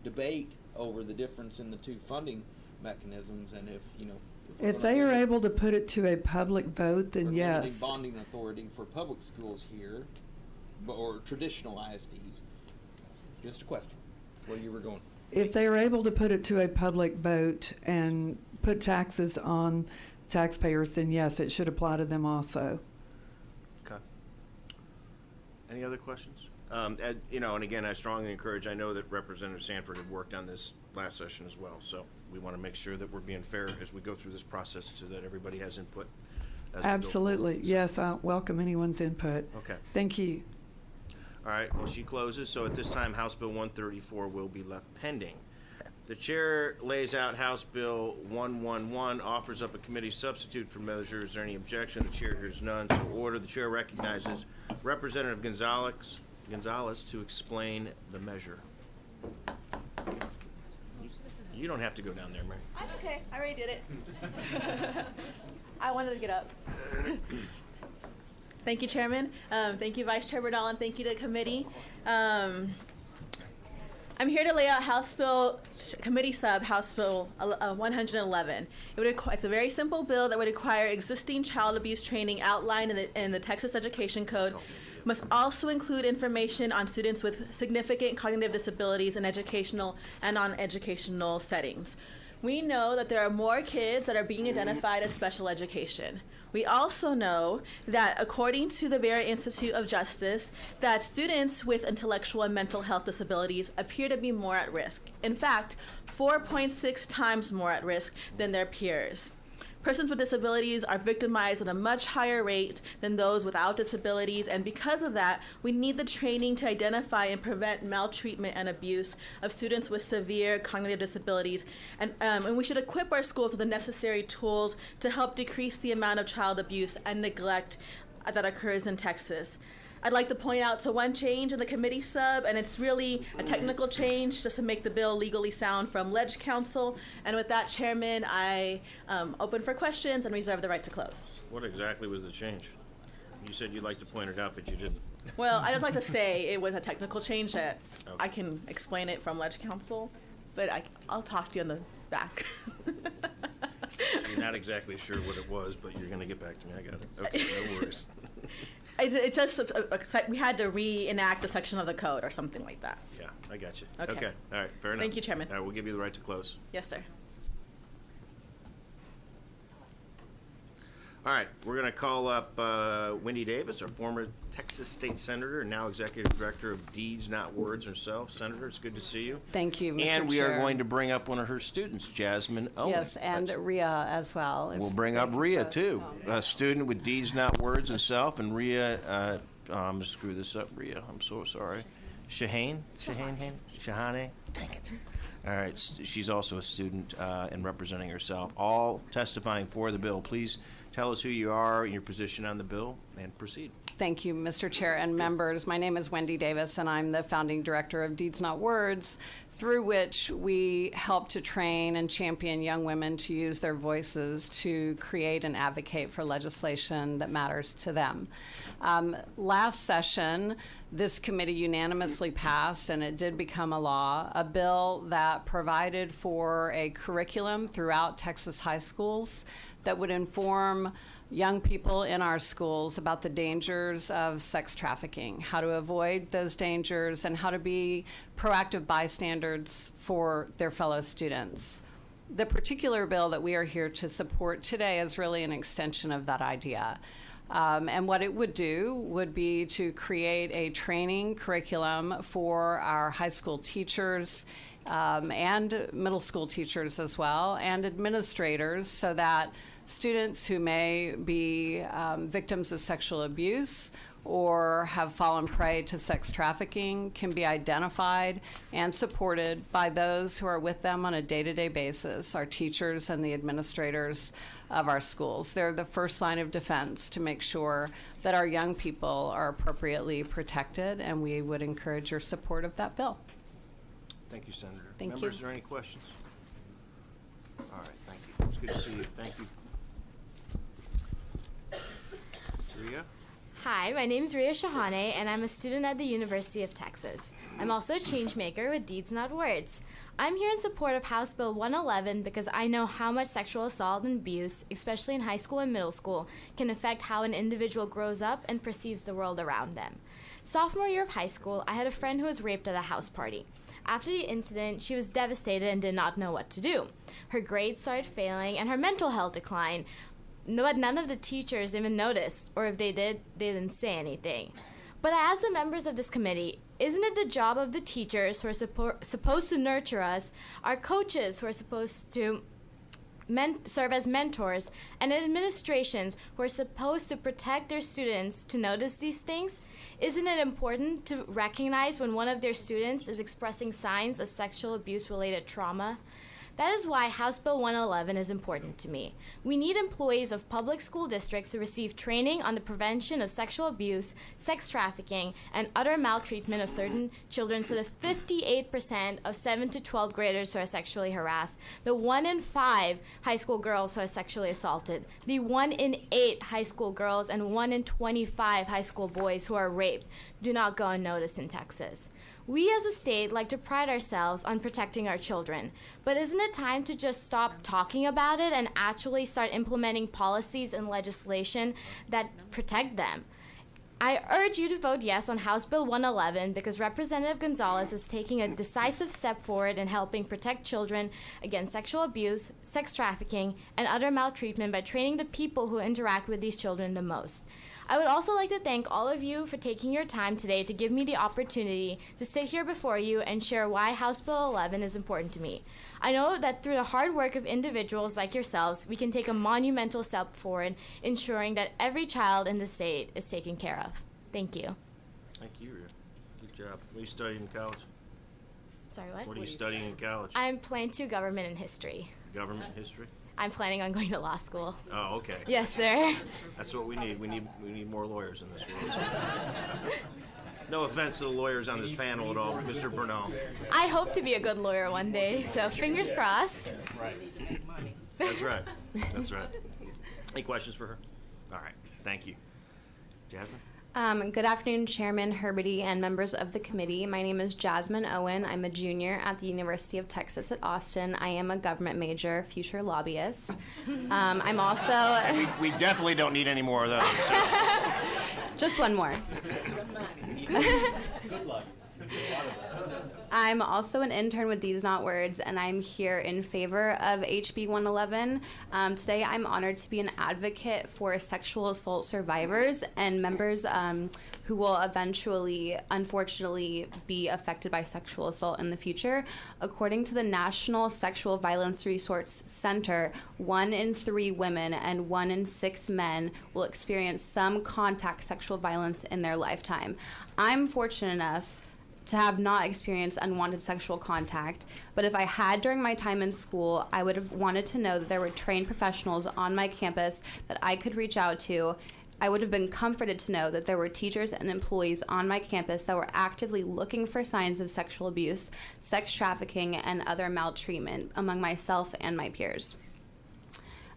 debate over the difference in the two funding mechanisms, and If they are able to put it to a public vote, then yes. bonding authority for public schools here, or traditional ISDs. Just a question, where you were going. If they are able to put it to a public vote and put taxes on taxpayers, then yes, it should apply to them also. Okay. Any other questions? And again, I strongly encourage, I know that Representative Sanford had worked on this last session as well, so we want to make sure that we're being fair as we go through this process so that everybody has input. Absolutely. Yes, I welcome anyone's input. Okay. Thank you. All right, well, she closes, so at this time, House Bill 134 will be left pending. The chair lays out House Bill 111, offers up a committee substitute for measure. Is there any objection? The chair hears none. To order, the chair recognizes Representative González to explain the measure. You don't have to go down there, Mary. That's okay. I already did it. I wanted to get up. Thank you, Chairman. Thank you, Vice Chair Bernal, and thank you to the committee. I'm here to lay out House Bill, Committee Sub, House Bill 111. It's a very simple bill that would require existing child abuse training outlined in the Texas Education Code, must also include information on students with significant cognitive disabilities in educational and non-educational settings. We know that there are more kids that are being identified as special education. We also know that according to the Vera Institute of Justice, that students with intellectual and mental health disabilities appear to be more at risk. In fact, 4.6 times more at risk than their peers. Persons with disabilities are victimized at a much higher rate than those without disabilities, and because of that, we need the training to identify and prevent maltreatment and abuse of students with severe cognitive disabilities, and we should equip our schools with the necessary tools to help decrease the amount of child abuse and neglect that occurs in Texas. I'd like to point out to one change in the committee sub, and it's really a technical change just to make the bill legally sound from Ledge Council. And with that, Chairman, I open for questions and reserve the right to close. What exactly was the change? You said you'd like to point it out, but you didn't. Well, I'd just like to say it was a technical change that I can explain it from Ledge Council, but I'll talk to you in the back. So you're not exactly sure what it was, but you're going to get back to me. I got it. Okay, no worries. It's just we had to reenact a section of the code or something like that. Yeah, I got you. Okay. All right, fair enough. Thank you, Chairman. All right, we'll give you the right to close. Yes, sir. All right, we're going to call up Wendy Davis, our former Texas State Senator and now Executive Director of Deeds, Not Words herself. Senator, it's good to see you. Thank you, Mr. And we Chair. are going to bring up one of her students, Jasmine Owen. Yes, and Rhea as well. We'll bring up Rhea, too, a student with Deeds, Not Words herself. And Rhea, I'm going to screw this up, Rhea. I'm so sorry. Shahane? Dang it. All right, she's also a student and representing herself, all testifying for the bill. Please tell us who you are and your position on the bill, and proceed. Thank you, Mr. Chair and members. My name is Wendy Davis, and I'm the founding director of Deeds Not Words, through which we help to train and champion young women to use their voices to create and advocate for legislation that matters to them. Last session, this committee unanimously passed, and it did become a law, a bill that provided for a curriculum throughout Texas high schools that would inform young people in our schools about the dangers of sex trafficking, how to avoid those dangers, and how to be proactive bystanders for their fellow students. The particular bill that we are here to support today is really an extension of that idea. And what it would do would be to create a training curriculum for our high school teachers and middle school teachers as well, and administrators, so that students who may be victims of sexual abuse or have fallen prey to sex trafficking can be identified and supported by those who are with them on a day-to-day basis, our teachers and the administrators of our schools. They're the first line of defense to make sure that our young people are appropriately protected, and we would encourage your support of that bill. Thank you, Senator. Thank you. Members, are there any questions? All right, thank you. It's good to see you. Thank you. Rhea? Hi, my name is Rhea Shahane, and I'm a student at the University of Texas. I'm also a change maker with Deeds Not Words. I'm here in support of House Bill 111 because I know how much sexual assault and abuse, especially in high school and middle school, can affect how an individual grows up and perceives the world around them. Sophomore year of high school, I had a friend who was raped at a house party. After the incident, she was devastated and did not know what to do. Her grades started failing and her mental health declined, but none of the teachers even noticed, or if they did, they didn't say anything. But as the members of this committee, isn't it the job of the teachers who are supposed to nurture us, our coaches who are supposed to serve as mentors, and administrations who are supposed to protect their students to notice these things? Isn't it important to recognize when one of their students is expressing signs of sexual abuse-related trauma? That is why House Bill 111 is important to me. We need employees of public school districts to receive training on the prevention of sexual abuse, sex trafficking, and utter maltreatment of certain children, so the 58% of 7 to 12 graders who are sexually harassed, the 1 in 5 high school girls who are sexually assaulted, the 1 in 8 high school girls, and 1 in 25 high school boys who are raped do not go unnoticed in Texas. We as a state like to pride ourselves on protecting our children, but isn't it time to just stop talking about it and actually start implementing policies and legislation that protect them? I urge you to vote yes on House Bill 111 because Representative González is taking a decisive step forward in helping protect children against sexual abuse, sex trafficking, and other maltreatment by training the people who interact with these children the most. I would also like to thank all of you for taking your time today to give me the opportunity to sit here before you and share why House Bill 11 is important to me. I know that through the hard work of individuals like yourselves, we can take a monumental step forward, ensuring that every child in the state is taken care of. Thank you. Thank you, Rhea. Good job. What are you studying in college? Sorry, what? What are you studying in college? I'm planning to government and history. Government history? I'm planning on going to law school. Oh, okay. Yes, sir. That's what we need. We need more lawyers in this world. No offense to the lawyers on this panel at all, Mr. Bernal. I hope to be a good lawyer one day, so fingers crossed. That's right. That's right. Any questions for her? All right. Thank you. Jasmine? Good afternoon, Chairman Herberty and members of the committee. My name is Jasmine Owen. I'm a junior at the University of Texas at Austin. I am a government major, future lobbyist. I'm also... We definitely don't need any more of those. So. Just one more. I'm also an intern with Deeds Not Words, and I'm here in favor of HB 111. Today, I'm honored to be an advocate for sexual assault survivors and members who will eventually, unfortunately, be affected by sexual assault in the future. According to the National Sexual Violence Resource Center, 1 in 3 women and 1 in 6 men will experience some contact sexual violence in their lifetime. I'm fortunate enough to have not experienced unwanted sexual contact, but if I had during my time in school, I would have wanted to know that there were trained professionals on my campus that I could reach out to. I would have been comforted to know that there were teachers and employees on my campus that were actively looking for signs of sexual abuse, sex trafficking, and other maltreatment among myself and my peers.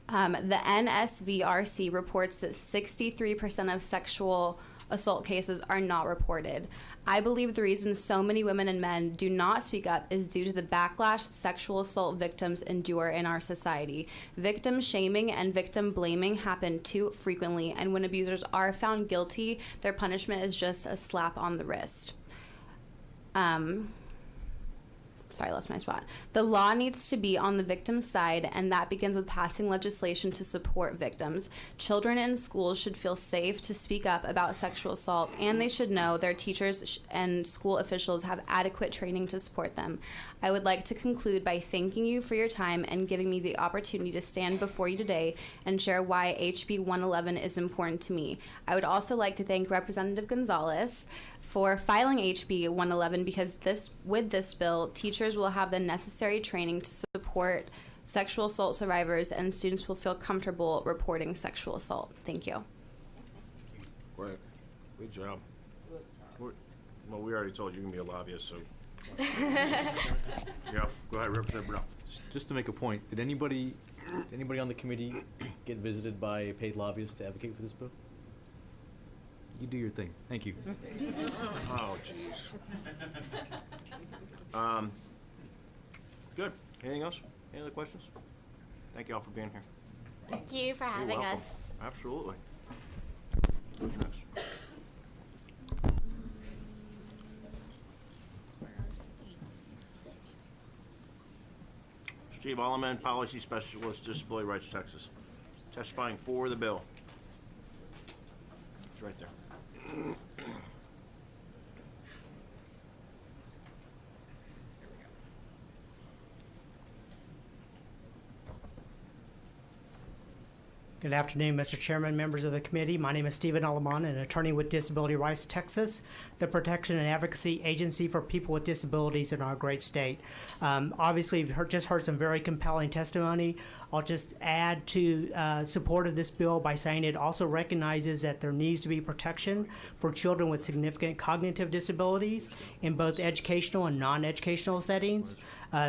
The NSVRC reports that 63% of sexual assault cases are not reported. I believe the reason so many women and men do not speak up is due to the backlash sexual assault victims endure in our society. Victim shaming and victim blaming happen too frequently, and when abusers are found guilty, their punishment is just a slap on the wrist. Sorry, I lost my spot. The law needs to be on the victim's side, and that begins with passing legislation to support victims. Children in schools should feel safe to speak up about sexual assault, and they should know their teachers and school officials have adequate training to support them. I would like to conclude by thanking you for your time and giving me the opportunity to stand before you today and share why HB 111 is important to me. I would also like to thank Representative González for filing HB 111 because with this bill, teachers will have the necessary training to support sexual assault survivors and students will feel comfortable reporting sexual assault. Thank you. Great. Good job. Well, we already told you you're going to be a lobbyist, so. Yeah, go ahead, Representative Bernal. Just to make a point, did anybody on the committee get visited by a paid lobbyist to advocate for this bill? You do your thing. Thank you. Oh, jeez. Good. Anything else? Any other questions? Thank you all for being here. Thank you for having welcome. us. Absolutely. Steve Alleman, Policy Specialist, Disability Rights, Texas. Testifying for the bill. It's right there. Good afternoon, Mr. Chairman, members of the committee. My name is Stephen Alleman, an attorney with Disability Rights Texas, the protection and advocacy agency for people with disabilities in our great state. Obviously, we've just heard some very compelling testimony. I'll just add to support of this bill by saying it also recognizes that there needs to be protection for children with significant cognitive disabilities in both educational and non-educational settings.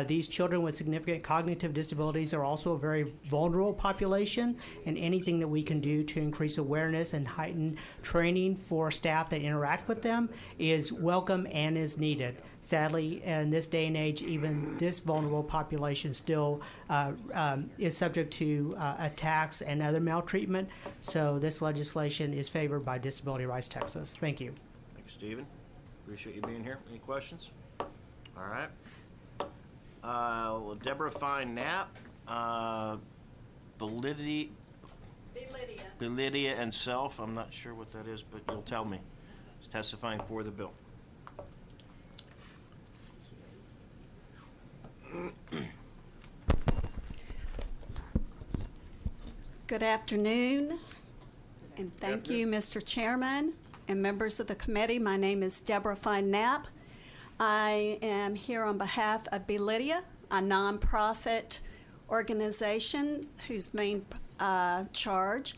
These children with significant cognitive disabilities are also a very vulnerable population, and anything that we can do to increase awareness and heighten training for staff that interact with them is welcome and is needed. Sadly, in this day and age, even this vulnerable population still is subject to attacks and other maltreatment. So this legislation is favored by Disability Rights Texas. Thank you. Thank you, Stephen. Appreciate you being here. Any questions? All right. Well, Deborah Fine Knapp, Belidia and Self. I'm not sure what that is, but you'll tell me. Is testifying for the bill. Good afternoon, and thank you, Mr. Chairman and members of the committee. My name is Deborah Fine Knapp. I am here on behalf of Belidia, a nonprofit organization whose main charge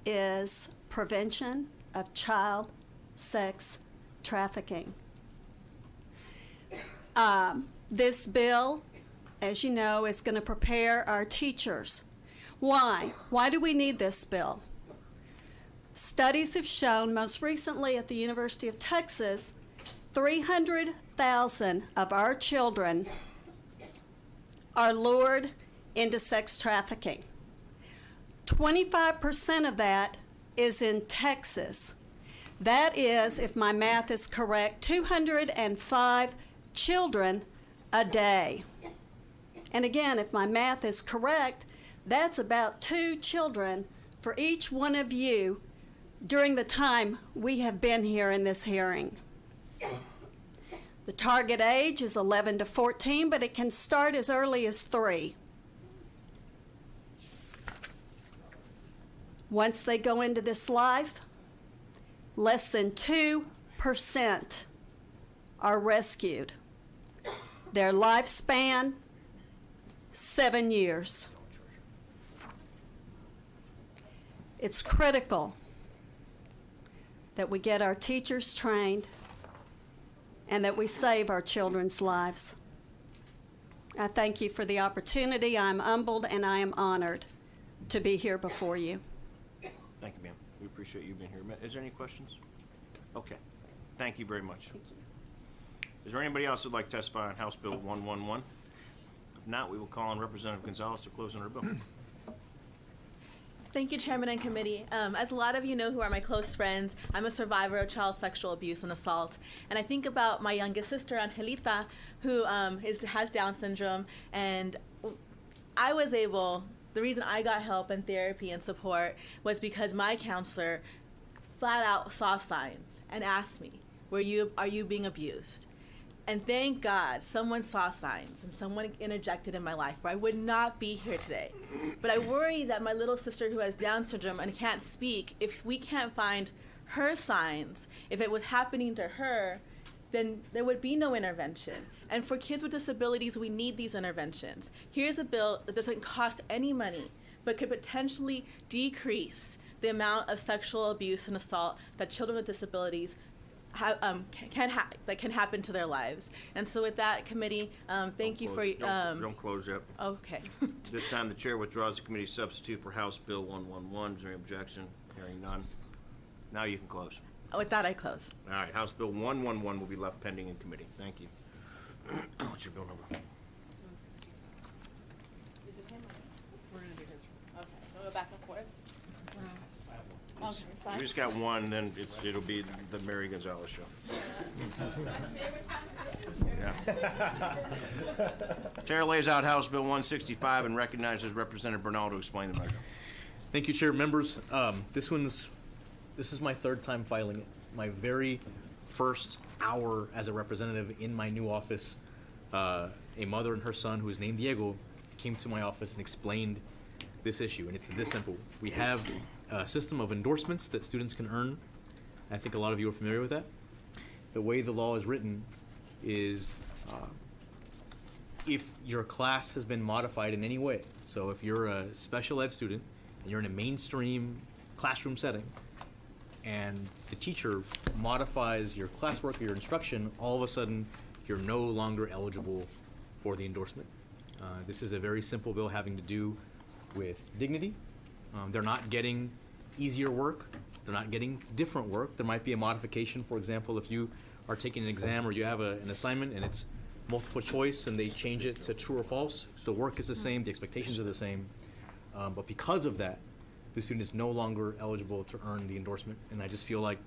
is prevention of child sex trafficking. This bill, as you know, is going to prepare our teachers. Why? Why do we need this bill? Studies have shown, most recently at the University of Texas, 300,000 of our children are lured into sex trafficking. 25% of that is in Texas. That is, if my math is correct, 205 children a day. And again, if my math is correct, that's about 2 children for each one of you during the time we have been here in this hearing. The target age is 11 to 14, but it can start as early as 3. Once they go into this life, less than 2% are rescued. Their lifespan, 7 years. It's critical that we get our teachers trained and that we save our children's lives. I thank you for the opportunity. I'm humbled and I am honored to be here before you. Thank you, ma'am. We appreciate you being here. Is there any questions? Okay. Thank you very much. Is there anybody else who'd like to testify on House Bill 111? If not, we will call on Representative González to close on her bill. Thank you, Chairman and Committee. As a lot of you know who are my close friends, I'm a survivor of child sexual abuse and assault. And I think about my youngest sister, Angelita, who has Down syndrome. And I was able, the reason I got help and therapy and support was because my counselor flat out saw signs and asked me, are you being abused? And thank God someone saw signs and someone interjected in my life, or I would not be here today. But I worry that my little sister who has Down syndrome and can't speak, if we can't find her signs, if it was happening to her, then there would be no intervention. And for kids with disabilities, we need these interventions. Here's a bill that doesn't cost any money, but could potentially decrease the amount of sexual abuse and assault that children with disabilities can happen to their lives. And so with that, committee, thank you for... Don't close yet. Okay. This time the chair withdraws the committee substitute for House Bill 111. Is there any objection? Hearing none. Now you can close. With that, I close. All right, House Bill 111 will be left pending in committee. Thank you. What's your bill number? Is it him? We're going to do his. Okay. We'll go back and forth. Okay, it's fine. You just got one, then it'll be the Mary González show. Yeah. Chair lays out House Bill 165 and recognizes Representative Bernal to explain the measure. Thank you, Chair. Members, this is my 3rd time filing it. My very first hour as a representative in my new office, a mother and her son, who is named Diego, came to my office and explained this issue, and it's this simple. We have a system of endorsements that students can earn. I think a lot of you are familiar with that. The way the law is written is if your class has been modified in any way, so if you're a special ed student and you're in a mainstream classroom setting and the teacher modifies your classwork or your instruction, all of a sudden you're no longer eligible for the endorsement. This is a very simple bill having to do with dignity. They're not getting easier work. They're not getting different work. There might be a modification. For example, if you are taking an exam or you have an assignment and it's multiple choice and they change it to true or false, the work is the same, the expectations are the same. But because of that, the student is no longer eligible to earn the endorsement. And I just feel like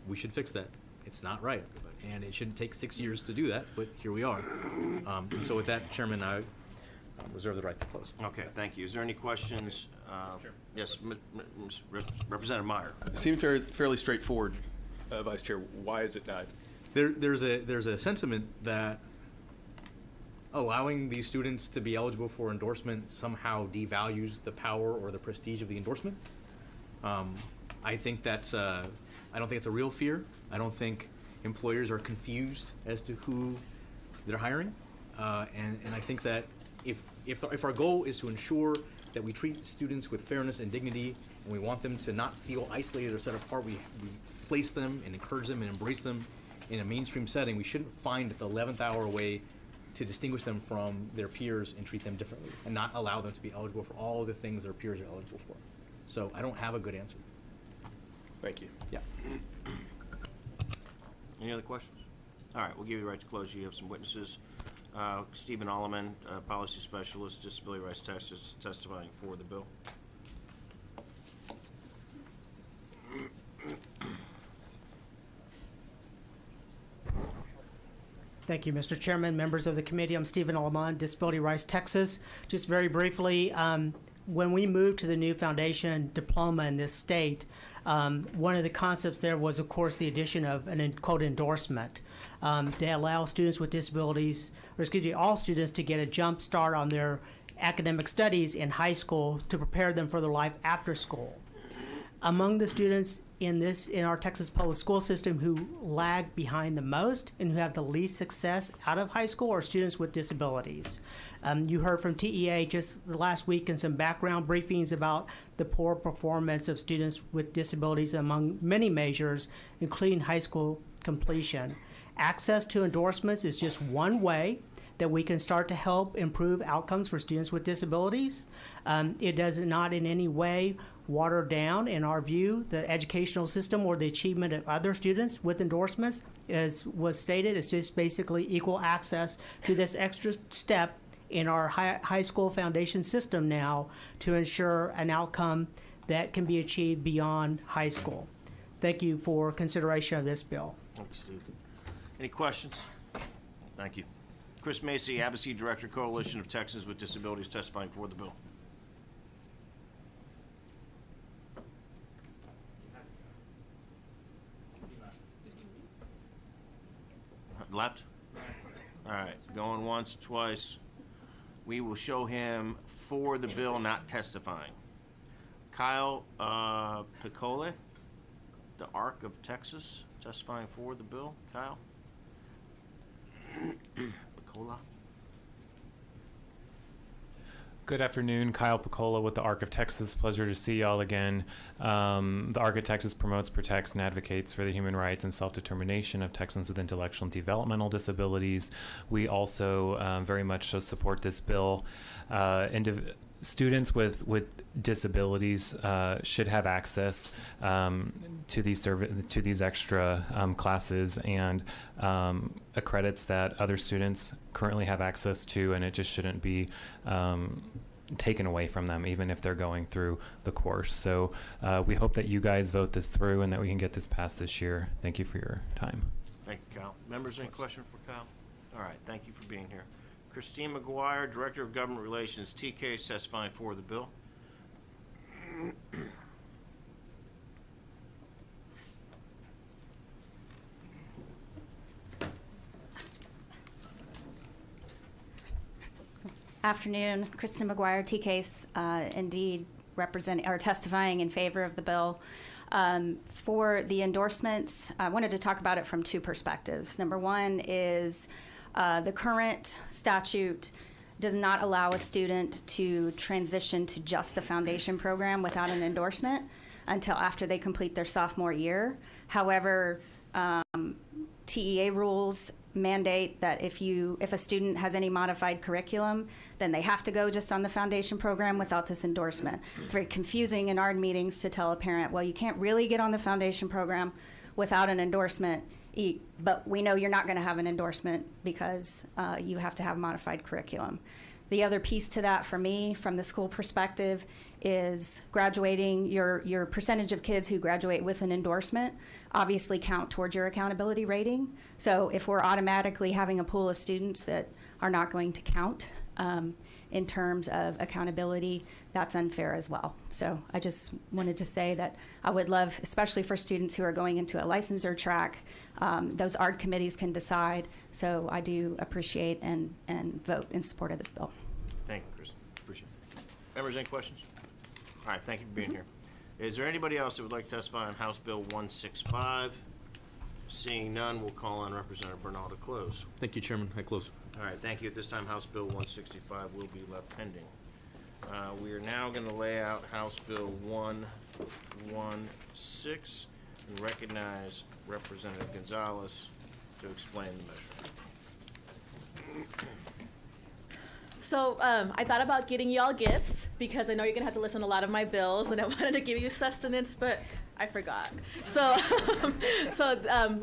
we should fix that. It's not right. And it shouldn't take 6 years to do that, but here we are. And so with that, Chairman, I reserve the right to close. Okay, thank you. Is there any questions? Sure. Yes, Representative Meyer. It seems fairly straightforward, Vice Chair. Why is it not? There's a sentiment that allowing these students to be eligible for endorsement somehow devalues the power or the prestige of the endorsement. I think that's I don't think it's a real fear. I don't think employers are confused as to who they're hiring, and I think that if our goal is to ensure that we treat students with fairness and dignity, and we want them to not feel isolated or set apart, we place them and encourage them and embrace them in a mainstream setting. We shouldn't find the 11th hour way to distinguish them from their peers and treat them differently, and not allow them to be eligible for all of the things their peers are eligible for. So I don't have a good answer. Thank you. Yeah. Any other questions? All right, we'll give you the right to close. You have some witnesses. Stephen Alleman, Policy Specialist, Disability Rights Texas, testifying for the bill. Thank you, Mr. Chairman, members of the committee. I'm Stephen Alleman, Disability Rights Texas. Just very briefly, when we moved to the new foundation diploma in this state, one of the concepts there was, of course, the addition of an quote endorsement to allow students with disabilities, or excuse me, all students to get a jump start on their academic studies in high school to prepare them for their life after school. Among the students in our Texas public school system who lag behind the most and who have the least success out of high school are students with disabilities. You heard from TEA just the last week in some background briefings about the poor performance of students with disabilities among many measures, including high school completion. Access to endorsements is just one way that we can start to help improve outcomes for students with disabilities. It does not in any way water down, in our view, the educational system or the achievement of other students with endorsements. As was stated, it's just basically equal access to this extra step in our high school foundation system now to ensure an outcome that can be achieved beyond high school. Thank you for consideration of this bill. Thanks, Steve. Any questions? Thank you. Chris Macy, Advocacy Director, Coalition of Texans with Disabilities, testifying for the bill. Left? All right, going once, twice. We will show him for the bill, not testifying. Kyle Picole, the ARC of Texas, testifying for the bill. Kyle? Piccola. Good afternoon, Kyle Piccola with the ARC of Texas. Pleasure to see y'all again. The ARC of Texas promotes, protects, and advocates for the human rights and self-determination of Texans with intellectual and developmental disabilities. We also very much so support this bill. Students with disabilities should have access to these extra classes and credits that other students currently have access to, and it just shouldn't be taken away from them, even if they're going through the course. So we hope that you guys vote this through and that we can get this passed this year. Thank you for your time. Thank you, Kyle. Members, any question for Kyle? All right, thank you for being here. Christine McGuire, Director of Government Relations, TK, is testifying for the bill. Afternoon, Kristen McGuire, TCASE, indeed representing or testifying in favor of the bill. For the endorsements, I wanted to talk about it from two perspectives. Number one is the current statute does not allow a student to transition to just the foundation program without an endorsement until after they complete their sophomore year. However, TEA rules mandate that if a student has any modified curriculum, then they have to go just on the foundation program without this endorsement. It's very confusing in our meetings to tell a parent, well, you can't really get on the foundation program without an endorsement But we know you're not going to have an endorsement because you have to have modified curriculum. The other piece to that for me, from the school perspective, is graduating. Your percentage of kids who graduate with an endorsement obviously count towards your accountability rating. So if we're automatically having a pool of students that are not going to count in terms of accountability, that's unfair as well. So I just wanted to say that I would love, especially for students who are going into a licensure track, those ARD committees can decide. So I do appreciate and vote in support of this bill. Thank you, Kristen. Appreciate it. Members, any questions? All right, thank you for being here. Is there anybody else that would like to testify on House Bill 165? Seeing none, we'll call on Representative Bernal to close. Thank you, Chairman. I close. All right, thank you. At this time, House Bill 165 will be left pending. We are now going to lay out House Bill 116 and recognize Representative González to explain the measure. So I thought about getting y'all gifts because I know you're gonna have to listen to a lot of my bills, and I wanted to give you sustenance, but I forgot. So,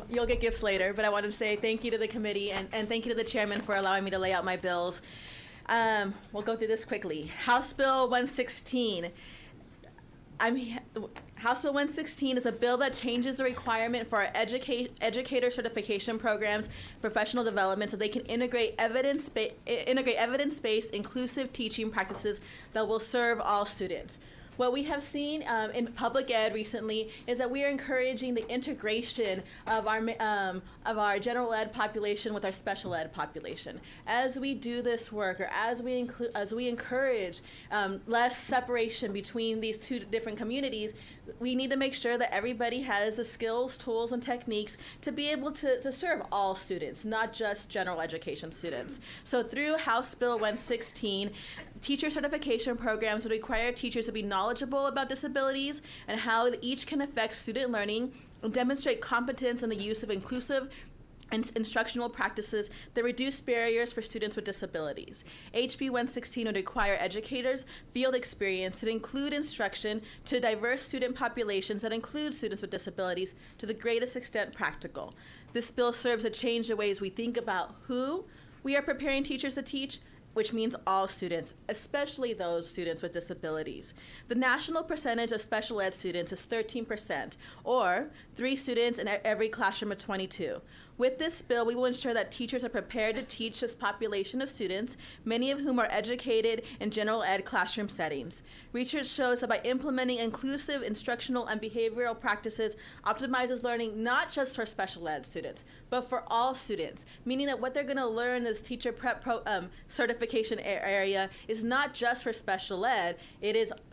you'll get gifts later. But I wanted to say thank you to the committee and thank you to the chairman for allowing me to lay out my bills. We'll go through this quickly. House Bill 116. House Bill 116 is a bill that changes the requirement for our educator certification programs, professional development, so they can integrate evidence-based, inclusive teaching practices that will serve all students. What we have seen in public ed recently is that we are encouraging the integration of our general ed population with our special ed population. As we do this work, or as we encourage less separation between these two different communities, we need to make sure that everybody has the skills, tools, and techniques to be able to serve all students, not just general education students. So through House Bill 116, teacher certification programs would require teachers to be knowledgeable about disabilities and how each can affect student learning and demonstrate competence in the use of inclusive and instructional practices that reduce barriers for students with disabilities. HB 116 would require educators' field experience to include instruction to diverse student populations that include students with disabilities to the greatest extent practical. This bill serves to change the ways we think about who we are preparing teachers to teach, which means all students, especially those students with disabilities. The national percentage of special ed students is 13%, or 3 students in every classroom of 22. With this bill, we will ensure that teachers are prepared to teach this population of students, many of whom are educated in general ed classroom settings. Research shows that by implementing inclusive instructional and behavioral practices optimizes learning not just for special ed students, but for all students, meaning that what they're going to learn in this teacher prep certification area is not just for special ed,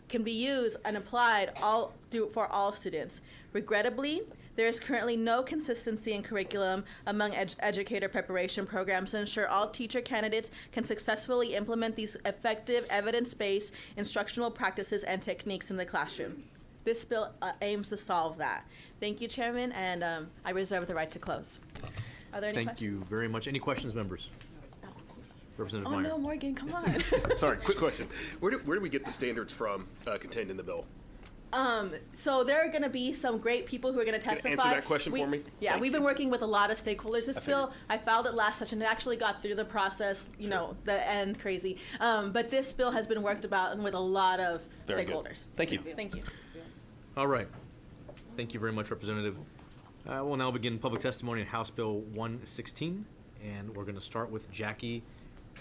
can be used and applied for all students. Regrettably, there is currently no consistency in curriculum among educator preparation programs to ensure all teacher candidates can successfully implement these effective evidence-based instructional practices and techniques in the classroom. This bill aims to solve that. Thank you, Chairman, and I reserve the right to close. Are there any questions? Thank you very much. Any questions, members? Representative Meyer. Oh no, Morgan, come on. Sorry, quick question. Where do we get the standards from contained in the bill? So there are going to be some great people who are going to testify. Answer that question for me? Yeah, Thank we've been you. working with a lot of stakeholders. This bill, I filed it last session. It actually got through the process, the end crazy. But this bill has been worked about with a lot of Very good. stakeholders. Thank you. Thank you. All right. Thank you very much, Representative. We'll now begin public testimony on House Bill 116, and we're going to start with Jackie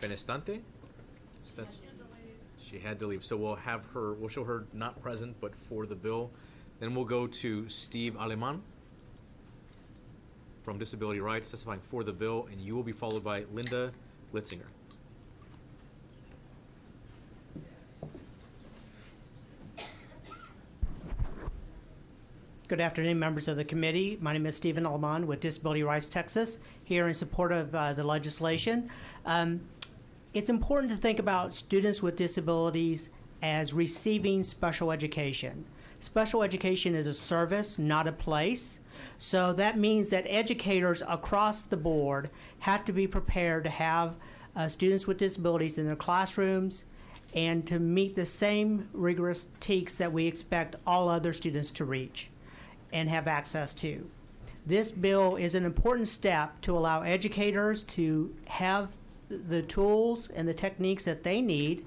Benestante. She had to leave, so we'll show her not present, but for the bill. Then we'll go to Steve Aleman from Disability Rights, testifying for the bill, and you will be followed by Linda Litzinger. Good afternoon, members of the committee. My name is Stephen Aleman with Disability Rights Texas, here in support of the legislation. It's important to think about students with disabilities as receiving special education. Special education is a service, not a place. So that means that educators across the board have to be prepared to have students with disabilities in their classrooms and to meet the same rigorous TEKS that we expect all other students to reach and have access to. this bill is an important step to allow educators to have the tools and the techniques that they need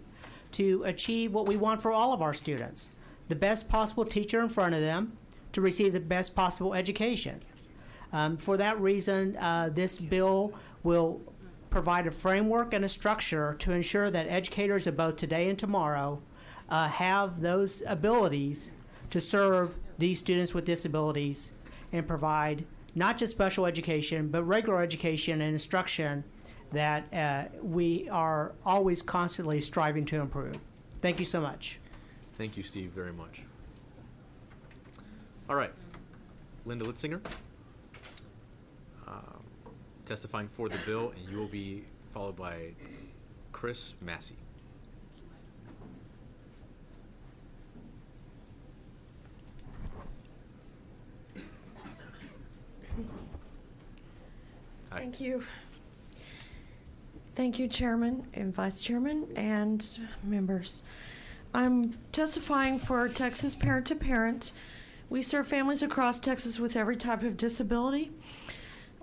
to achieve what we want for all of our students. The best possible teacher in front of them to receive the best possible education. For that reason, this bill will provide a framework and a structure to ensure that educators of both today and tomorrow have those abilities to serve these students with disabilities and provide not just special education, but regular education and instruction that we are always constantly striving to improve. Thank you so much. Thank you, Steve, very much. All right, Linda Litzinger, testifying for the bill, and you will be followed by Chris Massey. Hi. Thank you. Thank you, Chairman and Vice Chairman and members. I'm testifying for Texas Parent to Parent. We serve families across Texas with every type of disability.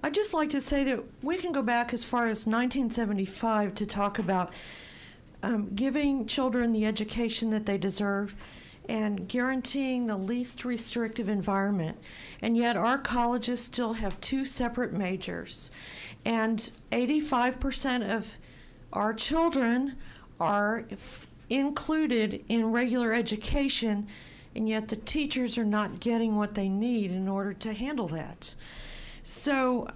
I'd just like to say that we can go back as far as 1975 to talk about giving children the education that they deserve and guaranteeing the least restrictive environment. And yet our colleges still have two separate majors. And 85% of our children are included in regular education, and yet the teachers are not getting what they need in order to handle that. So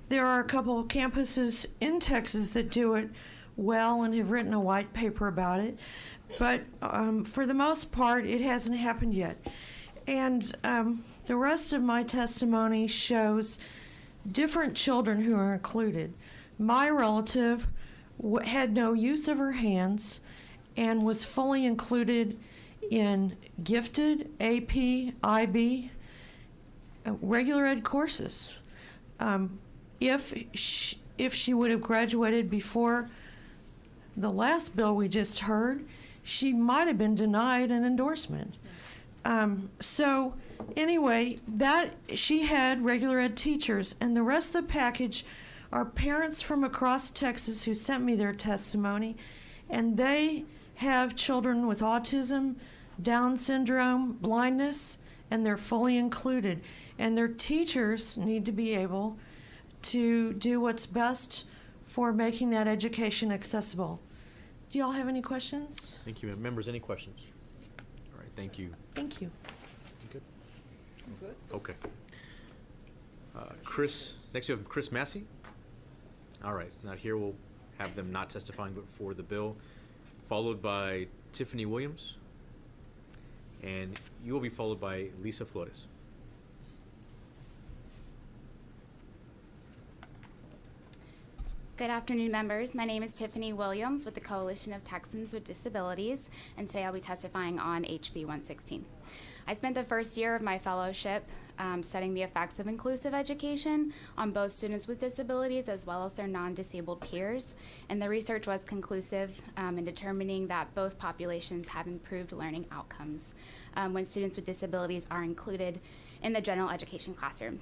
there are a couple of campuses in Texas that do it well and have written a white paper about it. But for the most part, it hasn't happened yet. And the rest of my testimony shows different children who are included. My relative had no use of her hands and was fully included in gifted, AP, IB, regular ed courses. If she would have graduated before the last bill we just heard, she might have been denied an endorsement. So anyway, that she had regular ed teachers, and the rest of the package are parents from across Texas who sent me their testimony, and they have children with autism, Down syndrome, blindness, and they're fully included. And their teachers need to be able to do what's best for making that education accessible. Do y'all have any questions? Thank you. Members, any questions? All right, thank you. Thank you. You good? I'm good. Okay. Chris, next you have Chris Massey. All right, now here we'll have them not testifying but for the bill, followed by Tiffany Williams, and you will be followed by Lisa Flores. Good afternoon, members. My name is Tiffany Williams with the Coalition of Texans with Disabilities, and today I'll be testifying on HB 116. I spent the first year of my fellowship studying the effects of inclusive education on both students with disabilities as well as their non-disabled peers, and the research was conclusive in determining that both populations have improved learning outcomes when students with disabilities are included in the general education classroom.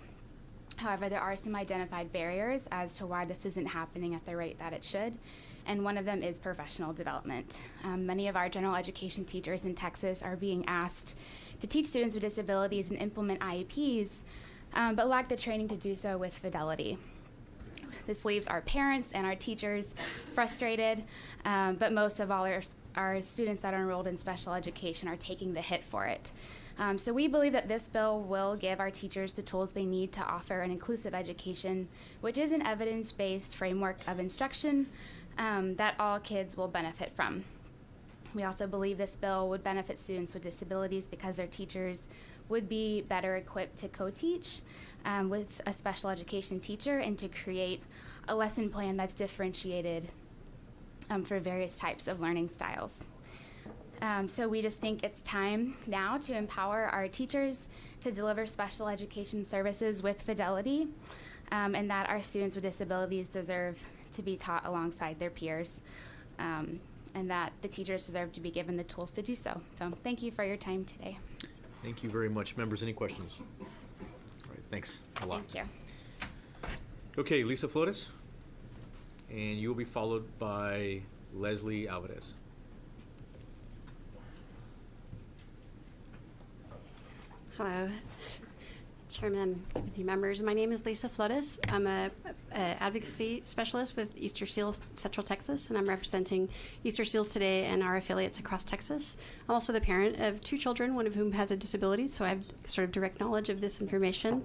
However, there are some identified barriers as to why this isn't happening at the rate that it should, and one of them is professional development. Many of our general education teachers in Texas are being asked to teach students with disabilities and implement IEPs, but lack the training to do so with fidelity. This leaves our parents and our teachers frustrated, but most of all, our students that are enrolled in special education are taking the hit for it. So we believe that this bill will give our teachers the tools they need to offer an inclusive education, which is an evidence-based framework of instruction that all kids will benefit from. We also believe this bill would benefit students with disabilities because their teachers would be better equipped to co-teach with a special education teacher and to create a lesson plan that's differentiated for various types of learning styles. So we just think it's time now to empower our teachers to deliver special education services with fidelity, and that our students with disabilities deserve to be taught alongside their peers, and that the teachers deserve to be given the tools to do so. So thank you for your time today. Thank you very much. Members, any questions? All right, Thanks a lot. Thank you. Okay, Lisa Flores, and you will be followed by Leslie Alvarez. Hello, Chairman, committee members. My name is Lisa Flores. I'm a advocacy specialist with Easter Seals Central Texas, and I'm representing Easter Seals today and our affiliates across Texas. I'm also the parent of 2 children, one of whom has a disability, so I have sort of direct knowledge of this information.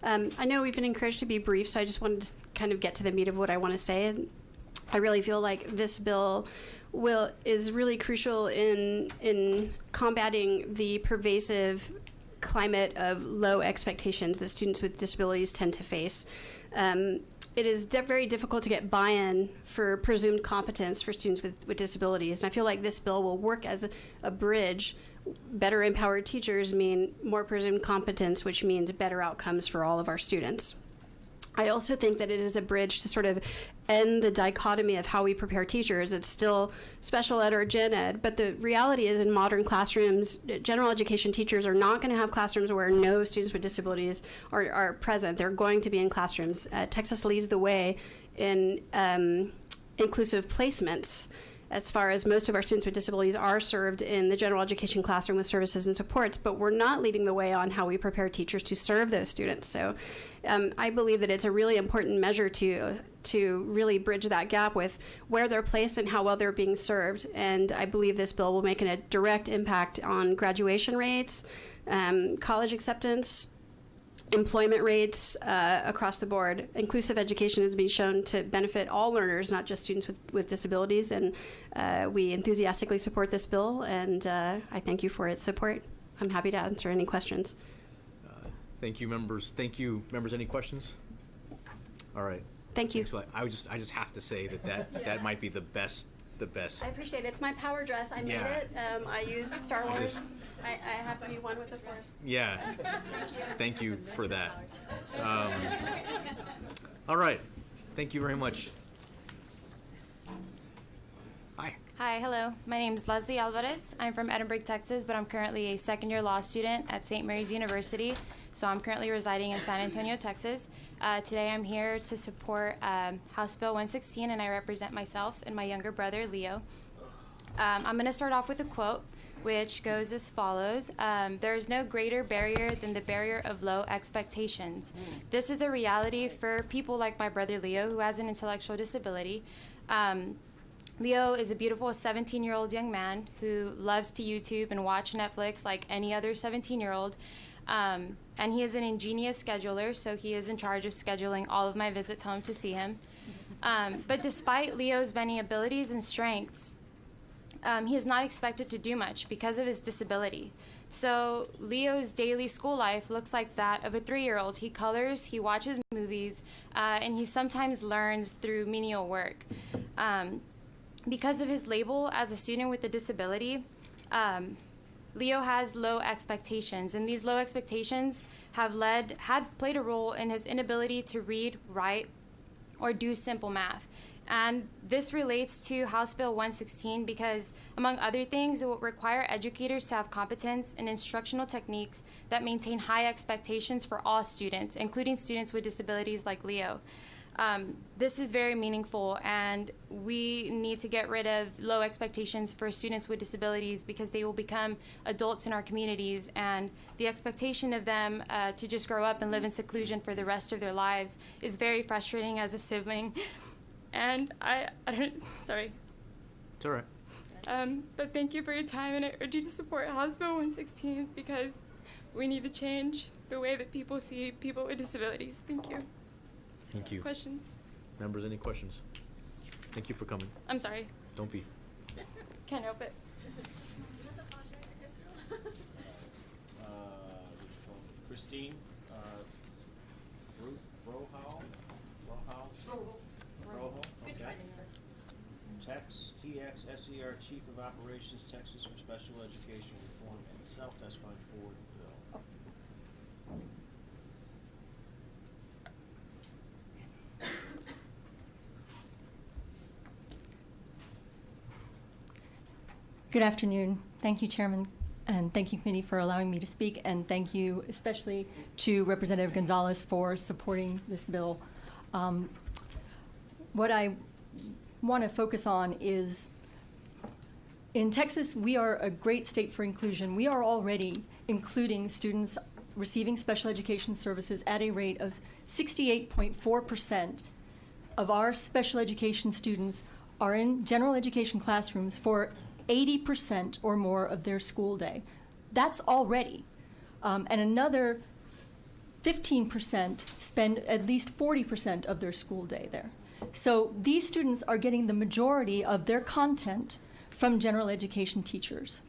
I know we've been encouraged to be brief, so I just wanted to kind of get to the meat of what I want to say. And I really feel like this bill is really crucial in combating the pervasive climate of low expectations that students with disabilities tend to face. It is very difficult to get buy-in for presumed competence for students with disabilities, and I feel like this bill will work as a bridge. Better empowered teachers mean more presumed competence, which means better outcomes for all of our students. I also think that it is a bridge to sort of end the dichotomy of how we prepare teachers. It's still special ed or gen ed, but the reality is in modern classrooms, general education teachers are not going to have classrooms where no students with disabilities are present. They're going to be in classrooms. Texas leads the way in inclusive placements, as far as most of our students with disabilities are served in the general education classroom with services and supports, but we're not leading the way on how we prepare teachers to serve those students. So I believe that it's a really important measure to really bridge that gap with where they're placed and how well they're being served. And I believe this bill will make a direct impact on graduation rates, college acceptance, employment rates across the board. Inclusive education has been shown to benefit all learners, not just students with disabilities, and we enthusiastically support this bill, and I thank you for its support. I'm happy to answer any questions. Thank you, members. Thank you, members. Any questions? All right. Thank you. Thanks a lot. I just have to say that might be the best. I appreciate it. It's my power dress. I made it. I use Star Wars. I have to be one with the Force. Yeah. Thank you. Thank you for that. All right. Thank you very much. Hi. Hi, hello. My name is Leslie Alvarez. I'm from Edinburgh, Texas, but I'm currently a second-year law student at St. Mary's University. So I'm currently residing in San Antonio, Texas. Today I'm here to support House Bill 116, and I represent myself and my younger brother, Leo. I'm going to start off with a quote, which goes as follows. There is no greater barrier than the barrier of low expectations. This is a reality for people like my brother, Leo, who has an intellectual disability. Leo is a beautiful 17-year-old young man who loves to YouTube and watch Netflix like any other 17-year-old. And he is an ingenious scheduler, so he is in charge of scheduling all of my visits home to see him. But despite Leo's many abilities and strengths, he is not expected to do much because of his disability. So Leo's daily school life looks like that of a 3-year-old. He colors, he watches movies, and he sometimes learns through menial work. Because of his label as a student with a disability, Leo has low expectations, and these low expectations have played a role in his inability to read, write, or do simple math. And this relates to House Bill 116 because, among other things, it will require educators to have competence in instructional techniques that maintain high expectations for all students, including students with disabilities like Leo. This is very meaningful, and we need to get rid of low expectations for students with disabilities because they will become adults in our communities, and the expectation of them to just grow up and live in seclusion for the rest of their lives is very frustrating as a sibling. And I don't, sorry. It's all right. But thank you for your time, and I urge you to support House Bill 116 because we need to change the way that people see people with disabilities. Thank you. Thank you. Questions? Members, any questions? Thank you for coming. I'm sorry. Don't be. Can't help it. Christine Rojo, okay. TX SER Chief of Operations, Texas for Special Education Reform, and self-testifying for the bill. Good afternoon. Thank you, Chairman. And thank you, committee, for allowing me to speak, and thank you especially to Representative González for supporting this bill. What I want to focus on is, in Texas, we are a great state for inclusion. We are already including students receiving special education services at a rate of 68.4% of our special education students are in general education classrooms for 80% or more of their school day. That's already. And another 15% spend at least 40% of their school day there. So these students are getting the majority of their content from general education teachers.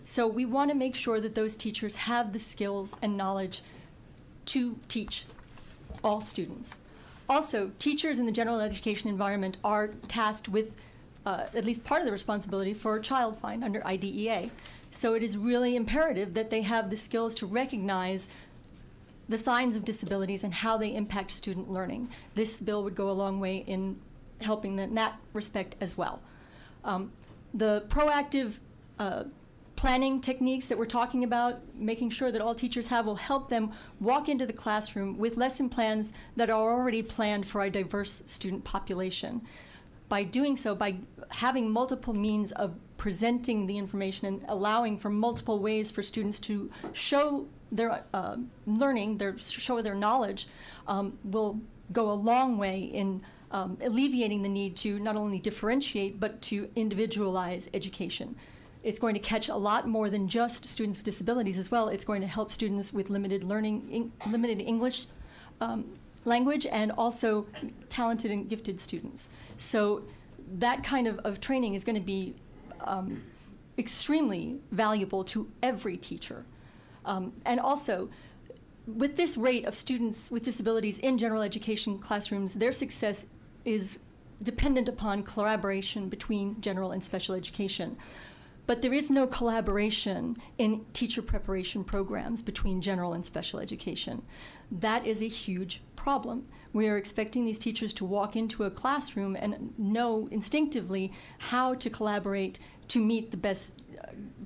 So we want to make sure that those teachers have the skills and knowledge to teach all students. Also, teachers in the general education environment are tasked with at least part of the responsibility for child find under IDEA. So it is really imperative that they have the skills to recognize the signs of disabilities and how they impact student learning. This bill would go a long way in helping in that respect as well. The proactive planning techniques that we're talking about, making sure that all teachers have, will help them walk into the classroom with lesson plans that are already planned for a diverse student population. By doing so, by having multiple means of presenting the information and allowing for multiple ways for students to show their learning, show their knowledge, will go a long way in alleviating the need to not only differentiate but to individualize education. It's going to catch a lot more than just students with disabilities as well. It's going to help students with limited learning, limited English language, and also talented and gifted students. So that kind of training is going to be extremely valuable to every teacher. And also, with this rate of students with disabilities in general education classrooms, their success is dependent upon collaboration between general and special education. But there is no collaboration in teacher preparation programs between general and special education. That is a huge problem. We are expecting these teachers to walk into a classroom and know instinctively how to collaborate to meet the best,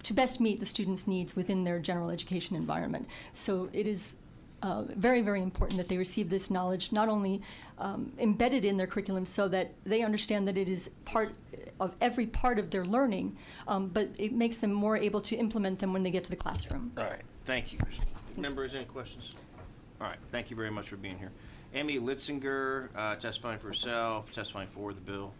to best meet the students' needs within their general education environment. So it is very, very important that they receive this knowledge, not only embedded in their curriculum so that they understand that it is part of every part of their learning, but it makes them more able to implement them when they get to the classroom. All right, thank you. Members, any questions? All right, thank you very much for being here. Amy Litzinger, testifying for herself, testifying for the bill.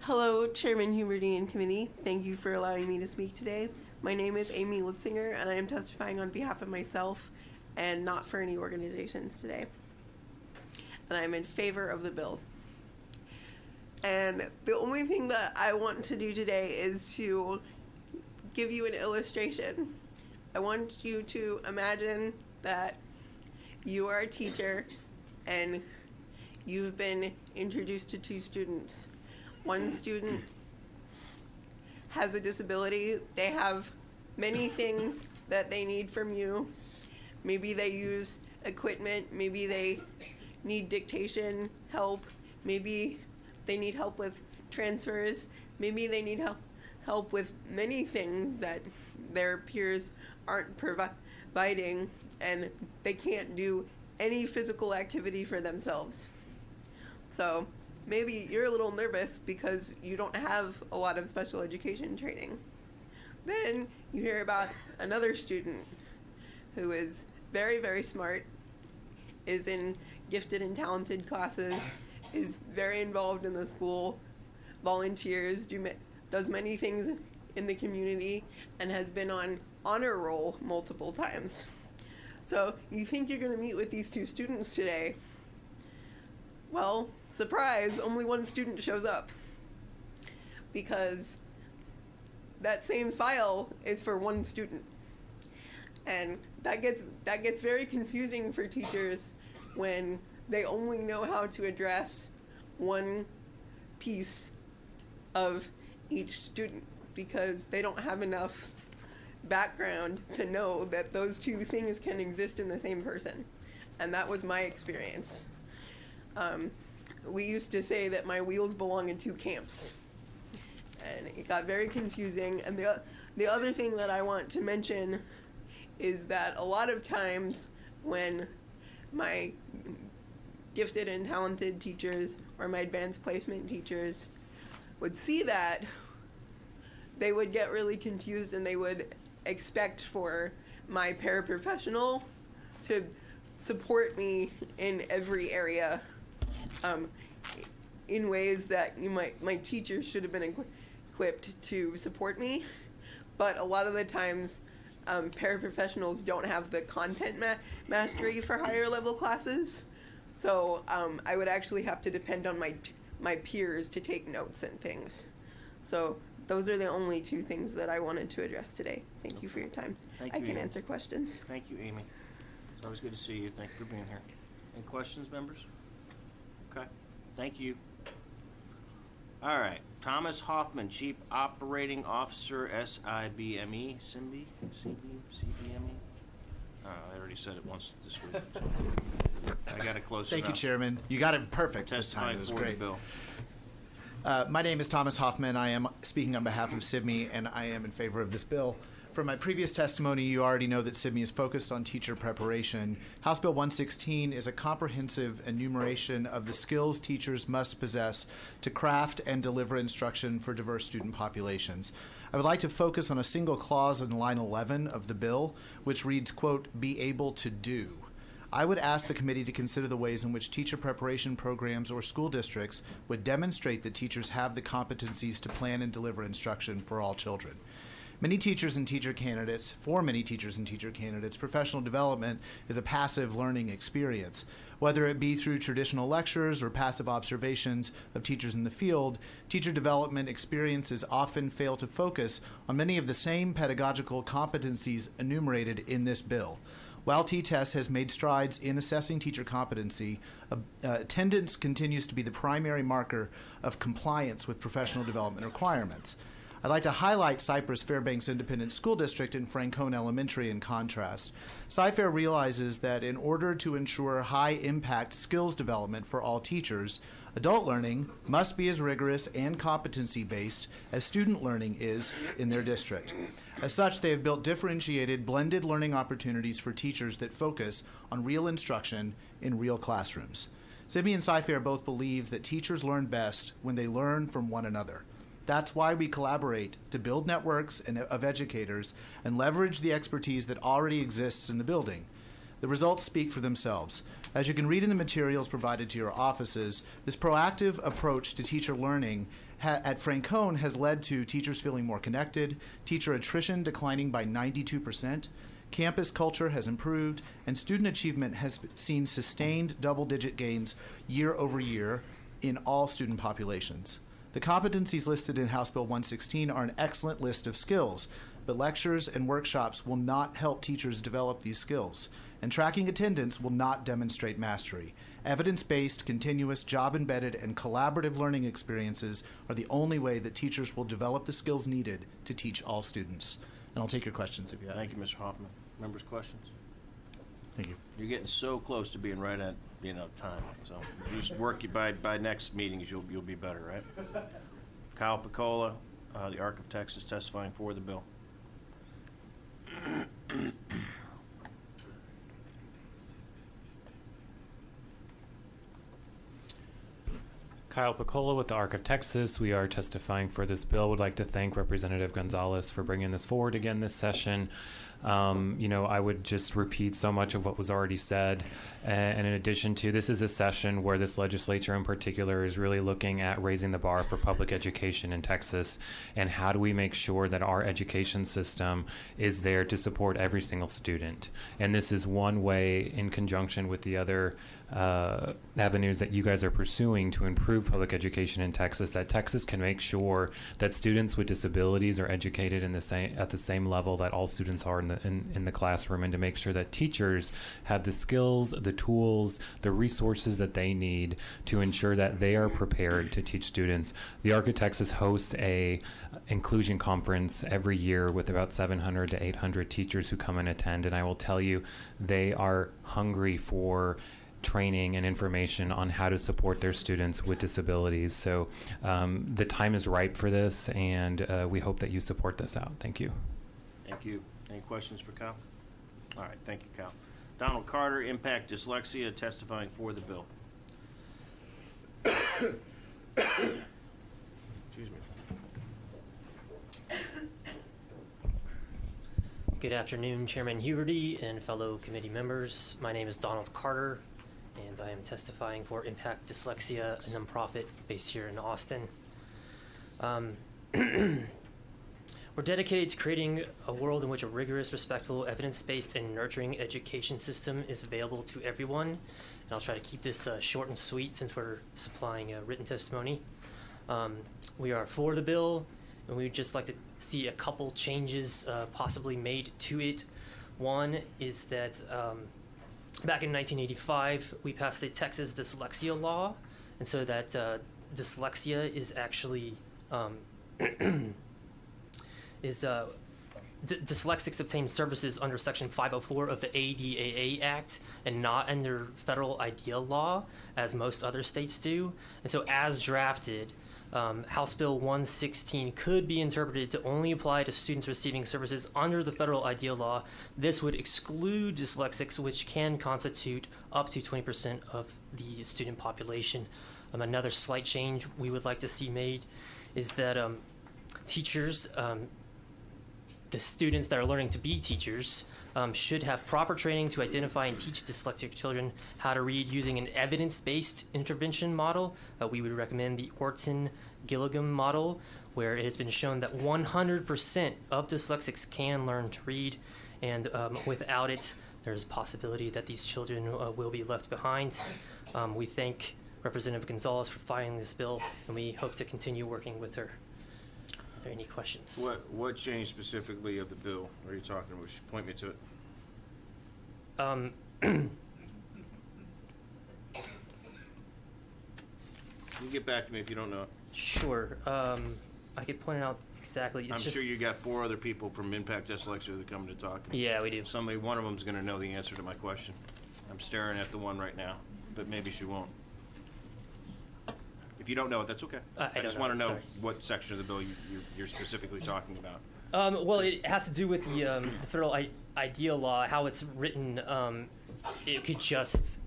Hello, Chairman Huberty and Committee. Thank you for allowing me to speak today. My name is Amy Litzinger, and I am testifying on behalf of myself and not for any organizations today. And I'm in favor of the bill. And the only thing that I want to do today is to give you an illustration. I want you to imagine that you are a teacher and you've been introduced to two students. One student has a disability. They have many things that they need from you. Maybe they use equipment. Maybe they need dictation help. Maybe they need help with transfers. Maybe they need help with many things that their peers aren't providing, and they can't do any physical activity for themselves. So maybe you're a little nervous because you don't have a lot of special education training. Then you hear about another student who is very, very smart, is in gifted and talented classes, is very involved in the school, volunteers, does many things in the community, and has been on honor roll multiple times. So you think you're going to meet with these two students today. Well, surprise, only one student shows up because that same file is for one student. And that gets very confusing for teachers when they only know how to address one piece of each student, because they don't have enough background to know that those two things can exist in the same person. And that was my experience. We used to say that my wheels belong in two camps. And it got very confusing. And the other thing that I want to mention is that a lot of times when my gifted and talented teachers or my advanced placement teachers would see that, they would get really confused and they would expect for my paraprofessional to support me in every area in ways that my teachers should have been equipped to support me. But a lot of the times, paraprofessionals don't have the content mastery for higher level classes. So I would actually have to depend on my peers to take notes and things. So those are the only two things that I wanted to address today. Thank you for your time. Thank I you, can Amy. answer questions. Thank you, Amy. It's always good to see you. Thank you for being here. Any questions, members? Okay. Thank you. All right. Thomas Hoffman, Chief Operating Officer, SIBME, CBME. I already said it once this week. I got it close enough. Thank you, Chairman. You got it perfect this time. It was great. Bill. My name is Thomas Hoffman. I am speaking on behalf of SIBME, and I am in favor of this bill. From my previous testimony, you already know that SIBME is focused on teacher preparation. House Bill 116 is a comprehensive enumeration of the skills teachers must possess to craft and deliver instruction for diverse student populations. I would like to focus on a single clause in line 11 of the bill, which reads, quote, "be able to do." I would ask the committee to consider the ways in which teacher preparation programs or school districts would demonstrate that teachers have the competencies to plan and deliver instruction for all children. For many teachers and teacher candidates, professional development is a passive learning experience. Whether it be through traditional lectures or passive observations of teachers in the field, teacher development experiences often fail to focus on many of the same pedagogical competencies enumerated in this bill. While T-TEST has made strides in assessing teacher competency, attendance continues to be the primary marker of compliance with professional development requirements. I'd like to highlight Cypress Fairbanks Independent School District and Francone Elementary in contrast. Cy-Fair realizes that in order to ensure high-impact skills development for all teachers, adult learning must be as rigorous and competency-based as student learning is in their district. As such, they have built differentiated, blended learning opportunities for teachers that focus on real instruction in real classrooms. SIBME and Cy-Fair both believe that teachers learn best when they learn from one another. That's why we collaborate to build networks of educators and leverage the expertise that already exists in the building. The results speak for themselves. As you can read in the materials provided to your offices, this proactive approach to teacher learning at Francone has led to teachers feeling more connected, teacher attrition declining by 92%, campus culture has improved, and student achievement has seen sustained double-digit gains year over year in all student populations. The competencies listed in House Bill 116 are an excellent list of skills, but lectures and workshops will not help teachers develop these skills, and tracking attendance will not demonstrate mastery. Evidence-based, continuous, job-embedded, and collaborative learning experiences are the only way that teachers will develop the skills needed to teach all students. And I'll take your questions if you have Thank you, Mr. Hoffman. Members' questions? Thank you. You're getting so close to being right at time. So you just work by next meetings, you'll be better, right? Kyle Piccola, the ARC of Texas, testifying for the bill. Kyle Piccola with the ARC of Texas. We are testifying for this bill. Would like to thank Representative González for bringing this forward again this session. I would just repeat so much of what was already said. And in addition to, this is a session where this legislature in particular is really looking at raising the bar for public education in Texas, and how do we make sure that our education system is there to support every single student. And this is one way, in conjunction with the other avenues that you guys are pursuing, to improve improve public education in Texas, that Texas can make sure that students with disabilities are educated in at the same level that all students are in the classroom, and to make sure that teachers have the skills, the tools, the resources that they need to ensure that they are prepared to teach students. The ARC of Texas hosts a inclusion conference every year with about 700 to 800 teachers who come and attend, and I will tell you, they are hungry for training and information on how to support their students with disabilities. So the time is ripe for this, and we hope that you support this out. Thank you. Thank you. Any questions for Kyle? All right, thank you, Kyle. Donald Carter, Impact Dyslexia, testifying for the bill. Excuse me. Good afternoon, Chairman Huberty and fellow committee members. My name is Donald Carter, and I am testifying for Impact Dyslexia, a nonprofit based here in Austin. We're dedicated to creating a world in which a rigorous, respectful, evidence-based, and nurturing education system is available to everyone. And I'll try to keep this short and sweet since we're supplying a written testimony. We are for the bill, and we'd just like to see a couple changes possibly made to it. One is that back in 1985, we passed the Texas dyslexia law, and so that dyslexia is actually dyslexics obtain services under Section 504 of the ADAA Act and not under federal IDEA law, as most other states do. And so as drafted, House Bill 116 could be interpreted to only apply to students receiving services under the federal IDEA law. This would exclude dyslexics, which can constitute up to 20% of the student population. Another slight change we would like to see made is that teachers, the students that are learning to be teachers, should have proper training to identify and teach dyslexic children how to read using an evidence-based intervention model. We would recommend the Orton-Gilligan model, where it has been shown that 100% of dyslexics can learn to read, and without it, there's a possibility that these children will be left behind. We thank Representative González for filing this bill, and we hope to continue working with her. Are there any questions? What change specifically of the bill are you talking about? Point me to it. You get back to me if you don't know. Sure. I could point it out exactly. I'm sure you got 4 other people from Impact Dyslexia that come to talk. Yeah, we do. One of them is going to know the answer to my question. I'm staring at the one right now, but maybe she won't. If you don't know it, that's okay. I just want to know what section of the bill you're specifically talking about. Well, it has to do with the federal IDEA law, how it's written. It could just,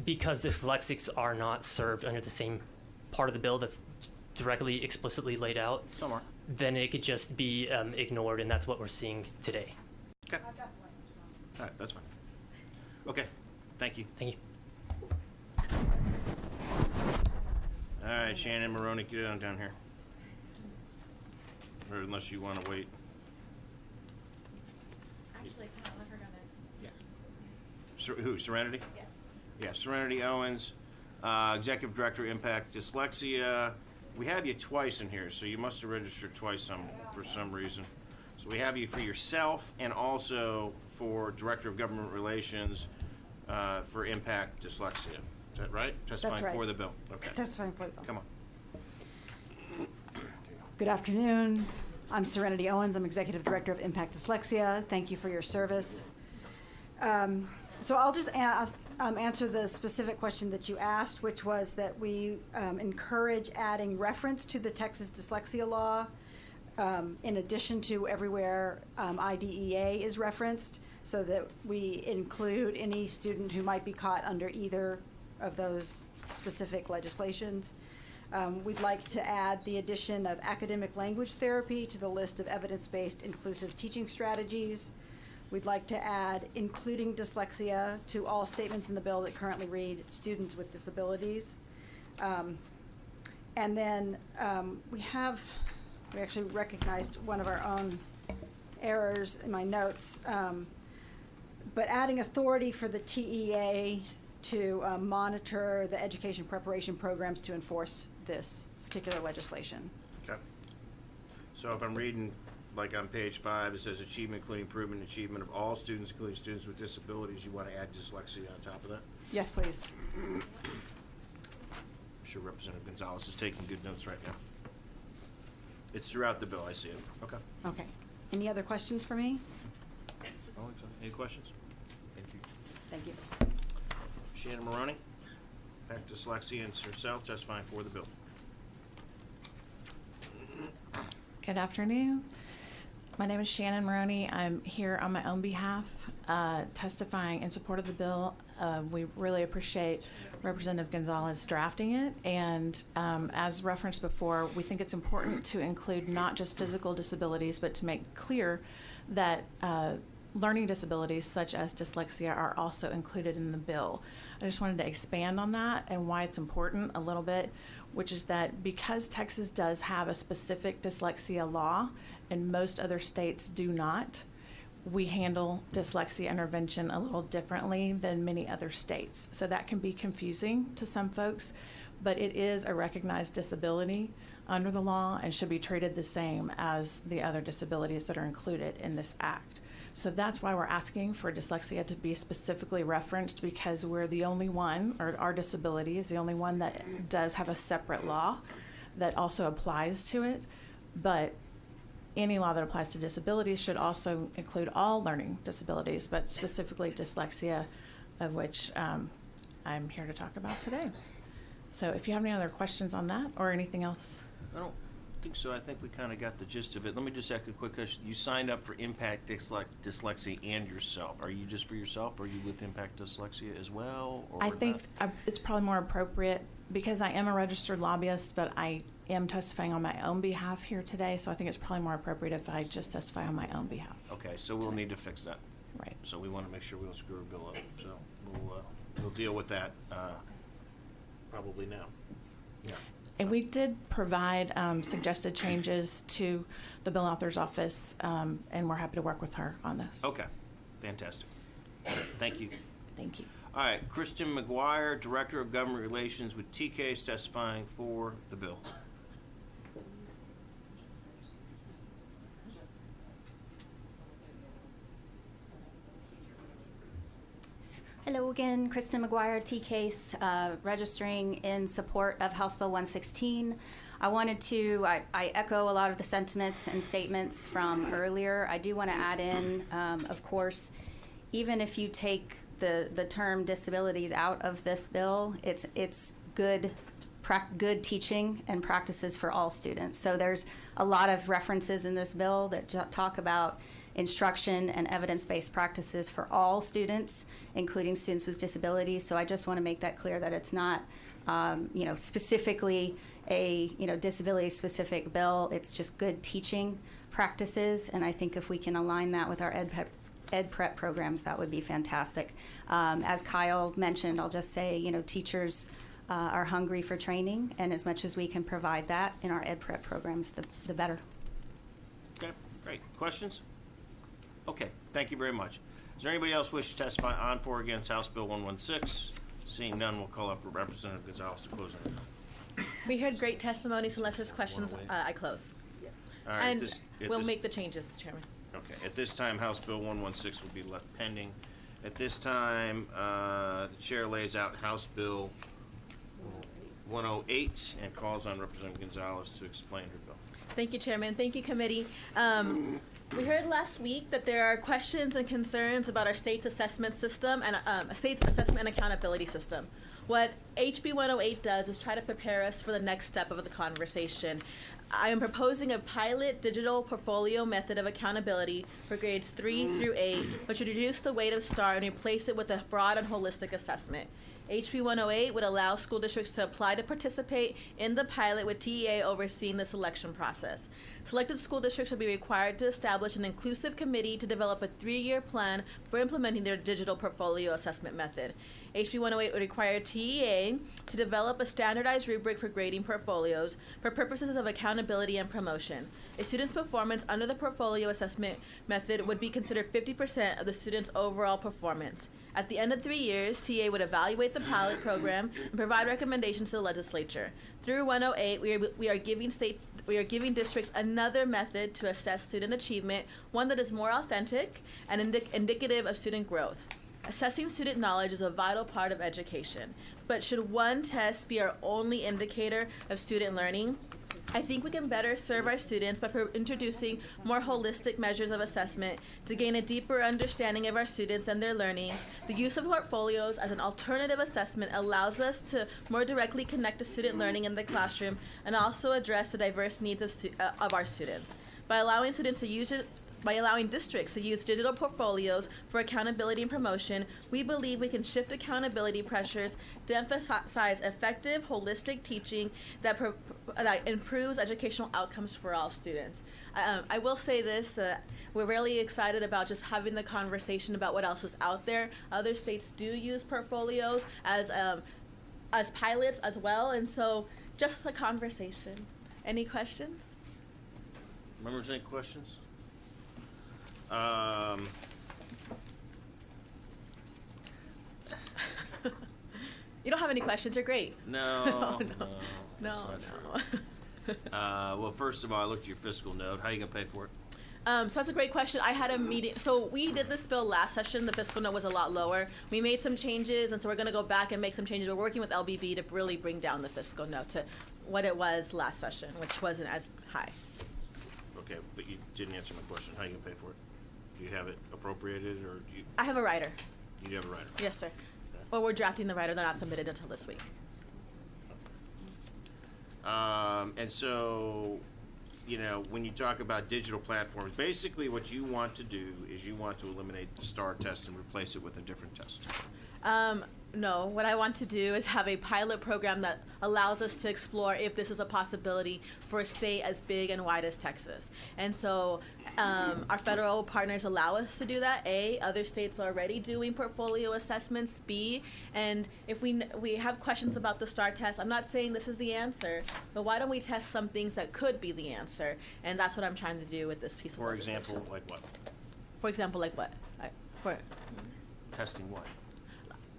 because dyslexics are not served under the same part of the bill that's directly, explicitly laid out, somewhere, then it could just be ignored, and that's what we're seeing today. Okay. All right, that's fine. Okay, thank you. Thank you. All right, Shannon Maroney, get on down here. Or unless you want to wait. Actually, can I let her go next? Yeah. Who, Serenity? Yes. Yeah, Serenity Owens, Executive Director, Impact Dyslexia. We have you twice in here, so you must have registered twice for some reason. So we have you for yourself and also for Director of Government Relations for Impact Dyslexia. Is that right? Testifying right. for the bill. Okay. Testifying for the bill. Come on. Good afternoon. I'm Serenity Owens. I'm Executive Director of Impact Dyslexia. Thank you for your service. So I'll just answer the specific question that you asked, which was that we encourage adding reference to the Texas dyslexia law in addition to everywhere IDEA is referenced, so that we include any student who might be caught under either of those specific legislations. We'd like to add the addition of academic language therapy to the list of evidence-based inclusive teaching strategies. We'd like to add including dyslexia to all statements in the bill that currently read students with disabilities. And then we actually recognized one of our own errors in my notes, but adding authority for the TEA to monitor the education preparation programs to enforce this particular legislation. Okay. So if I'm reading, like on page 5, it says achievement, including improvement and achievement of all students, including students with disabilities. You want to add dyslexia on top of that? Yes, please. I'm sure Representative González is taking good notes right now. It's throughout the bill. I see it. Okay. Okay. Any other questions for me? Any questions? Thank you. Thank you. Shannon Maroney, Impact Dyslexia, and herself testifying for the bill. Good afternoon. My name is Shannon Maroney. I'm here on my own behalf, testifying in support of the bill. We really appreciate Representative González drafting it, and as referenced before, we think it's important to include not just physical disabilities, but to make clear that learning disabilities such as dyslexia are also included in the bill. I just wanted to expand on that and why it's important a little bit, which is that because Texas does have a specific dyslexia law and most other states do not, we handle dyslexia intervention a little differently than many other states. So that can be confusing to some folks, but it is a recognized disability under the law and should be treated the same as the other disabilities that are included in this act. So that's why we're asking for dyslexia to be specifically referenced, because we're the only one, or our disability is the only one that does have a separate law that also applies to it. But any law that applies to disabilities should also include all learning disabilities, but specifically dyslexia, of which I'm here to talk about today. So if you have any other questions on that or anything else. I don't think so. I think we kind of got the gist of it. Let me just ask a quick question. You signed up for Impact Dyslexia and yourself. Are you just for yourself, or are you with Impact Dyslexia as well? Or I think it's probably more appropriate because I am a registered lobbyist, but I am testifying on my own behalf here today, so I think it's probably more appropriate if I just testify on my own behalf. Okay, so we'll need to fix that. Right. So we want to make sure we don't screw our bill up. So we'll deal with that probably now. Yeah. And we did provide suggested changes to the bill author's office, and we're happy to work with her on this. Okay, fantastic. Thank you. Thank you. All right, Kristen McGuire, Director of Government Relations with TK, is testifying for the bill. Hello again, Kristen McGuire, T-Case, registering in support of House Bill 116. I echo a lot of the sentiments and statements from earlier. I do want to add in, of course, even if you take the term disabilities out of this bill, it's good teaching and practices for all students. So there's a lot of references in this bill that talk about instruction and evidence-based practices for all students, including students with disabilities. So I just want to make that clear that it's not, specifically a, disability-specific bill. It's just good teaching practices, and I think if we can align that with our ed prep programs, that would be fantastic. As Kyle mentioned, I'll just say, teachers are hungry for training, and as much as we can provide that in our ed prep programs, the better. Okay, great. Questions? Okay, thank you very much. Is there anybody else wish to testify on, for, or against House Bill 116? Seeing none, we'll call up Representative González to close on it. We heard great testimonies. Unless there's questions, I close. Yes. All right, And we'll make the changes, Chairman. Okay, at this time, House Bill 116 will be left pending. At this time, the chair lays out House Bill 108 and calls on Representative González to explain her bill. Thank you, Chairman. Thank you, committee. We heard last week that there are questions and concerns about our state's assessment system and state's assessment and accountability system. What HB 108 does is try to prepare us for the next step of the conversation. I am proposing a pilot digital portfolio method of accountability for grades 3 through 8, which would reduce the weight of STAR and replace it with a broad and holistic assessment. HB 108 would allow school districts to apply to participate in the pilot with TEA overseeing the selection process. Selected school districts would be required to establish an inclusive committee to develop a 3-year plan for implementing their digital portfolio assessment method. HB 108 would require TEA to develop a standardized rubric for grading portfolios for purposes of accountability accountability and promotion. A student's performance under the portfolio assessment method would be considered 50% of the student's overall performance. At the end of 3 years, TA would evaluate the pilot program and provide recommendations to the legislature. Through 108, we are giving districts another method to assess student achievement, one that is more authentic and indicative of student growth. Assessing student knowledge is a vital part of education, but should one test be our only indicator of student learning? I think we can better serve our students by introducing more holistic measures of assessment to gain a deeper understanding of our students and their learning. The use of portfolios as an alternative assessment allows us to more directly connect to student learning in the classroom and also address the diverse needs of our students. By allowing districts to use digital portfolios for accountability and promotion, we believe we can shift accountability pressures to emphasize effective, holistic teaching that improves educational outcomes for all students. I will say this, we're really excited about just having the conversation about what else is out there. Other states do use portfolios as pilots as well, and so just the conversation. Any questions? Members, any questions? You don't have any questions, you're great. No. No. Well, first of all, I looked at your fiscal note. How are you going to pay for it? So that's a great question. I had a meeting. So we did this bill last session. The fiscal note was a lot lower. We made some changes, and so we're going to go back and make some changes. We're working with LBB to really bring down the fiscal note to what it was last session, which wasn't as high. Okay, but you didn't answer my question. How are you going to pay for it? Do you have it appropriated, or do you? I have a writer. You have a writer? Yes, sir. Well, we're drafting the writer. They're not submitted until this week. And so, when you talk about digital platforms, basically what you want to do is you want to eliminate the STAR test and replace it with a different test. No, what I want to do is have a pilot program that allows us to explore if this is a possibility for a state as big and wide as Texas. And so our federal partners allow us to do that. A, other states are already doing portfolio assessments. B, and if we have questions about the STAR test, I'm not saying this is the answer, but why don't we test some things that could be the answer? And that's what I'm trying to do with this piece of legislation. For example, like what? For example, like what? Testing what?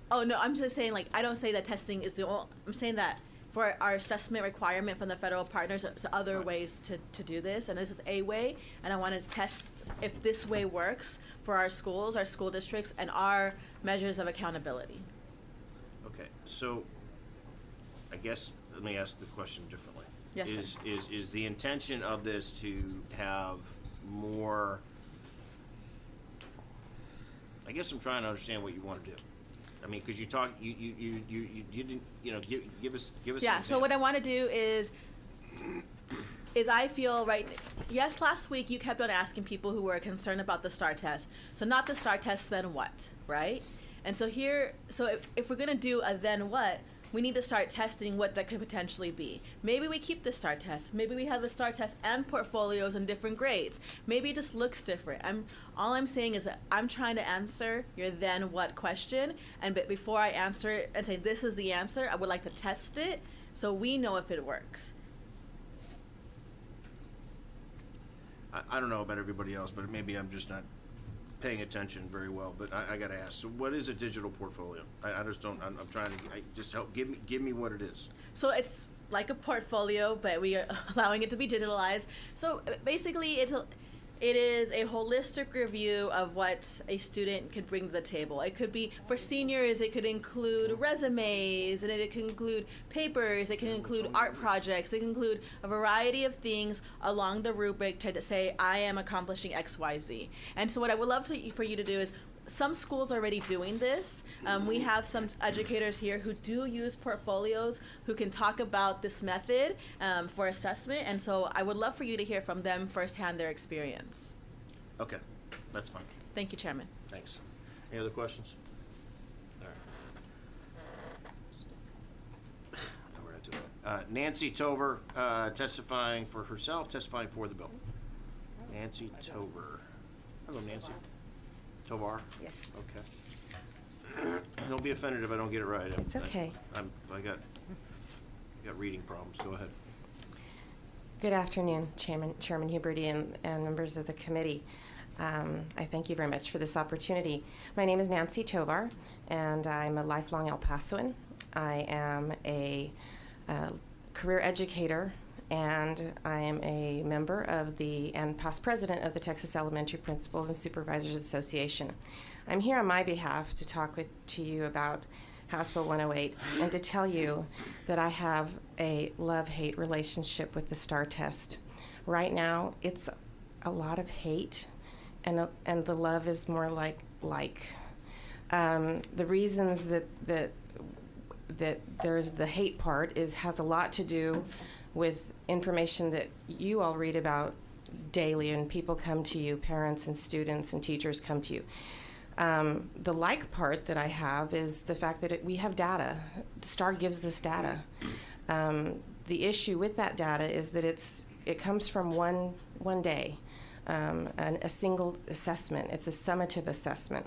Oh, no, I'm just saying, I don't say that testing is the only, I'm saying that for our assessment requirement from the federal partners, there's other ways to do this, and this is a way, and I want to test if this way works for our schools, our school districts, and our measures of accountability. Okay, so I guess let me ask the question differently. Yes, sir. Is the intention of this to have more, I guess I'm trying to understand what you want to do. I mean, because you didn't, give us. Yeah. So what I want to do is I feel yes, last week you kept on asking people who were concerned about the STAR test. So not the STAR test, then what, right? And so if we're gonna do a then what, we need to start testing what that could potentially be. Maybe we keep the STAR test. Maybe we have the STAR test and portfolios in different grades. Maybe it just looks different. All I'm saying is that I'm trying to answer your then what question, but before I answer it and say this is the answer, I would like to test it so we know if it works. I don't know about everybody else, but maybe I'm just not paying attention very well, but I got to ask. So, what is a digital portfolio? I just don't. I'm trying to just help. Give me what it is. So it's like a portfolio, but we are allowing it to be digitalized. So basically, it is a holistic review of what a student could bring to the table. It could be for seniors. It could include resumes, and it can include papers. It can include art projects. It can include a variety of things along the rubric to say I am accomplishing X, Y, Z. And so what I would love for you to do is. Some schools are already doing this. We have some educators here who do use portfolios who can talk about this method for assessment, and so I would love for you to hear from them firsthand their experience. Okay, that's fine. Thank you, Chairman. Thanks. Any other questions? All right. Nancy Tover testifying for herself, testifying for the bill. Nancy Tover. Hello, Nancy. Tovar? Yes. Okay. Don't be offended if I don't get it right. It's okay. I got reading problems. Go ahead. Good afternoon, Chairman Huberty and members of the committee. I thank you very much for this opportunity. My name is Nancy Tovar, and I'm a lifelong El Pasoan. I am a career educator, and I am a member of and past president of the Texas Elementary Principals and Supervisors Association. I'm here on my behalf to talk to you about House Bill 108 and to tell you that I have a love-hate relationship with the STAR test. Right now, it's a lot of hate, and the love is more like. The reasons that there's the hate part has a lot to do with information that you all read about daily, and people come to you, parents and students and teachers come to you. The like part that I have is the fact that we have data. STAR gives us data. The issue with that data is that it comes from one day, a single assessment. It's a summative assessment.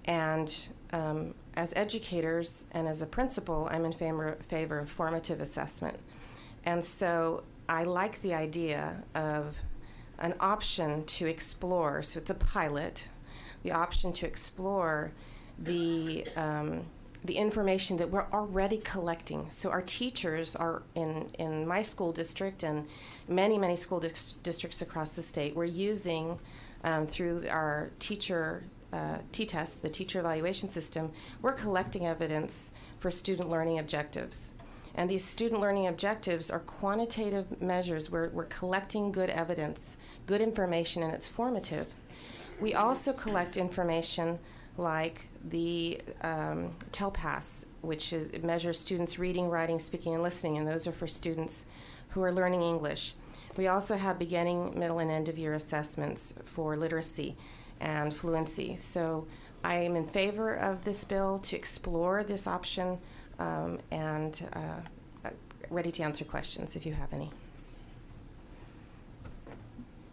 And as educators and as a principal, I'm in favor of formative assessment. And so I like the idea of an option to explore. So it's a pilot. The option to explore the information that we're already collecting. So our teachers are in my school district and many school districts across the state. We're using through our teacher T-test, the teacher evaluation system, we're collecting evidence for student learning objectives. And these student learning objectives are quantitative measures where we're collecting good evidence, good information, and it's formative. We also collect information like the TELPAS, which measures students' reading, writing, speaking, and listening, and those are for students who are learning English. We also have beginning, middle, and end-of-year assessments for literacy and fluency. So I am in favor of this bill to explore this option and ready to answer questions if you have any.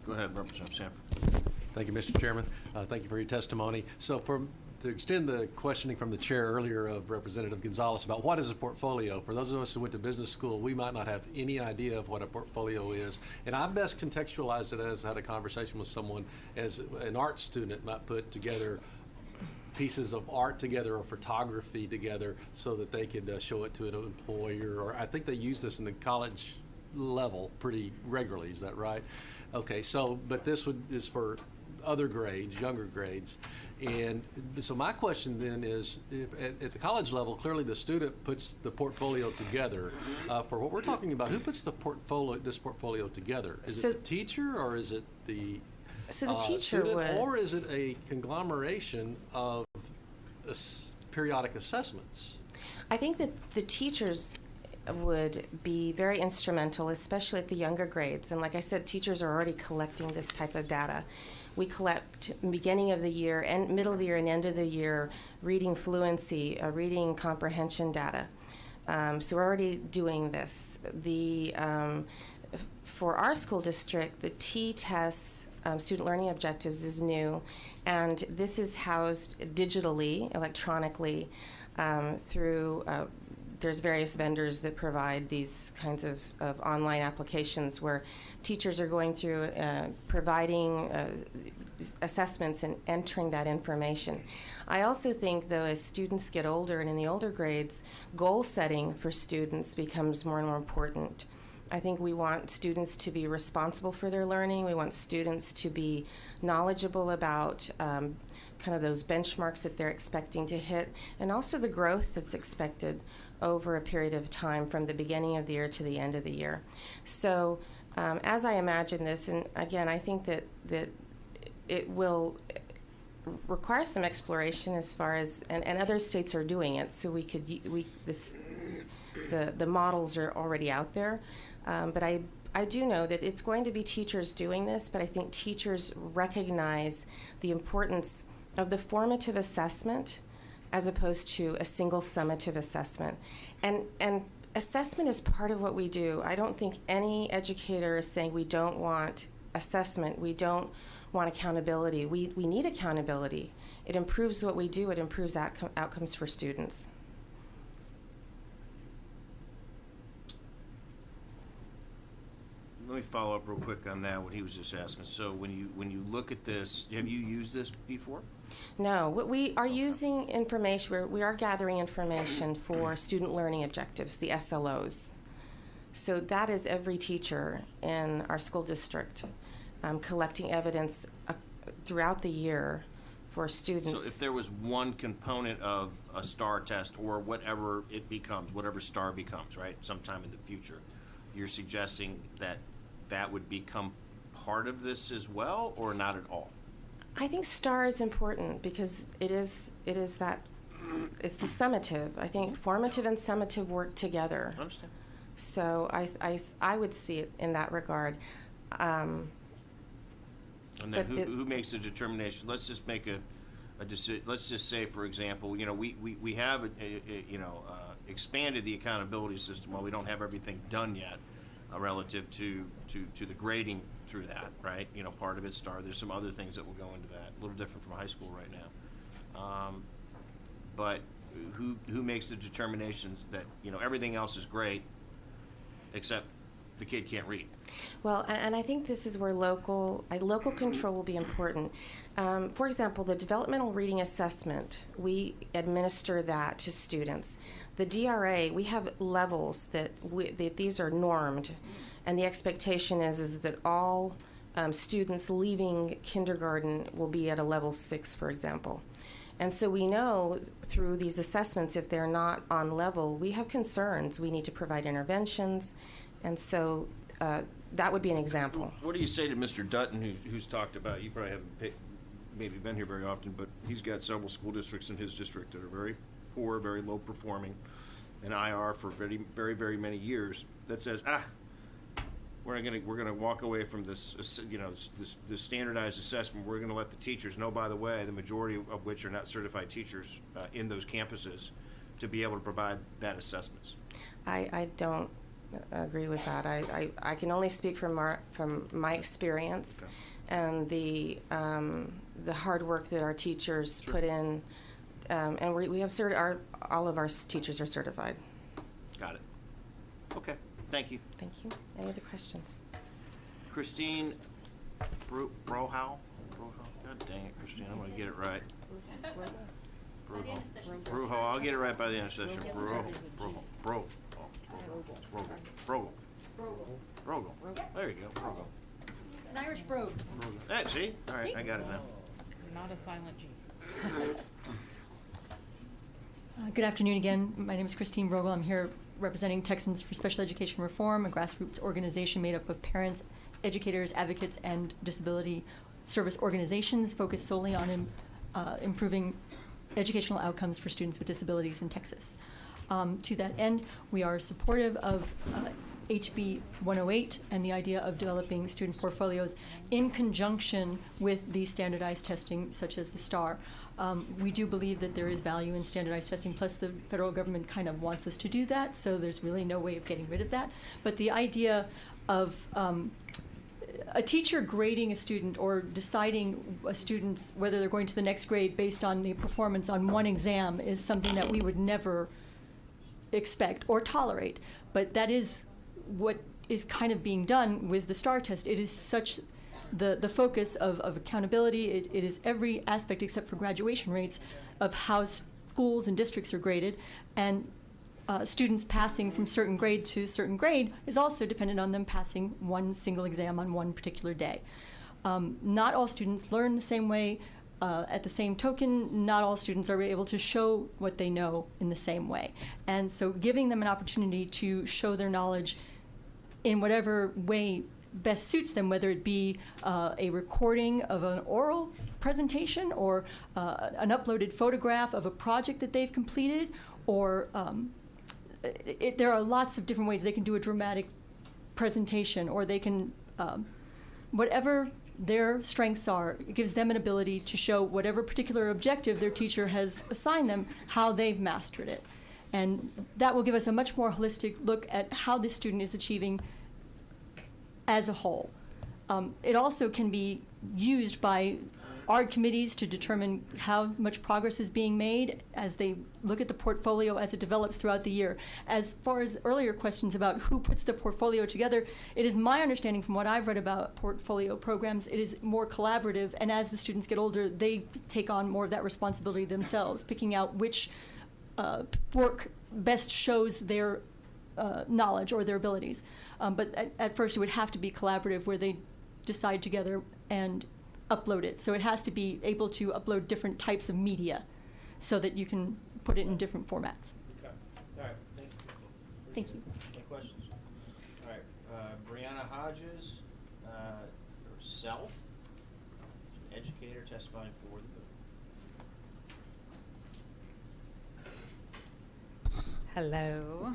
Go ahead, Representative Sanford. Thank you, Mr. Chairman. Thank you for your testimony. So to extend the questioning from the chair earlier of Representative González about what is a portfolio, for those of us who went to business school, we might not have any idea of what a portfolio is. And I best contextualized it as I had a conversation with someone as an art student might put together pieces of art together or photography together so that they could show it to an employer. Or I think they use this in the college level pretty regularly. Is that right? Okay, so but this is for other grades, younger grades. And so my question then is, at the college level, clearly the student puts the portfolio together. For what we're talking about, who puts this portfolio together? Is it the teacher, or is it the teacher student, would, or is it a conglomeration of periodic assessments? I think that the teachers would be very instrumental, especially at the younger grades. And like I said, teachers are already collecting this type of data. We collect beginning of the year and middle of the year and end of the year reading fluency, reading comprehension data. So we're already doing this. For our school district, the T-test student learning objectives is new, and this is housed digitally, electronically, through there's various vendors that provide these kinds of online applications where teachers are going through providing assessments and entering that information. I also think, though, as students get older and in the older grades, goal setting for students becomes more and more important. I think we want students to be responsible for their learning. We want students to be knowledgeable about kind of those benchmarks that they're expecting to hit, and also the growth that's expected over a period of time from the beginning of the year to the end of the year. So as I imagine this, and again, I think that it will require some exploration as far as, and other states are doing it, so the models are already out there. But I do know that it's going to be teachers doing this, but I think teachers recognize the importance of the formative assessment as opposed to a single summative assessment. And assessment is part of what we do. I don't think any educator is saying we don't want assessment, we don't want accountability. We need accountability. It improves what we do, it improves outcomes for students. let me follow up real quick on that, what he was just asking. So when you look at this, have you used this before? No, we are using information, we are gathering information for student learning objectives, the SLOs. So that is every teacher in our school district collecting evidence throughout the year for students. So if there was one component of a STAR test or whatever it becomes, whatever STAR becomes, right, sometime in the future, you're suggesting that that would become part of this as well, or not at all? I think STAR is important because it is that, it's the summative. I think formative and summative work together. I understand. So I would see it in that regard. And then who makes the determination? Let's just make a decision. Let's just say, for example, we have expanded the accountability system. While we don't have everything done yet, relative to the grading through that, right? Part of it's STAR. There's some other things that will go into that. A little different from high school right now. But who makes the determinations that everything else is great, except the kid can't read? Well, and I think this is where local control will be important. For example, the developmental reading assessment, we administer that to students. The DRA, we have levels that these are normed, and the expectation is that all students leaving kindergarten will be at a level 6, for example. And so we know through these assessments, if they're not on level, we have concerns. We need to provide interventions, and so that would be an example. What do you say to Mr. Dutton, who's talked about, you probably haven't maybe been here very often, but he's got several school districts in his district that are very poor, very low performing, and IR for very, very, very many years, that says, we're gonna walk away from this, this standardized assessment. We're gonna let the teachers know, by the way, the majority of which are not certified teachers in those campuses, to be able to provide that assessments. I don't agree with that. I can only speak from my experience, okay, and the hard work that our teachers put in, and we have all of our teachers are certified. Got it. Okay. Thank you. Thank you. Any other questions? Christine Brohow? God dang it, Christine. I'm going to get it right. Brohow. I'll get it right by the end of the session. Brogel. There you go. Brogel. An Irish brogue. Hey, see? All right, I got it now. Not a silent G. Good afternoon again. My name is Christine Brogel. I'm here representing Texans for Special Education Reform, a grassroots organization made up of parents, educators, advocates, and disability service organizations focused solely on improving educational outcomes for students with disabilities in Texas. To that end, we are supportive of HB 108 and the idea of developing student portfolios in conjunction with the standardized testing, such as the STAR. We do believe that there is value in standardized testing, plus the federal government kind of wants us to do that, so there's really no way of getting rid of that. But the idea of a teacher grading a student or deciding a student's whether they're going to the next grade based on the performance on one exam is something that we would never expect or tolerate. But that is what is kind of being done with the STAR test. It is such the focus of accountability. It is every aspect except for graduation rates of how schools and districts are graded, and students passing from certain grade to certain grade is also dependent on them passing one single exam on one particular day. Not all students learn the same way. At the same token, not all students are able to show what they know in the same way. And so giving them an opportunity to show their knowledge in whatever way best suits them, whether it be a recording of an oral presentation or an uploaded photograph of a project that they've completed, or there are lots of different ways they can do a dramatic presentation, or they can, whatever their strengths are, it gives them an ability to show whatever particular objective their teacher has assigned them, how they've mastered it. And that will give us a much more holistic look at how this student is achieving as a whole. It also can be used by our committees to determine how much progress is being made as they look at the portfolio as it develops throughout the year. As far as earlier questions about who puts the portfolio together, it is my understanding from what I've read about portfolio programs, it is more collaborative, and as the students get older, they take on more of that responsibility themselves, picking out which work best shows their knowledge or their abilities. But at first it would have to be collaborative where they decide together and upload it. So it has to be able to upload different types of media so that you can put it in different formats. Okay. All right. Thank you. Thank you. Any questions? All right. Brianna Hodges, herself, educator testifying for the bill. Hello.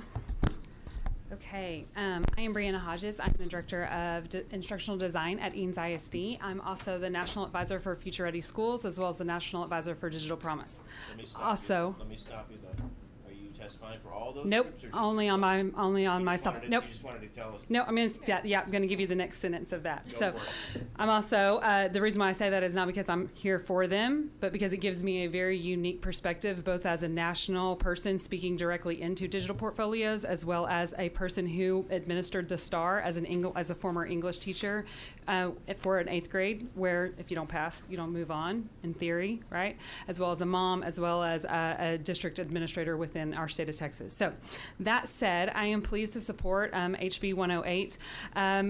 Okay, I am Brianna Hodges. I'm the Director of Instructional Design at Eanes ISD. I'm also the National Advisor for Future Ready Schools, as well as the National Advisor for Digital Promise. Let me stop you though. Are you testifying for all those Nope, groups? Or just only on myself. Nope. You just wanted to tell us. No, I'm going to give you the next sentence of that. Go So for it. I'm also, the reason why I say that is not because I'm here for them, but because it gives me a very unique perspective, both as a national person speaking directly into digital portfolios, as well as a person who administered the STAR as a former English teacher for an 8th grade, where if you don't pass, you don't move on, in theory, right? As well as a mom, as well as a district administrator within our state of Texas. So that said, I am pleased to support HB 108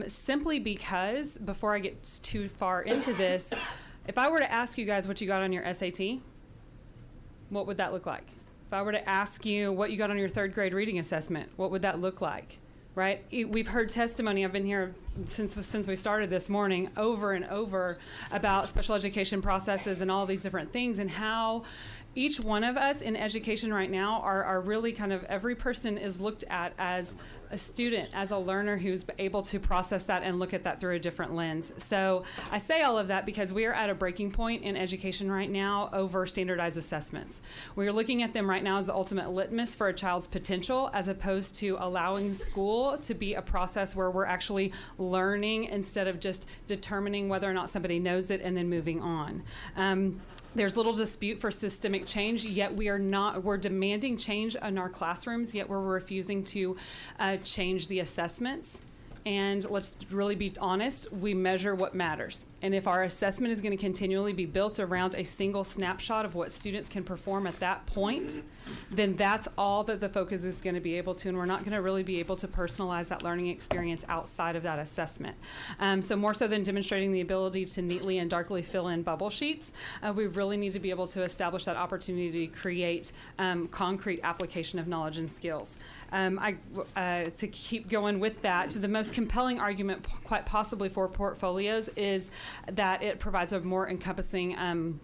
simply because, before I get too far into this, if I were to ask you guys what you got on your SAT, what would that look like? If I were to ask you what you got on your 3rd grade reading assessment, what would that look like? Right? We've heard testimony. I've been here since we started this morning over and over about special education processes and all these different things, and how each one of us in education right now are really kind of, every person is looked at as a student, as a learner who's able to process that and look at that through a different lens. So I say all of that because we are at a breaking point in education right now over standardized assessments. We're looking at them right now as the ultimate litmus for a child's potential, as opposed to allowing school to be a process where we're actually learning instead of just determining whether or not somebody knows it and then moving on. There's little dispute for systemic change, yet we're demanding change in our classrooms, yet we're refusing to change the assessments. And let's really be honest, we measure what matters. And if our assessment is going to continually be built around a single snapshot of what students can perform at that point, then that's all that the focus is going to be able to, and we're not going to really be able to personalize that learning experience outside of that assessment. So more so than demonstrating the ability to neatly and darkly fill in bubble sheets, we really need to be able to establish that opportunity to create concrete application of knowledge and skills. To keep going with that, the most compelling argument quite possibly for portfolios is that it provides a more encompassing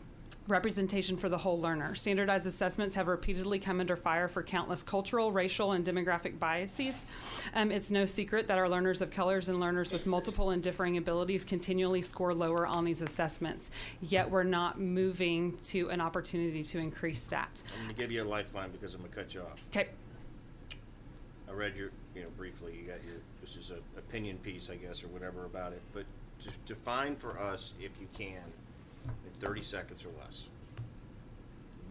representation for the whole learner. Standardized assessments have repeatedly come under fire for countless cultural, racial, and demographic biases. It's no secret that our learners of colors and learners with multiple and differing abilities continually score lower on these assessments, yet we're not moving to an opportunity to increase that. I'm going to give you a lifeline because I'm going to cut you off. Okay. I read your, briefly, you got this is an opinion piece, I guess, or whatever about it, but just define for us, if you can, in 30 seconds or less,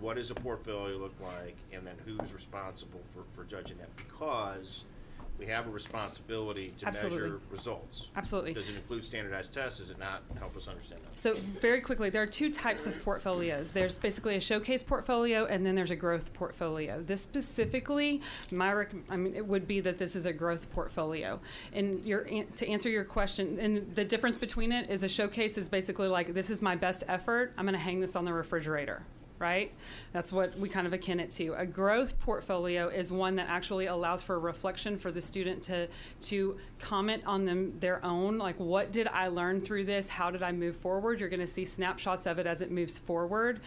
what does a portfolio look like, and then who's responsible for judging that? Because we have a responsibility to measure results. Absolutely. Does it include standardized tests? Does it not? Help us understand that. So very quickly, there are 2 types of portfolios. There's basically a showcase portfolio, and then there's a growth portfolio. This specifically, it would be that this is a growth portfolio. And to answer your question, and the difference between it is a showcase is basically like, this is my best effort. I'm going to hang this on the refrigerator. Right? That's what we kind of akin it to. A growth portfolio is one that actually allows for reflection for the student to comment on their own, like, what did I learn through this? How did I move forward? You're going to see snapshots of it as it moves forward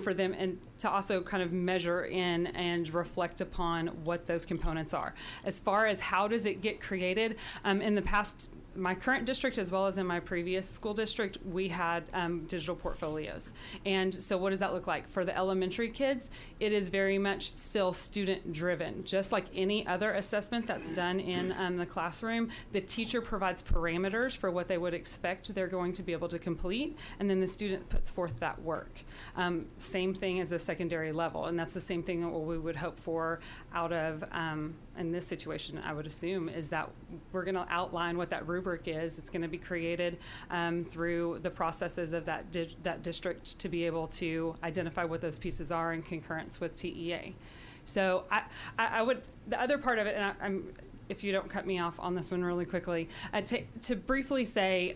for them, and to also kind of measure in and reflect upon what those components are. As far as how does it get created, in the past my current district as well as in my previous school district, we had digital portfolios. And so what does that look like? For the elementary kids, it is very much still student driven. Just like any other assessment that's done in the classroom, the teacher provides parameters for what they would expect they're going to be able to complete, and then the student puts forth that work. Same thing as a secondary level, and that's the same thing that we would hope for out of, in this situation, I would assume, is that we're going to outline what that rubric is. It's going to be created through the processes of that district to be able to identify what those pieces are in concurrence with TEA. So I would, the other part of it, and I'm, if you don't cut me off on this one really quickly, to briefly say,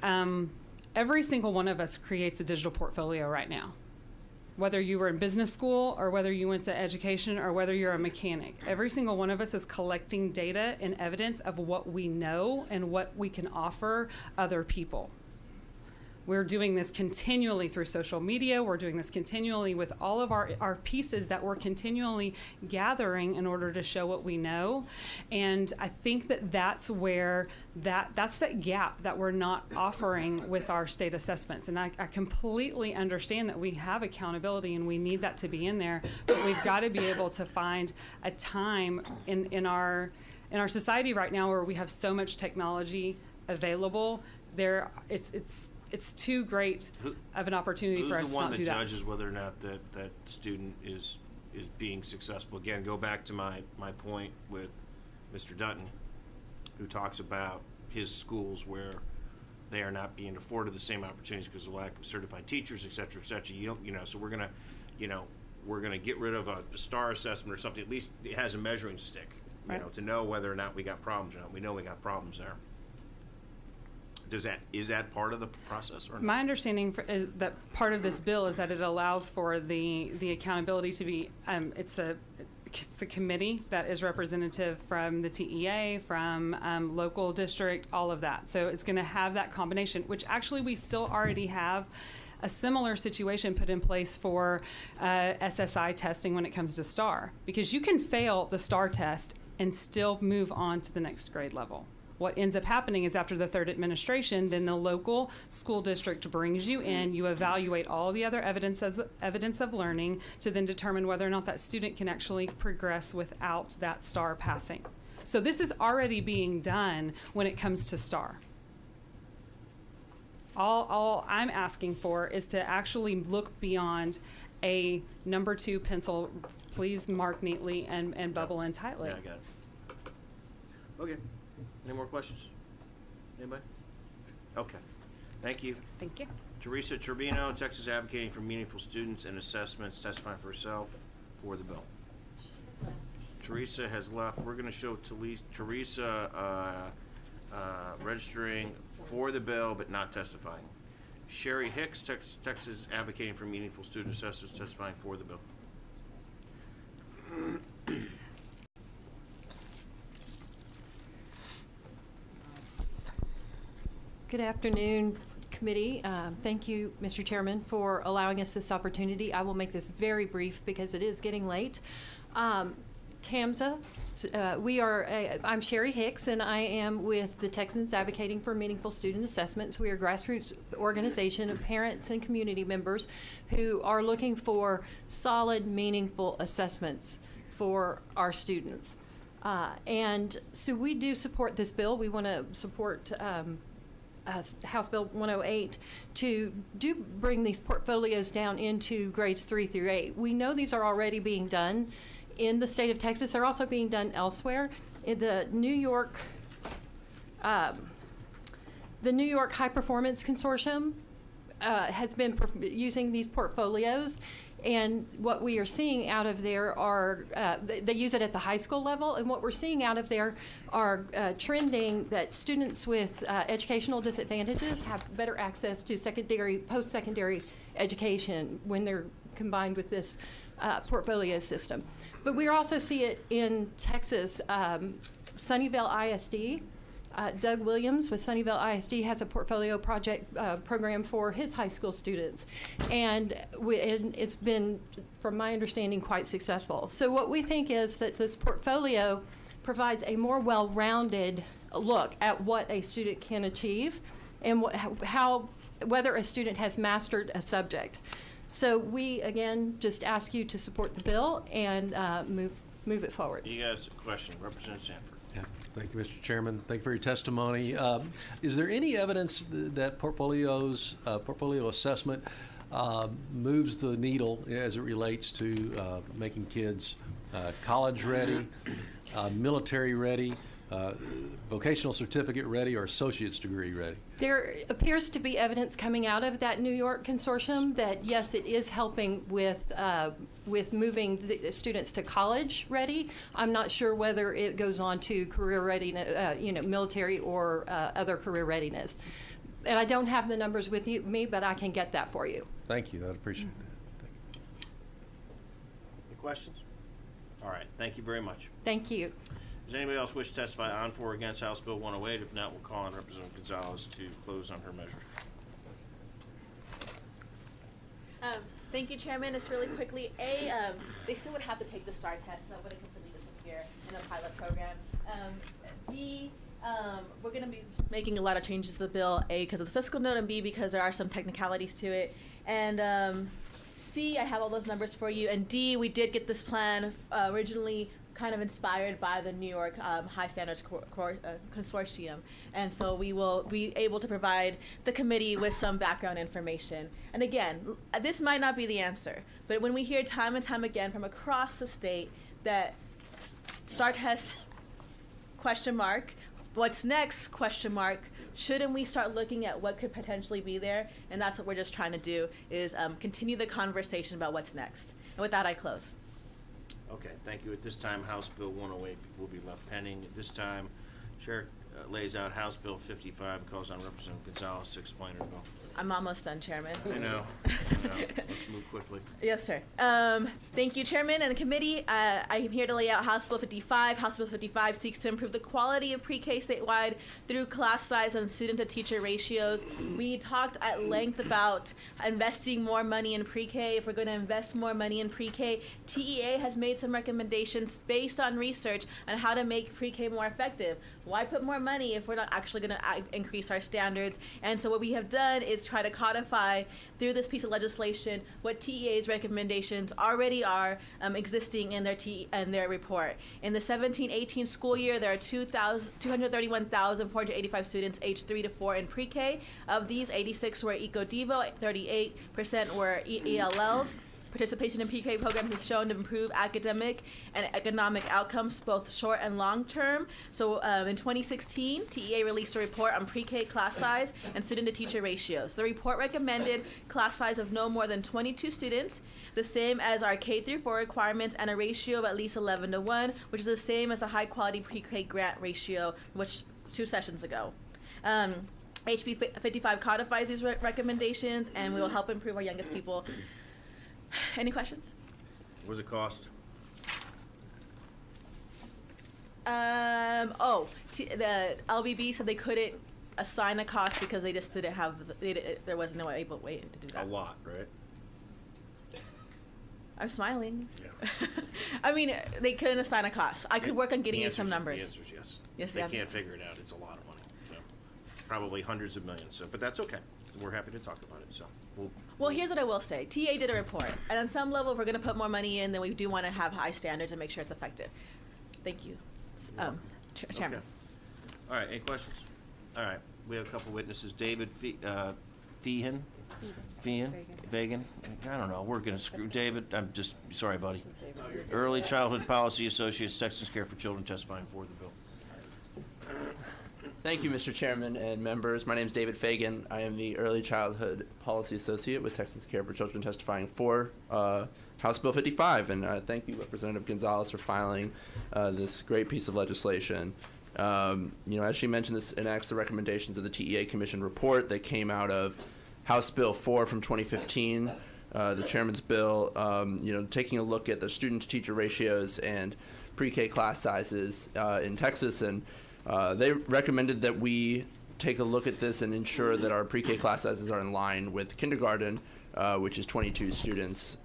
every single one of us creates a digital portfolio right now. Whether you were in business school or whether you went to education or whether you're a mechanic, every single one of us is collecting data and evidence of what we know and what we can offer other people. We're doing this continually through social media. We're doing this continually with all of our pieces that we're continually gathering in order to show what we know. And I think that that's where that's that gap that we're not offering with our state assessments. And I completely understand that we have accountability and we need that to be in there, but we've got to be able to find a time in our society right now where we have so much technology available. It's too great of an opportunity for us to not do that. Who's the one that judges whether or not that student is being successful? Again, go back to my point with Mr. Dutton, who talks about his schools where they are not being afforded the same opportunities because of lack of certified teachers, et cetera, et cetera. You know, so we're gonna get rid of a STAR assessment or something. At least it has a measuring stick, you know, to know whether or not we got problems or not. We know we got problems there. Is that part of the process or not? My understanding is that part of this bill is that it allows for the accountability to be, it's a committee that is representative from the TEA, from local district, all of that. So it's going to have that combination, which actually we still already have a similar situation put in place for SSI testing when it comes to STAR, because you can fail the STAR test and still move on to the next grade level. What ends up happening is after the third administration, then the local school district brings you in, you evaluate all the other evidence of learning to then determine whether or not that student can actually progress without that STAR passing. So this is already being done when it comes to STAR. All I'm asking for is to actually look beyond a number 2 pencil, please mark neatly and bubble in tightly. Yeah, I got it. Okay. Any more questions? Anybody? Okay. Thank you. Thank you. Teresa Turbino, Texas Advocating for Meaningful Students and Assessments, testifying for herself for the bill. Teresa has left. We're going to show Teresa registering for the bill but not testifying. Sherry Hicks, Texas Advocating for Meaningful Student Assessments, testifying for the bill. Good afternoon, committee. Thank you, Mr. Chairman, for allowing us this opportunity. I will make this very brief because it is getting late. TAMSA, I'm Sherry Hicks, and I am with the Texans Advocating for Meaningful Student Assessments. We are a grassroots organization of parents and community members who are looking for solid, meaningful assessments for our students. And so we do support this bill. We want to support House Bill 108 to bring these portfolios down into grades 3 through 8. We know these are already being done in the state of Texas. They're also being done elsewhere. In the New York High Performance Consortium has been using these portfolios. And what we are seeing out of there are, they use it at the high school level, and what we're seeing out of there are trending that students with educational disadvantages have better access to post-secondary education when they're combined with this portfolio system. But we also see it in Texas. Sunnyvale ISD, Doug Williams with Sunnyvale ISD has a portfolio project program for his high school students, and it's been, from my understanding, quite successful. So what we think is that this portfolio provides a more well-rounded look at what a student can achieve and whether a student has mastered a subject. So we, again, just ask you to support the bill and move it forward. You guys, a question, Representative Sanford. Yeah. Thank you, Mr. Chairman. Thank you for your testimony. Is there any evidence that portfolio assessment moves the needle as it relates to making kids college ready, military ready, vocational certificate ready, or associate's degree ready? There appears to be evidence coming out of that New York consortium that, yes, it is helping with moving the students to college ready. I'm not sure whether it goes on to career readiness, military or other career readiness. And I don't have the numbers with me, but I can get that for you. Thank you. I'd appreciate that. Thank you. Any questions? All right. Thank you very much. Thank you. Does anybody else wish to testify on, for, or against House Bill 108? If not, we'll call on Representative González to close on her measures. Thank you, Chairman. Just really quickly, they still would have to take the STAR test, so it wouldn't completely disappear in the pilot program. B, we're going to be making a lot of changes to the bill, A, because of the fiscal note, and B, because there are some technicalities to it. And C, I have all those numbers for you. And D, we did get this plan originally kind of inspired by the New York High Standards Consortium. And so we will be able to provide the committee with some background information. And again, this might not be the answer, but when we hear time and time again from across the state that STAR test, question mark, what's next, question mark, shouldn't we start looking at what could potentially be there? And that's what we're just trying to do, is continue the conversation about what's next. And with that, I close. Okay, thank you. At this time, House Bill 108 will be left pending. At this time, Chair lays out House Bill 55 and calls on Representative González to explain her bill. I'm almost done, Chairman. I know. Let's move quickly. Yes, sir. Thank you, Chairman and the committee. I'm here to lay out House Bill 55. House Bill 55 seeks to improve the quality of pre-K statewide through class size and student-to-teacher ratios. We talked at length about investing more money in pre-K. If we're going to invest more money in pre-K, TEA has made some recommendations based on research on how to make pre-K more effective. Why put more money if we're not actually going to increase our standards? And so what we have done is try to codify through this piece of legislation what TEA's recommendations already are existing in their report. In the 17-18 school year, there are 231,485 students aged 3 to 4 in pre-K. Of these, 86 were ECO-DEVO, 38% were ELLs. Participation in pre-K programs is shown to improve academic and economic outcomes, both short and long term. So in 2016, TEA released a report on pre-K class size and student-to-teacher ratios. The report recommended class size of no more than 22 students, the same as our K through 4 requirements, and a ratio of at least 11 to 1, which is the same as the high-quality pre-K grant ratio, which 2 sessions ago. HB 55 codifies these recommendations, and we will help improve our youngest people. Any questions? What does it cost? The LBB said they couldn't assign a cost because they just didn't have, there was no able way to do that. A lot, right? I'm smiling. Yeah. I mean, they couldn't assign a cost. I could work on getting you some numbers. The answer is yes. Yes, they yeah. can't figure it out. It's a lot of money. So probably hundreds of millions. So, but that's okay. We're happy to talk about it. So well, here's what I will say. TA did a report, and on some level, if we're going to put more money in, then we do want to have high standards and make sure it's effective. Thank you, Chairman. Okay. All right. Any questions? All right. We have a couple witnesses. David Feehan. Vagan. I don't know. We're going to screw David. I'm just sorry, buddy. Early Childhood Policy Associates, Texas Care for Children, testifying for the bill. Thank you, Mr. Chairman and members. My name is David Fagan. I am the Early Childhood Policy Associate with Texas Care for Children, testifying for House Bill 55. And thank you, Representative González, for filing this great piece of legislation. As she mentioned, this enacts the recommendations of the TEA Commission report that came out of House Bill 4 from 2015, the chairman's bill, taking a look at the student-to-teacher ratios and pre-K class sizes in Texas. And they recommended that we take a look at this and ensure that our pre-K class sizes are in line with kindergarten, which is 22 students.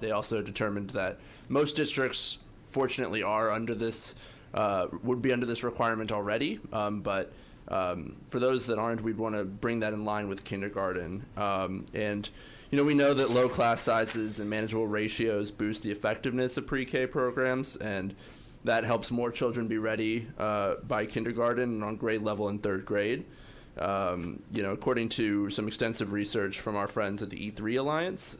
They also determined that most districts, fortunately, are under this would be under this requirement already, but for those that aren't, we'd want to bring that in line with kindergarten. And we know that low class sizes and manageable ratios boost the effectiveness of pre-K programs, and that helps more children be ready by kindergarten and on grade level in third grade. According to some extensive research from our friends at the E3 Alliance,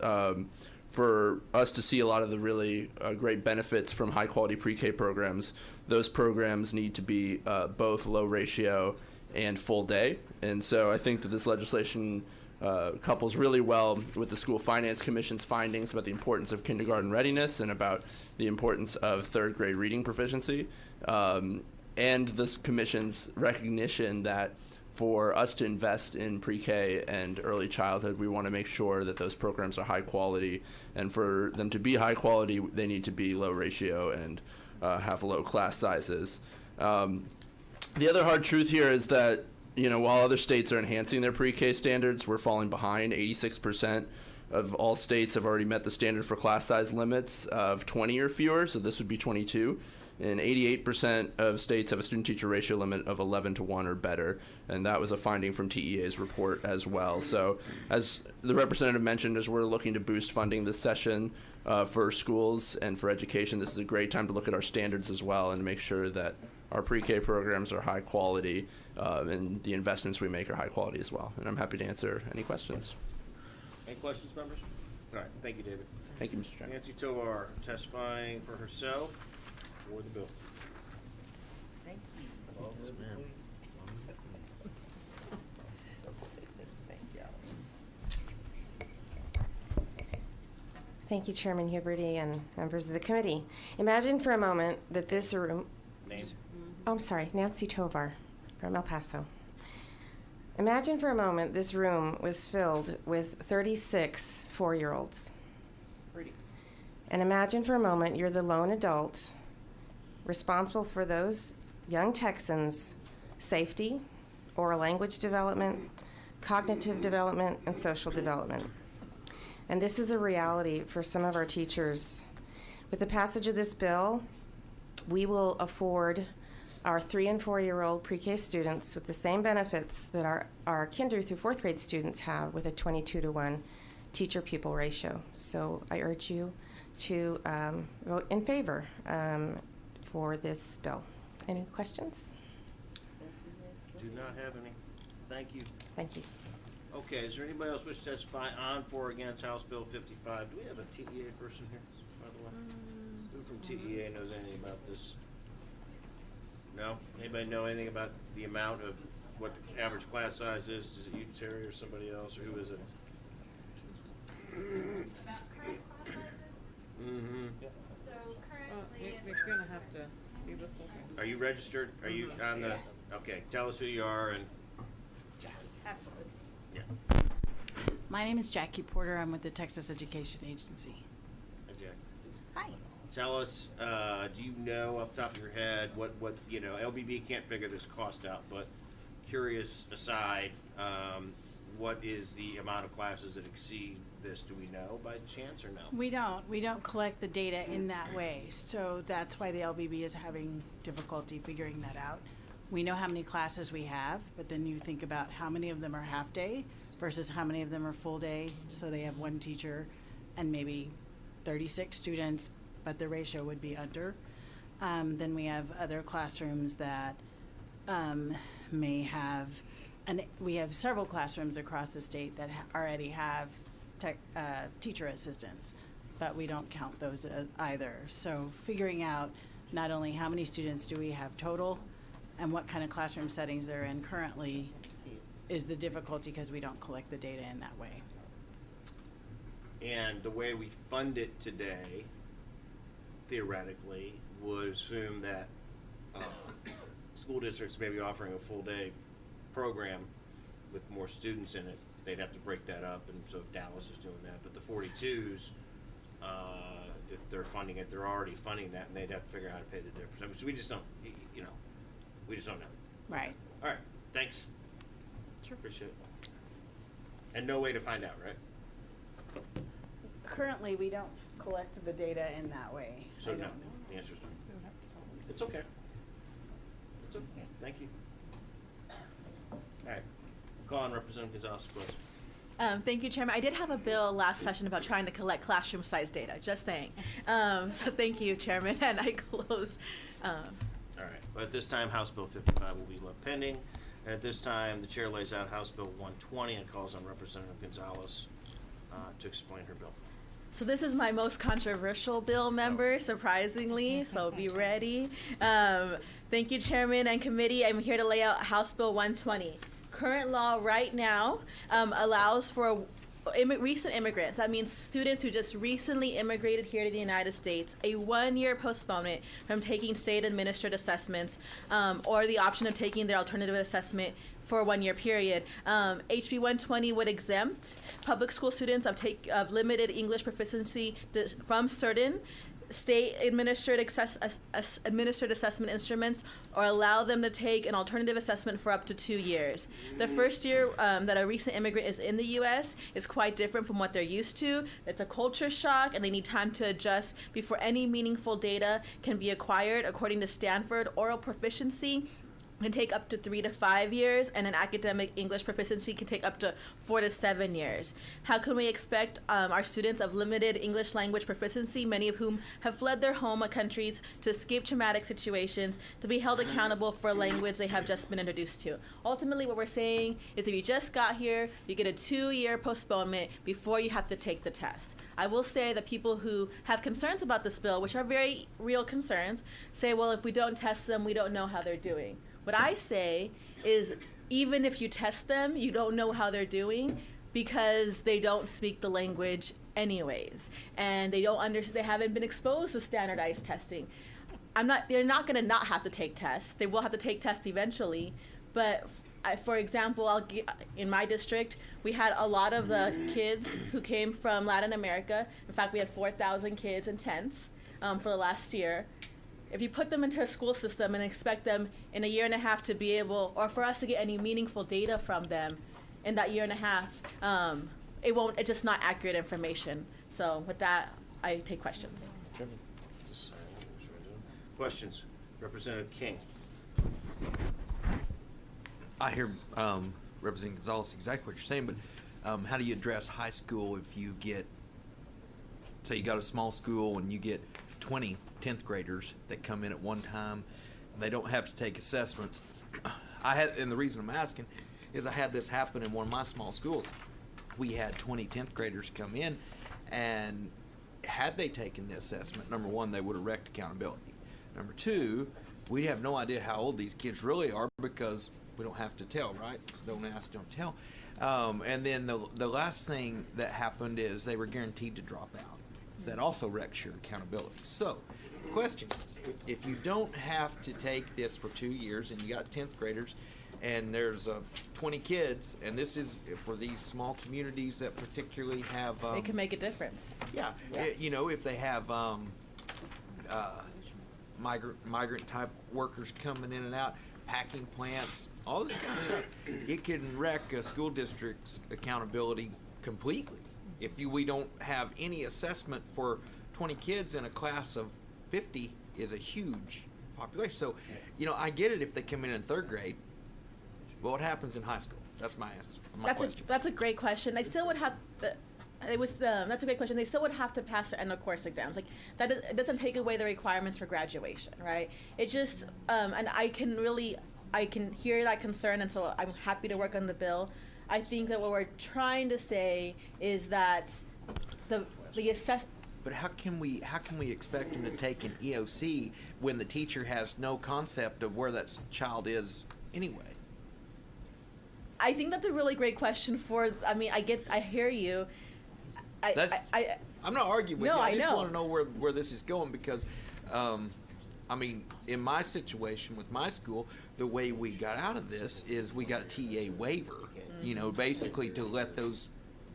for us to see a lot of the really great benefits from high quality pre-K programs, those programs need to be both low ratio and full day. And so I think that this legislation couples really well with the School Finance Commission's findings about the importance of kindergarten readiness and about the importance of third grade reading proficiency, and this commission's recognition that for us to invest in pre-K and early childhood, we want to make sure that those programs are high quality, and for them to be high quality, they need to be low ratio and have low class sizes. The other hard truth here is that while other states are enhancing their pre-K standards, we're falling behind. 86% of all states have already met the standard for class size limits of 20 or fewer, so this would be 22. And 88% of states have a student-teacher ratio limit of 11:1 or better, and that was a finding from TEA's report as well. So as the representative mentioned, as we're looking to boost funding this session for schools and for education, this is a great time to look at our standards as well and make sure that our pre-K programs are high quality, and the investments we make are high quality as well. And I'm happy to answer any questions. Any questions, members? All right, thank you, David. Thank you, Mr. Chairman. Nancy Tovar testifying for herself for the bill. Thank you. Yes, ma'am. Thank you, Chairman Huberty and members of the committee. Imagine for a moment that this room... Name? Oh, I'm sorry, Nancy Tovar from El Paso. Imagine for a moment this room was filled with 36 4-year-olds. And imagine for a moment you're the lone adult responsible for those young Texans' safety, oral language development, cognitive development, and social development. And this is a reality for some of our teachers. With the passage of this bill, we will afford our 3- and 4-year-old pre-K students with the same benefits that our kinder through 4th grade students have with a 22:1 teacher-pupil ratio. So I urge you to vote in favor for this bill. Any questions? Do not have any. Thank you. Thank you. Okay, is there anybody else wish to testify on, for, or against House Bill 55? Do we have a TEA person here, by the way? Who from TEA knows anything about this? No? Anybody know anything about the amount of what the average class size is? Is it you, Terry, or somebody else, or who is it? About current class sizes? Mm-hmm. So currently... You're going to have to do the full thing. Are you registered? Are you on the... Yes. Okay, tell us who you are and... Absolutely. Yeah. My name is Jackie Porter. I'm with the Texas Education Agency. Hi, Jack. Hi. Tell us, do you know off the top of your head what LBB can't figure this cost out, but curious aside, what is the amount of classes that exceed this? Do we know by chance or no? We don't collect the data in that way, so that's why the LBB is having difficulty figuring that out. We know how many classes we have, but then you think about how many of them are half day versus how many of them are full day, so they have one teacher and maybe 36 students, but the ratio would be under. Then we have other classrooms that may have, and we have several classrooms across the state that already have teacher assistants, but we don't count those either. So figuring out not only how many students do we have total and what kind of classroom settings they're in currently is the difficulty because we don't collect the data in that way. And the way we fund it today, theoretically, would assume that school districts may be offering a full day program with more students in it. They'd have to break that up, and so Dallas is doing that. But the 42s, if they're funding it, they're already funding that, and they'd have to figure out how to pay the difference. I mean, so we just don't, we just don't know. Right. All right, thanks. Sure. Appreciate it. And no way to find out, right? Currently, we don't collect the data in that way. So I don't no, know. the answer's no. It's okay. Awesome. Thank you. All right. Go on, Representative Gonzalez, please. Thank you, Chairman. I did have a bill last session about trying to collect classroom size data, just saying. So thank you, Chairman, and I close. All right. But at this time, House Bill 55 will be left pending. And at this time, the chair lays out House Bill 120 and calls on Representative Gonzalez to explain her bill. So this is my most controversial bill, members, surprisingly, so be ready. Thank you, Chairman and committee. I'm here to lay out House Bill 120. Current law right now allows for recent immigrants, that means students who just recently immigrated here to the United States, a 1-year postponement from taking state-administered assessments or the option of taking their alternative assessment for a 1-year period. HB 120 would exempt public school students of limited English proficiency from certain state-administered administered assessment instruments, or allow them to take an alternative assessment for up to 2 years. The first year that a recent immigrant is in the U.S. is quite different from what they're used to. It's a culture shock, and they need time to adjust before any meaningful data can be acquired. According to Stanford, oral proficiency can take up to 3 to 5 years, and an academic English proficiency can take up to 4 to 7 years. How can we expect our students of limited English language proficiency, many of whom have fled their home countries to escape traumatic situations, to be held accountable for a language they have just been introduced to? Ultimately, what we're saying is if you just got here, you get a 2-year postponement before you have to take the test. I will say that people who have concerns about this bill, which are very real concerns, say, well, if we don't test them, we don't know how they're doing. What I say is, even if you test them, you don't know how they're doing because they don't speak the language anyways, and they haven't been exposed to standardized testing. They're not going to not have to take tests. They will have to take tests eventually, but for example, in my district, we had a lot of the kids who came from Latin America. In fact, we had 4,000 kids in tents for the last year. If you put them into a school system and expect them in a year and a half to be able, or for us to get any meaningful data from them in that year and a half, it's just not accurate information. So with that, I take questions. Questions? Representative King. I hear Representative Gonzalez exactly what you're saying, but how do you address high school if you get, say you got a small school and you get 20 10th graders that come in at one time and they don't have to take assessments? And the reason I'm asking is I had this happen in one of my small schools. We had 20 10th graders come in, and had they taken the assessment, number one, they would have wrecked accountability. Number two, we have no idea how old these kids really are because we don't have to tell, right? Don't ask, don't tell. And then the last thing that happened is they were guaranteed to drop out. So that also wrecks your accountability. So the question is, if you don't have to take this for 2 years and you got 10th graders and there's 20 kids, and this is for these small communities that particularly have... it can make a difference. Yeah. You know, if they have migrant type workers coming in and out, packing plants, all this kind of stuff, it can wreck a school district's accountability completely. If we don't have any assessment for 20 kids in a class of 50 is a huge population. So, you know, I get it if they come in third grade, but what happens in high school? That's my answer. Question. That's a great question. They still would have that's a great question. They still would have to pass their end of course exams. Like that, it doesn't take away the requirements for graduation, right? It just and I can hear that concern, and so I'm happy to work on the bill. I think that what we're trying to say is that the But how can we expect them to take an EOC when the teacher has no concept of where that child is anyway? I think that's a really great question. I hear you. I'm not arguing with you. I just want to know where this is going because, in my situation with my school, the way we got out of this is we got a TA waiver, basically to let those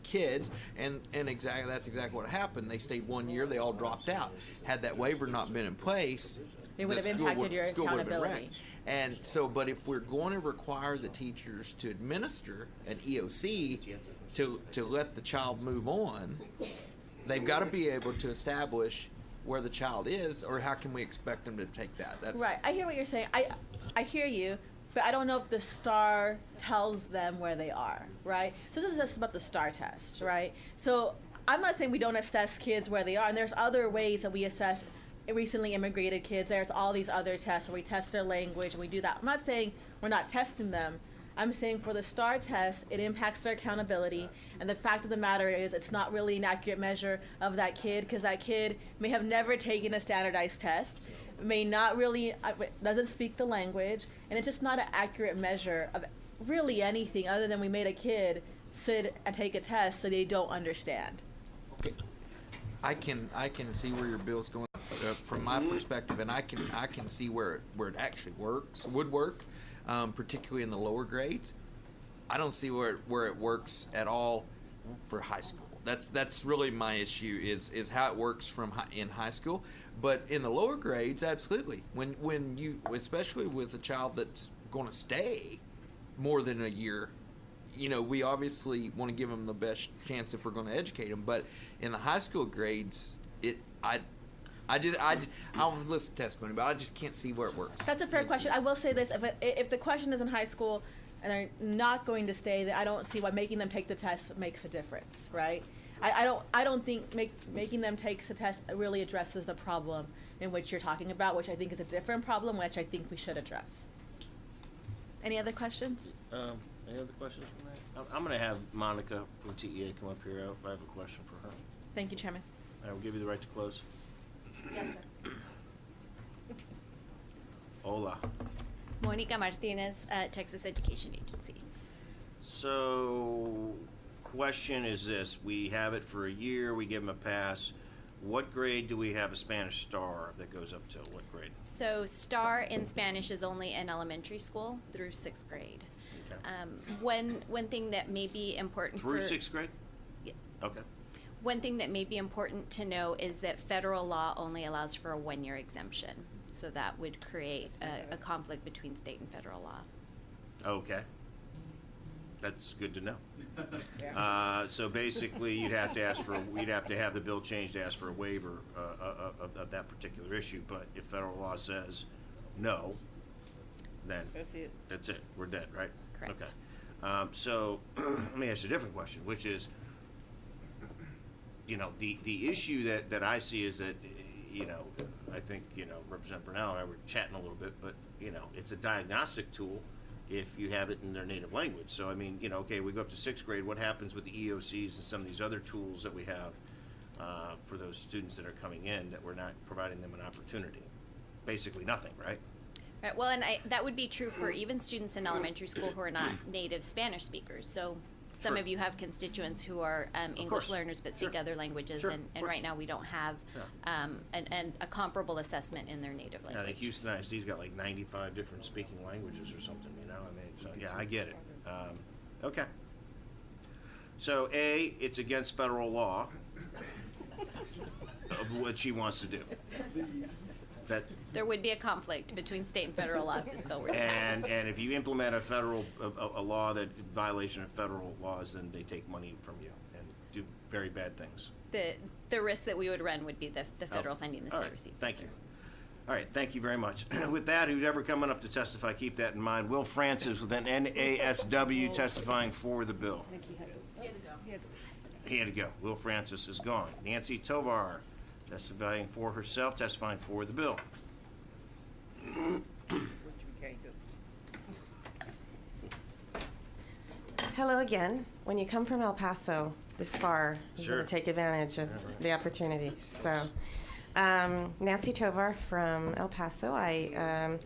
kids, and that's exactly what happened. They stayed 1 year, they all dropped out. Had that waiver not been in place, it would have impacted your accountability. And so, but if we're going to require the teachers to administer an EOC to let the child move on, they've got to be able to establish where the child is, or how can we expect them to take that? That's Right. I hear what you're saying. I hear you, but I don't know if the STAR tells them where they are, right? So this is just about the STAR test, right? So I'm not saying we don't assess kids where they are, and there's other ways that we assess recently immigrated kids. There's all these other tests where we test their language and we do that. I'm not saying we're not testing them. I'm saying for the STAR test, it impacts their accountability, and the fact of the matter is it's not really an accurate measure of that kid, because that kid may have never taken a standardized test, may not really, doesn't speak the language, and it's just not an accurate measure of really anything other than we made a kid sit and take a test so they don't understand. Okay. I can see where your bill's going from my perspective, and I can see where it actually would work. Particularly in the lower grades. I don't see where it works at all for high school. That's really my issue is how it works in high school. But in the lower grades, absolutely. When you, especially with a child that's going to stay more than a year, we obviously want to give them the best chance if we're going to educate them. But in the high school grades, I'll listen to testimony, but I just can't see where it works. That's a fair question. I will say this: if the question is in high school and they're not going to stay, then I don't see why making them take the test makes a difference, right? I don't think making them take the test really addresses the problem in which you're talking about, which I think is a different problem, which I think we should address. Any other questions? Any other questions from that? I'm going to have Monica from TEA come up here. I have a question for her. Thank you, Chairman. I will give you the right to close. Yes, sir. Hola. Monica Martinez, Texas Education Agency. So, question is this. We have it for a year. We give them a pass. What grade do we have a Spanish STAR that goes up to? What grade? So STAR in Spanish is only in elementary school through 6th grade. Okay. One thing that may be important through for 6th grade? Yeah. Okay. One thing that may be important to know is that federal law only allows for a 1-year exemption. So that would create a conflict between state and federal law. Okay. That's good to know. So basically, you'd have to have the bill changed to ask for a waiver of that particular issue. But if federal law says no, then that's it. We're dead, right? Correct. Okay. So let me ask you a different question, which is, the issue that I see is that, I think, Representative Bernal and I were chatting a little bit, but, it's a diagnostic tool if you have it in their native language. So, I mean, okay, we go up to 6th grade. What happens with the EOCs and some of these other tools that we have for those students that are coming in that we're not providing them an opportunity? Basically nothing, right? Right. Well, and that would be true for even students in elementary school who are not native Spanish speakers. So some of you have constituents who are English learners but speak other languages, and right now we don't have a comparable assessment in their native language. I think Houston ISD's got like 95 different speaking languages or something, so yeah, I get it. Okay. So A, it's against federal law of what she wants to do. There would be a conflict between state and federal law if this bill were to pass. And if you implement a law that in violation of federal laws, then they take money from you and do very bad things. The risk that we would run would be the federal funding the state receives. Thank you. All right, thank you very much. With that, who's ever coming up to testify, keep that in mind. Will Francis with an NASW testifying for the bill. He had to go. Will Francis is gone. Nancy Tovar testifying for herself, testifying for the bill. Hello again. When you come from El Paso this far, you're Sure. going to take advantage of the opportunity. So, Nancy Tovar from El Paso. I am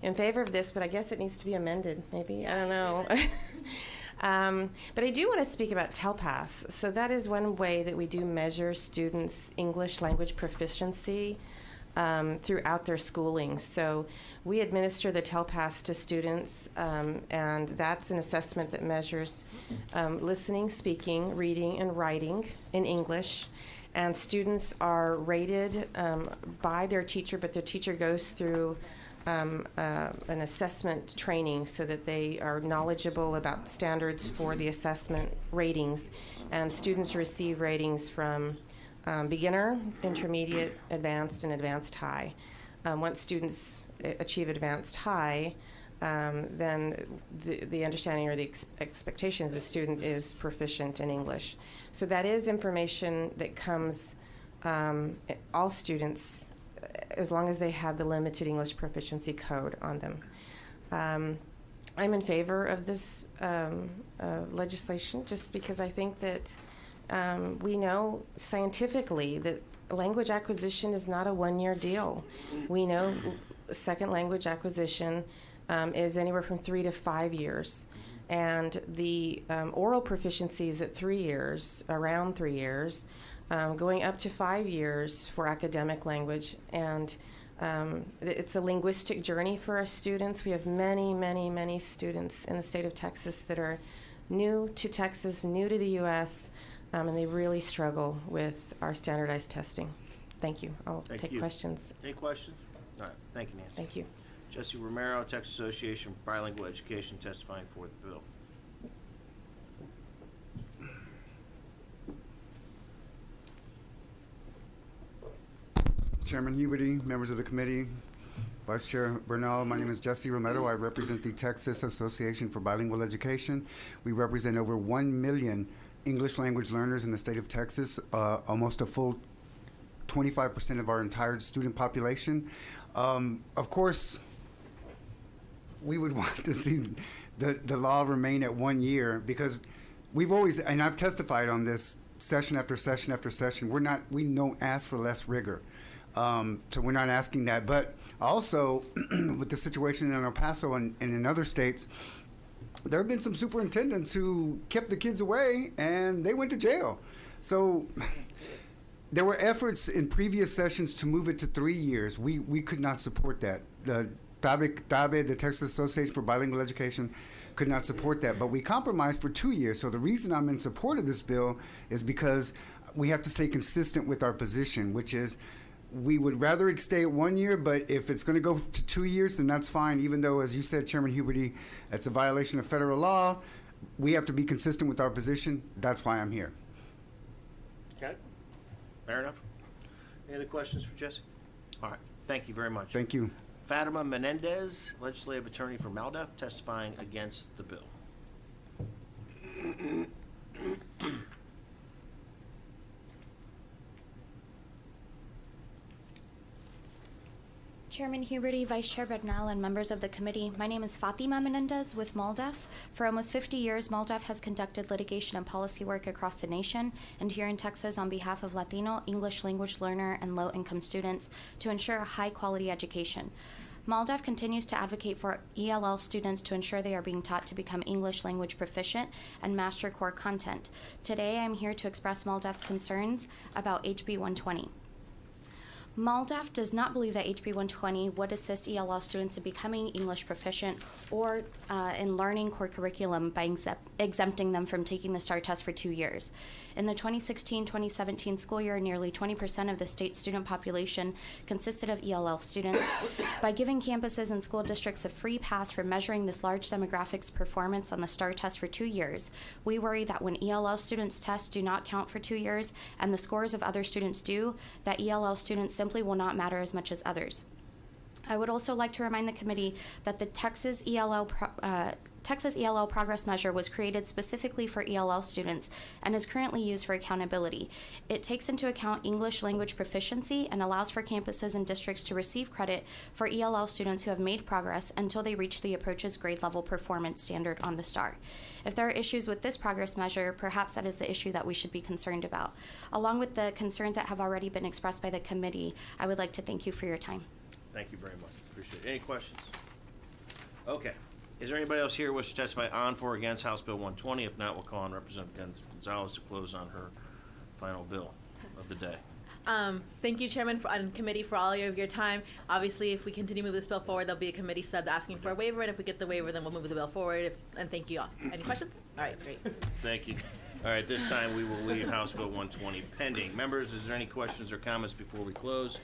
in favor of this, but I guess it needs to be amended, maybe. I don't know. But I do want to speak about TELPAS. So that is one way that we do measure students' English language proficiency throughout their schooling. So we administer the TELPAS to students, and that's an assessment that measures listening, speaking, reading, and writing in English. And students are rated by their teacher, but their teacher goes through an assessment training so that they are knowledgeable about standards for the assessment ratings. And students receive ratings from beginner, intermediate, advanced, and advanced high. Once students achieve advanced high, then the understanding or the expectation of the student is proficient in English. So that is information that comes all students as long as they have the limited English proficiency code on them. I'm in favor of this legislation just because I think that we know scientifically that language acquisition is not a one-year deal. We know second language acquisition is anywhere from 3 to 5 years. And the oral proficiency is at 3 years, around 3 years, going up to 5 years for academic language. And it's a linguistic journey for our students. We have many, many, many students in the state of Texas that are new to Texas, new to the U.S., and they really struggle with our standardized testing. Thank you. I'll take questions. Any questions? All right. Thank you, Nancy. Thank you. Jesse Romero, Texas Association for Bilingual Education, testifying for the bill. Chairman Huberty, members of the committee, Vice Chair Bernal, my name is Jesse Romero. I represent the Texas Association for Bilingual Education. We represent over 1 million English language learners in the state of Texas, almost a full 25% of our entire student population. Of course, we would want to see the law remain at 1 year because we've always, and I've testified on this session after session after session, we don't ask for less rigor. So we're not asking that. But also, with the situation in El Paso and in other states, there have been some superintendents who kept the kids away and they went to jail. So there were efforts in previous sessions to move it to 3 years. We could not support that. The TABE, the Texas Association for Bilingual Education, could not support that. But we compromised for 2 years. So the reason I'm in support of this bill is because we have to stay consistent with our position, which is we would rather it stay at 1 year, but if it's going to go to 2 years, then that's fine, even though, as you said, Chairman Huberty, it's a violation of federal law. We have to be consistent with our position. That's why I'm here. Okay. Fair enough. Any other questions for Jesse? All right. Thank you very much. Thank you. Fatima Menendez, legislative attorney for MALDEF, testifying against the bill. Chairman Huberty, Vice Chair Bernal, and members of the committee, my name is Fatima Menendez with MALDEF. For almost 50 years, MALDEF has conducted litigation and policy work across the nation and here in Texas on behalf of Latino, English language learner, and low-income students to ensure a high-quality education. MALDEF continues to advocate for ELL students to ensure they are being taught to become English language proficient and master core content. Today, I'm here to express MALDEF's concerns about HB 120. MALDEF does not believe that HB 120 would assist ELL students in becoming English proficient or in learning core curriculum by exempting them from taking the STAR test for 2 years. In the 2016-2017 school year, nearly 20% of the state student population consisted of ELL students. By giving campuses and school districts a free pass for measuring this large demographics performance on the STAR test for 2 years, we worry that when ELL students' tests do not count for 2 years and the scores of other students do, that ELL students simply will not matter as much as others. I would also like to remind the committee that the Texas ELL Progress Measure was created specifically for ELL students and is currently used for accountability. It takes into account English language proficiency and allows for campuses and districts to receive credit for ELL students who have made progress until they reach the approaches grade level performance standard on the STAR. If there are issues with this progress measure, perhaps that is the issue that we should be concerned about. Along with the concerns that have already been expressed by the committee, I would like to thank you for your time. Thank you very much. Appreciate it. Any questions? Okay. Is there anybody else here who wishes to testify on, for, or against House Bill 120? If not, we'll call on Representative González to close on her final bill of the day. Thank you, Chairman, and committee, for all of your time. Obviously, if we continue to move this bill forward, there'll be a committee sub asking for a waiver, and if we get the waiver, then we'll move the bill forward. And thank you all. Any questions? All right, great. Thank you. All right, this time we will leave House Bill 120 pending. Members, is there any questions or comments before we close?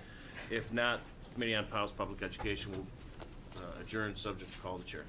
If not, Committee on Public Education will adjourn, subject to call of the chair.